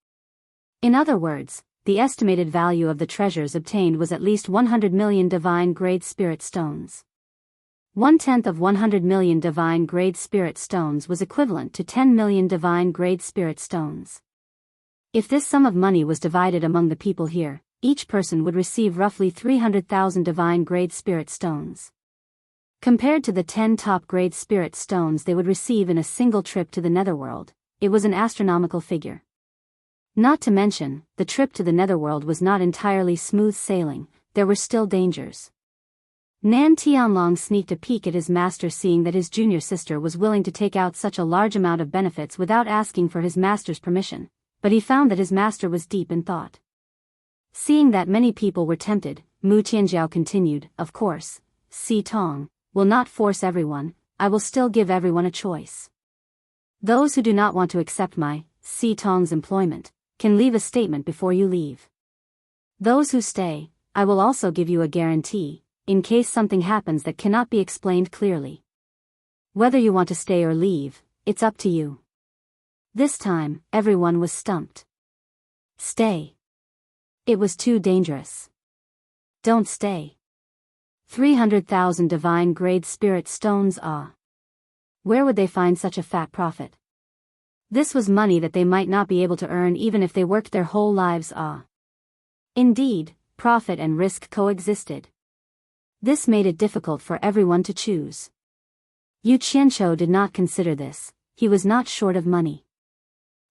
In other words, the estimated value of the treasures obtained was at least 100 million divine-grade spirit stones. 1/10 of 100 million divine-grade spirit stones was equivalent to 10 million divine-grade spirit stones. If this sum of money was divided among the people here, each person would receive roughly 300,000 divine-grade spirit stones. Compared to the 10 top-grade spirit stones they would receive in a single trip to the Netherworld, it was an astronomical figure. Not to mention, the trip to the Netherworld was not entirely smooth sailing, there were still dangers. Nan Tianlong sneaked a peek at his master, seeing that his junior sister was willing to take out such a large amount of benefits without asking for his master's permission, but he found that his master was deep in thought. Seeing that many people were tempted, Mu Tianjiao continued, Of course, Si Tong will not force everyone, I will still give everyone a choice. Those who do not want to accept my, Si Tong's employment, can leave a statement before you leave. Those who stay, I will also give you a guarantee, in case something happens that cannot be explained clearly. Whether you want to stay or leave, it's up to you. This time, everyone was stumped. Stay. It was too dangerous. Don't stay. 300,000 divine-grade spirit stones, Where would they find such a fat profit? This was money that they might not be able to earn even if they worked their whole lives, Indeed, profit and risk coexisted. This made it difficult for everyone to choose. Yu Qianqiu did not consider this, he was not short of money.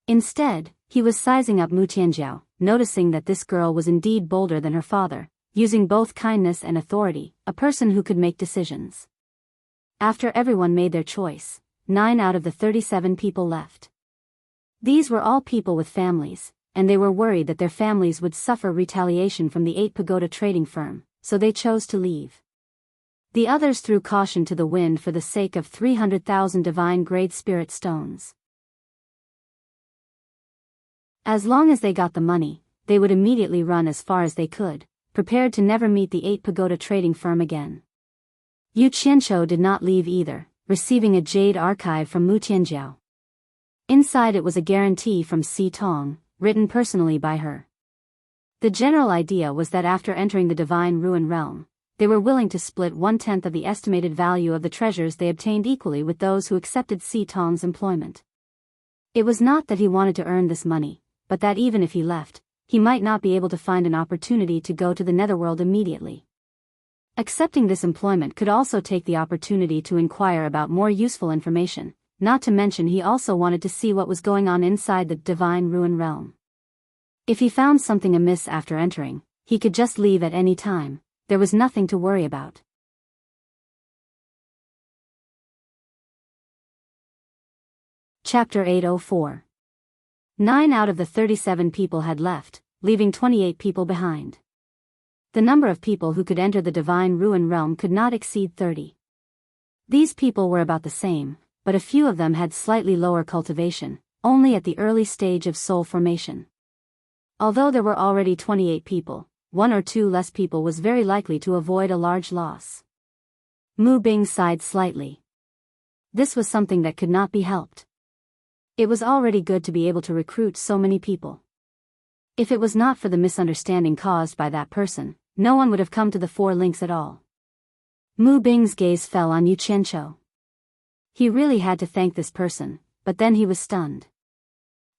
Instead, he was sizing up Mu Tianjiao, noticing that this girl was indeed bolder than her father, using both kindness and authority, a person who could make decisions. After everyone made their choice, 9 out of the 37 people left. These were all people with families, and they were worried that their families would suffer retaliation from the 8 pagoda trading firm, so they chose to leave. The others threw caution to the wind for the sake of 300,000 divine grade spirit stones. As long as they got the money, they would immediately run as far as they could, prepared to never meet the 8 pagoda trading firm again. Yu Qianqiu did not leave either, receiving a jade archive from Mu Tianjiao. Inside it was a guarantee from Si Tong, written personally by her. The general idea was that after entering the Divine Ruin Realm, they were willing to split 1/10 of the estimated value of the treasures they obtained equally with those who accepted Si Tong's employment. It was not that he wanted to earn this money, but that even if he left, he might not be able to find an opportunity to go to the netherworld immediately. Accepting this employment could also take the opportunity to inquire about more useful information, not to mention he also wanted to see what was going on inside the Divine Ruin Realm. If he found something amiss after entering, he could just leave at any time, there was nothing to worry about. Chapter 804. 9 out of the 37 people had left, leaving 28 people behind. The number of people who could enter the Divine Ruin Realm could not exceed 30. These people were about the same, but a few of them had slightly lower cultivation, only at the early stage of soul formation. Although there were already 28 people, 1 or 2 less people was very likely to avoid a large loss. Mu Bing sighed slightly. This was something that could not be helped. It was already good to be able to recruit so many people. If it was not for the misunderstanding caused by that person, no one would have come to the 4 links at all. Mu Bing's gaze fell on Yu Qianqiu. He really had to thank this person, but then he was stunned.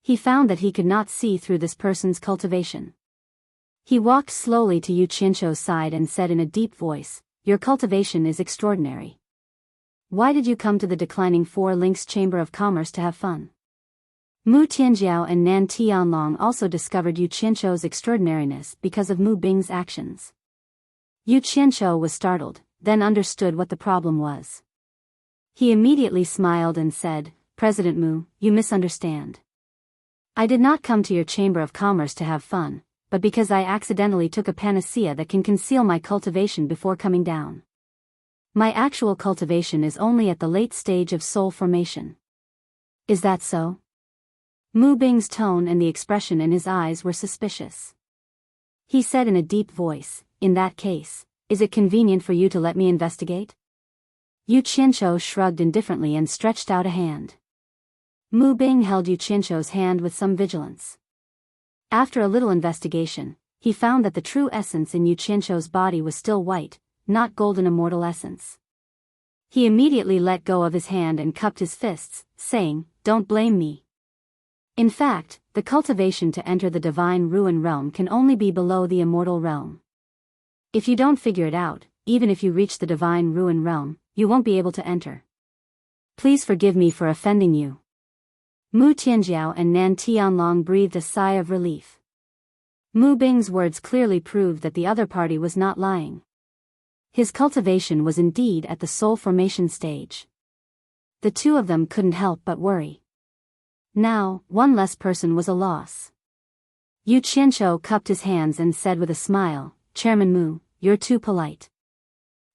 He found that he could not see through this person's cultivation. He walked slowly to Yu Qianqiu's side and said in a deep voice, "Your cultivation is extraordinary. Why did you come to the declining 4 links Chamber of Commerce to have fun?" Mu Tianjiao and Nan Tianlong also discovered Yu Qianqiu's extraordinariness because of Mu Bing's actions. Yu Qianqiu was startled, then understood what the problem was. He immediately smiled and said, "President Mu, you misunderstand. I did not come to your Chamber of Commerce to have fun, but because I accidentally took a panacea that can conceal my cultivation before coming down. My actual cultivation is only at the late stage of soul formation." "Is that so?" Mu Bing's tone and the expression in his eyes were suspicious. He said in a deep voice, "In that case, is it convenient for you to let me investigate?" Yu Qianqiu shrugged indifferently and stretched out a hand. Mu Bing held Yu Qianqiu's hand with some vigilance. After a little investigation, he found that the true essence in Yu Qianqiu's body was still white, not golden immortal essence. He immediately let go of his hand and cupped his fists, saying, "Don't blame me. In fact, the cultivation to enter the Divine Ruin Realm can only be below the immortal realm. If you don't figure it out, even if you reach the Divine Ruin Realm, you won't be able to enter. Please forgive me for offending you." Mu Tianjiao and Nan Tianlong breathed a sigh of relief. Mu Bing's words clearly proved that the other party was not lying. His cultivation was indeed at the soul formation stage. The two of them couldn't help but worry. Now, one less person was a loss. Yu Qianqiu cupped his hands and said with a smile, "Chairman Mu, you're too polite.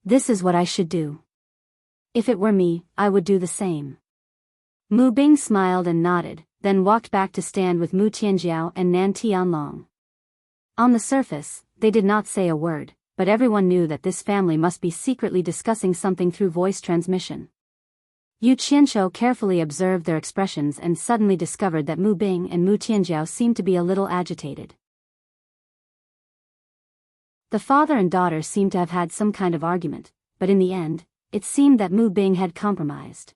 This is what I should do. If it were me, I would do the same." Mu Bing smiled and nodded, then walked back to stand with Mu Tianjiao and Nan Tianlong. On the surface, they did not say a word, but everyone knew that this family must be secretly discussing something through voice transmission. Yu Qianqiu carefully observed their expressions and suddenly discovered that Mu Bing and Mu Tianjiao seemed to be a little agitated. The father and daughter seemed to have had some kind of argument, but in the end, it seemed that Mu Bing had compromised.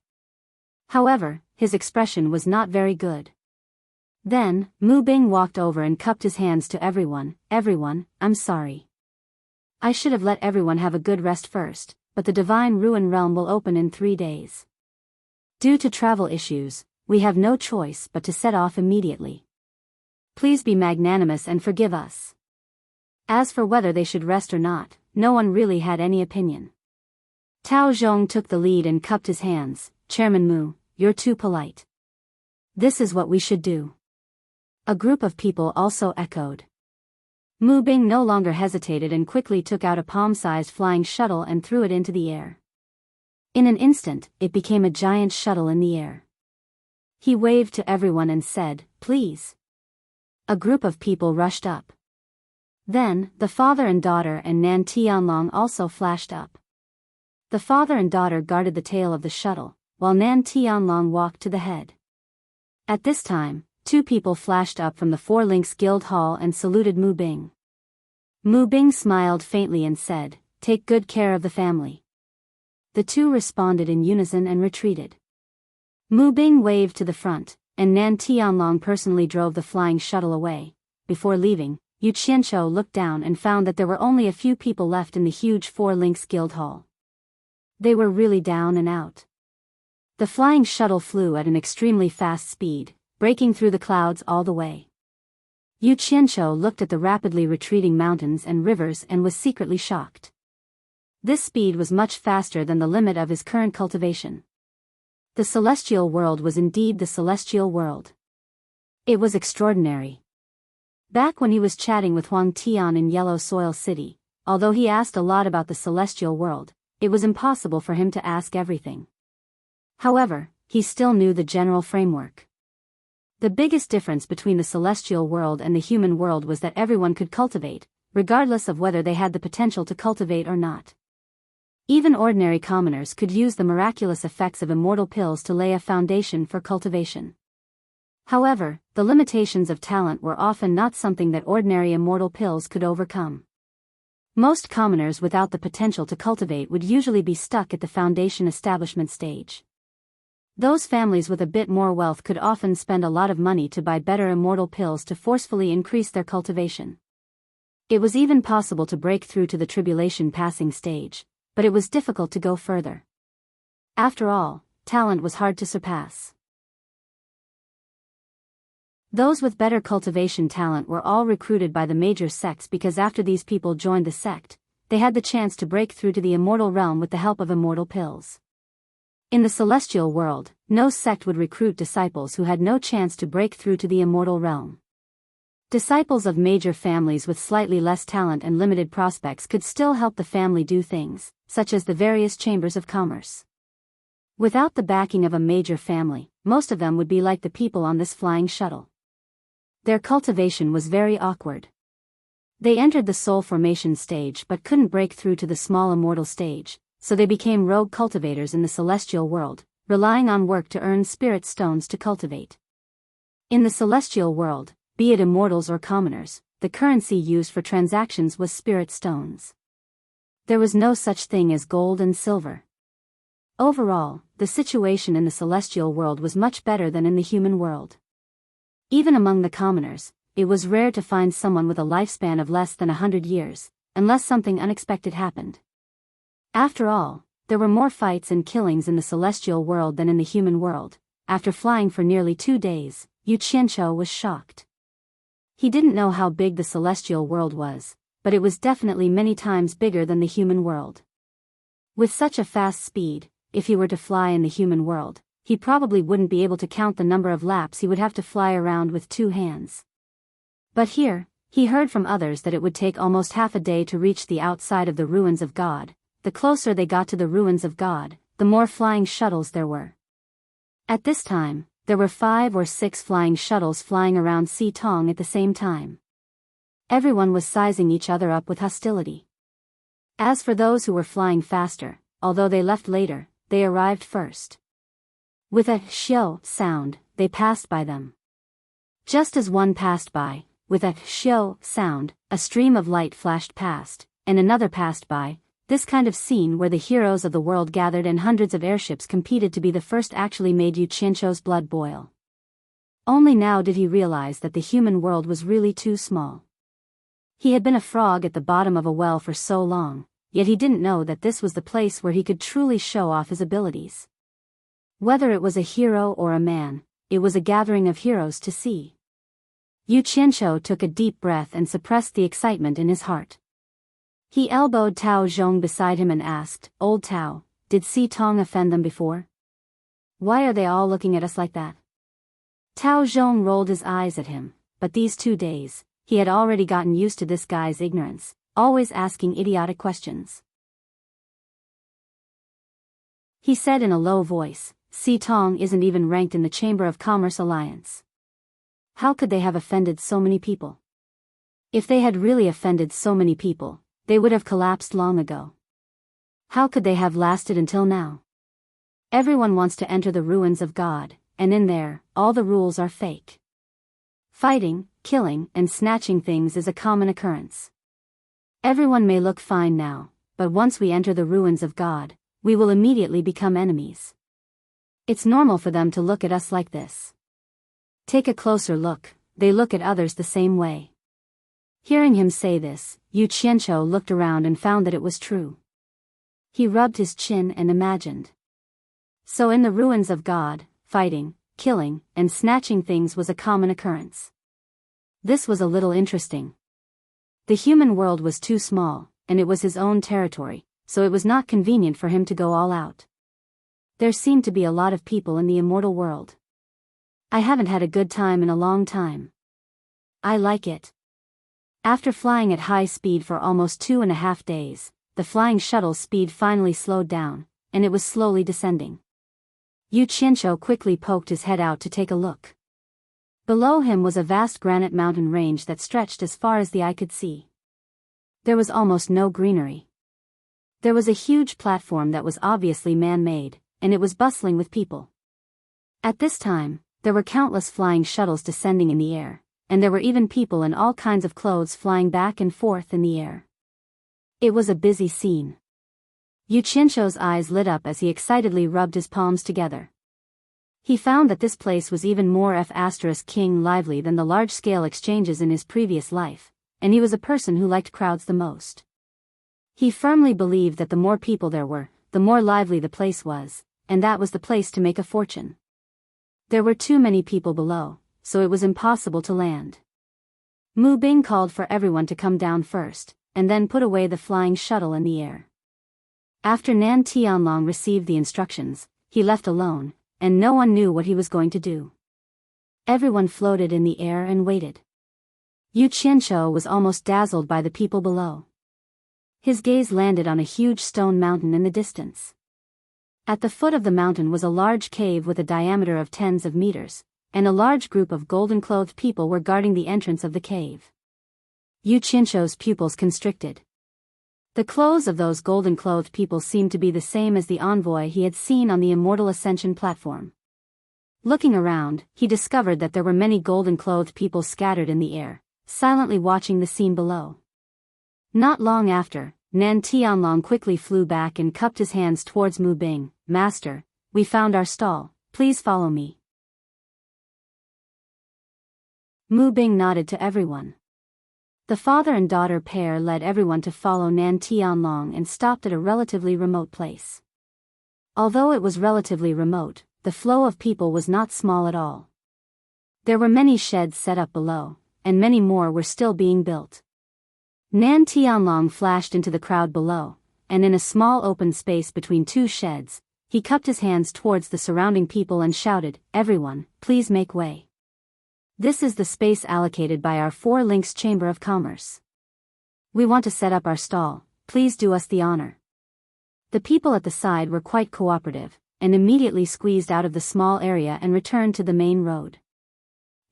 However, his expression was not very good. Then, Mu Bing walked over and cupped his hands to everyone. "Everyone, I'm sorry. I should have let everyone have a good rest first, but the Divine Ruin Realm will open in 3 days. Due to travel issues, we have no choice but to set off immediately. Please be magnanimous and forgive us. As for whether they should rest or not, no one really had any opinion. Tao Zhong took the lead and cupped his hands. Chairman Mu, you're too polite. This is what we should do. A group of people also echoed. Mu Bing no longer hesitated and quickly took out a palm-sized flying shuttle and threw it into the air. In an instant, it became a giant shuttle in the air. He waved to everyone and said, "Please." A group of people rushed up. Then, the father and daughter and Nan Tianlong also flashed up. The father and daughter guarded the tail of the shuttle, while Nan Tianlong walked to the head. At this time, 2 people flashed up from the Four Links Guild Hall and saluted Mu Bing. Mu Bing smiled faintly and said, "Take good care of the family." The 2 responded in unison and retreated. Mu Bing waved to the front, and Nan Tianlong personally drove the flying shuttle away. Before leaving, Yu Qianqiu looked down and found that there were only a few people left in the huge Four Links Guild Hall. They were really down and out. The flying shuttle flew at an extremely fast speed, breaking through the clouds all the way. Yu Qianqiu looked at the rapidly retreating mountains and rivers and was secretly shocked. This speed was much faster than the limit of his current cultivation. The celestial world was indeed the celestial world. It was extraordinary. Back when he was chatting with Huang Tian in Yellow Soil City, although he asked a lot about the celestial world, it was impossible for him to ask everything. However, he still knew the general framework. The biggest difference between the celestial world and the human world was that everyone could cultivate, regardless of whether they had the potential to cultivate or not. Even ordinary commoners could use the miraculous effects of immortal pills to lay a foundation for cultivation. However, the limitations of talent were often not something that ordinary immortal pills could overcome. Most commoners without the potential to cultivate would usually be stuck at the foundation establishment stage. Those families with a bit more wealth could often spend a lot of money to buy better immortal pills to forcefully increase their cultivation. It was even possible to break through to the tribulation passing stage, but it was difficult to go further. After all, talent was hard to surpass. Those with better cultivation talent were all recruited by the major sects because after these people joined the sect, they had the chance to break through to the immortal realm with the help of immortal pills. In the celestial world, no sect would recruit disciples who had no chance to break through to the immortal realm. Disciples of major families with slightly less talent and limited prospects could still help the family do things, such as the various chambers of commerce. Without the backing of a major family, most of them would be like the people on this flying shuttle. Their cultivation was very awkward. They entered the soul formation stage but couldn't break through to the small immortal stage, so they became rogue cultivators in the celestial world, relying on work to earn spirit stones to cultivate. In the celestial world, be it immortals or commoners, the currency used for transactions was spirit stones. There was no such thing as gold and silver. Overall, the situation in the celestial world was much better than in the human world. Even among the commoners, it was rare to find someone with a lifespan of less than 100 years, unless something unexpected happened. After all, there were more fights and killings in the celestial world than in the human world. After flying for nearly 2 days, Yu Qianqiu was shocked. He didn't know how big the celestial world was, but it was definitely many times bigger than the human world. With such a fast speed, if he were to fly in the human world, he probably wouldn't be able to count the number of laps he would have to fly around with 2 hands. But here, he heard from others that it would take almost half a day to reach the outside of the ruins of God. The closer they got to the ruins of God, the more flying shuttles there were. At this time, there were 5 or 6 flying shuttles flying around Si Tong at the same time. Everyone was sizing each other up with hostility. As for those who were flying faster, although they left later, they arrived first. With a xiao sound, they passed by them. Just as one passed by, with a xiao sound, a stream of light flashed past, and another passed by. This kind of scene where the heroes of the world gathered and hundreds of airships competed to be the first actually made Yu Qianqiu's blood boil. Only now did he realize that the human world was really too small. He had been a frog at the bottom of a well for so long, yet he didn't know that this was the place where he could truly show off his abilities. Whether it was a hero or a man, it was a gathering of heroes to see. Yu Qianqiu took a deep breath and suppressed the excitement in his heart. He elbowed Tao Zhong beside him and asked, "Old Tao, did Si Tong offend them before? Why are they all looking at us like that?" Tao Zhong rolled his eyes at him, but these 2 days, he had already gotten used to this guy's ignorance, always asking idiotic questions. He said in a low voice, "Si Tong isn't even ranked in the Chamber of Commerce Alliance. How could they have offended so many people? If they had really offended so many people, they would have collapsed long ago. How could they have lasted until now? Everyone wants to enter the ruins of God, and in there, all the rules are fake. Fighting, killing, and snatching things is a common occurrence. Everyone may look fine now, but once we enter the ruins of God, we will immediately become enemies. It's normal for them to look at us like this. Take a closer look, they look at others the same way." Hearing him say this, Yu Qianqiu looked around and found that it was true. He rubbed his chin and imagined. So in the ruins of God, fighting, killing, and snatching things was a common occurrence. This was a little interesting. The human world was too small, and it was his own territory, so it was not convenient for him to go all out. There seemed to be a lot of people in the immortal world. I haven't had a good time in a long time. I like it. After flying at high speed for almost 2.5 days, the flying shuttle's speed finally slowed down, and it was slowly descending. Yu Qianqiu quickly poked his head out to take a look. Below him was a vast granite mountain range that stretched as far as the eye could see. There was almost no greenery. There was a huge platform that was obviously man-made, and it was bustling with people. At this time, there were countless flying shuttles descending in the air, and there were even people in all kinds of clothes flying back and forth in the air. It was a busy scene. Yu Qianqiu's eyes lit up as he excitedly rubbed his palms together. He found that this place was even more king lively than the large-scale exchanges in his previous life, and he was a person who liked crowds the most. He firmly believed that the more people there were, the more lively the place was, and that was the place to make a fortune. There were too many people below, so it was impossible to land. Mu Bing called for everyone to come down first, and then put away the flying shuttle in the air. After Nan Tianlong received the instructions, he left alone, and no one knew what he was going to do. Everyone floated in the air and waited. Yu Qianqiu was almost dazzled by the people below. His gaze landed on a huge stone mountain in the distance. At the foot of the mountain was a large cave with a diameter of tens of meters, and a large group of golden-clothed people were guarding the entrance of the cave. Yu Qianqiu's pupils constricted. The clothes of those golden-clothed people seemed to be the same as the envoy he had seen on the Immortal Ascension platform. Looking around, he discovered that there were many golden-clothed people scattered in the air, silently watching the scene below. Not long after, Nan Tianlong quickly flew back and cupped his hands towards Mu Bing. "Master, we found our stall, please follow me." Mu Bing nodded to everyone. The father and daughter pair led everyone to follow Nan Tianlong and stopped at a relatively remote place. Although it was relatively remote, the flow of people was not small at all. There were many sheds set up below, and many more were still being built. Nan Tianlong flashed into the crowd below, and in a small open space between 2 sheds, he cupped his hands towards the surrounding people and shouted, "Everyone, please make way. This is the space allocated by our 4 Links Chamber of Commerce. We want to set up our stall, please do us the honor." The people at the side were quite cooperative, and immediately squeezed out of the small area and returned to the main road.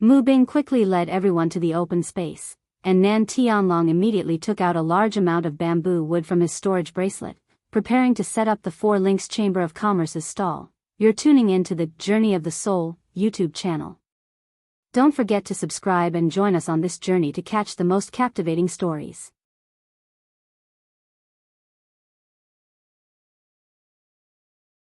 Mu Bing quickly led everyone to the open space, and Nan Tianlong immediately took out a large amount of bamboo wood from his storage bracelet, preparing to set up the 4 Links Chamber of Commerce's stall. You're tuning in to the Journey of the Soul YouTube channel. Don't forget to subscribe and join us on this journey to catch the most captivating stories.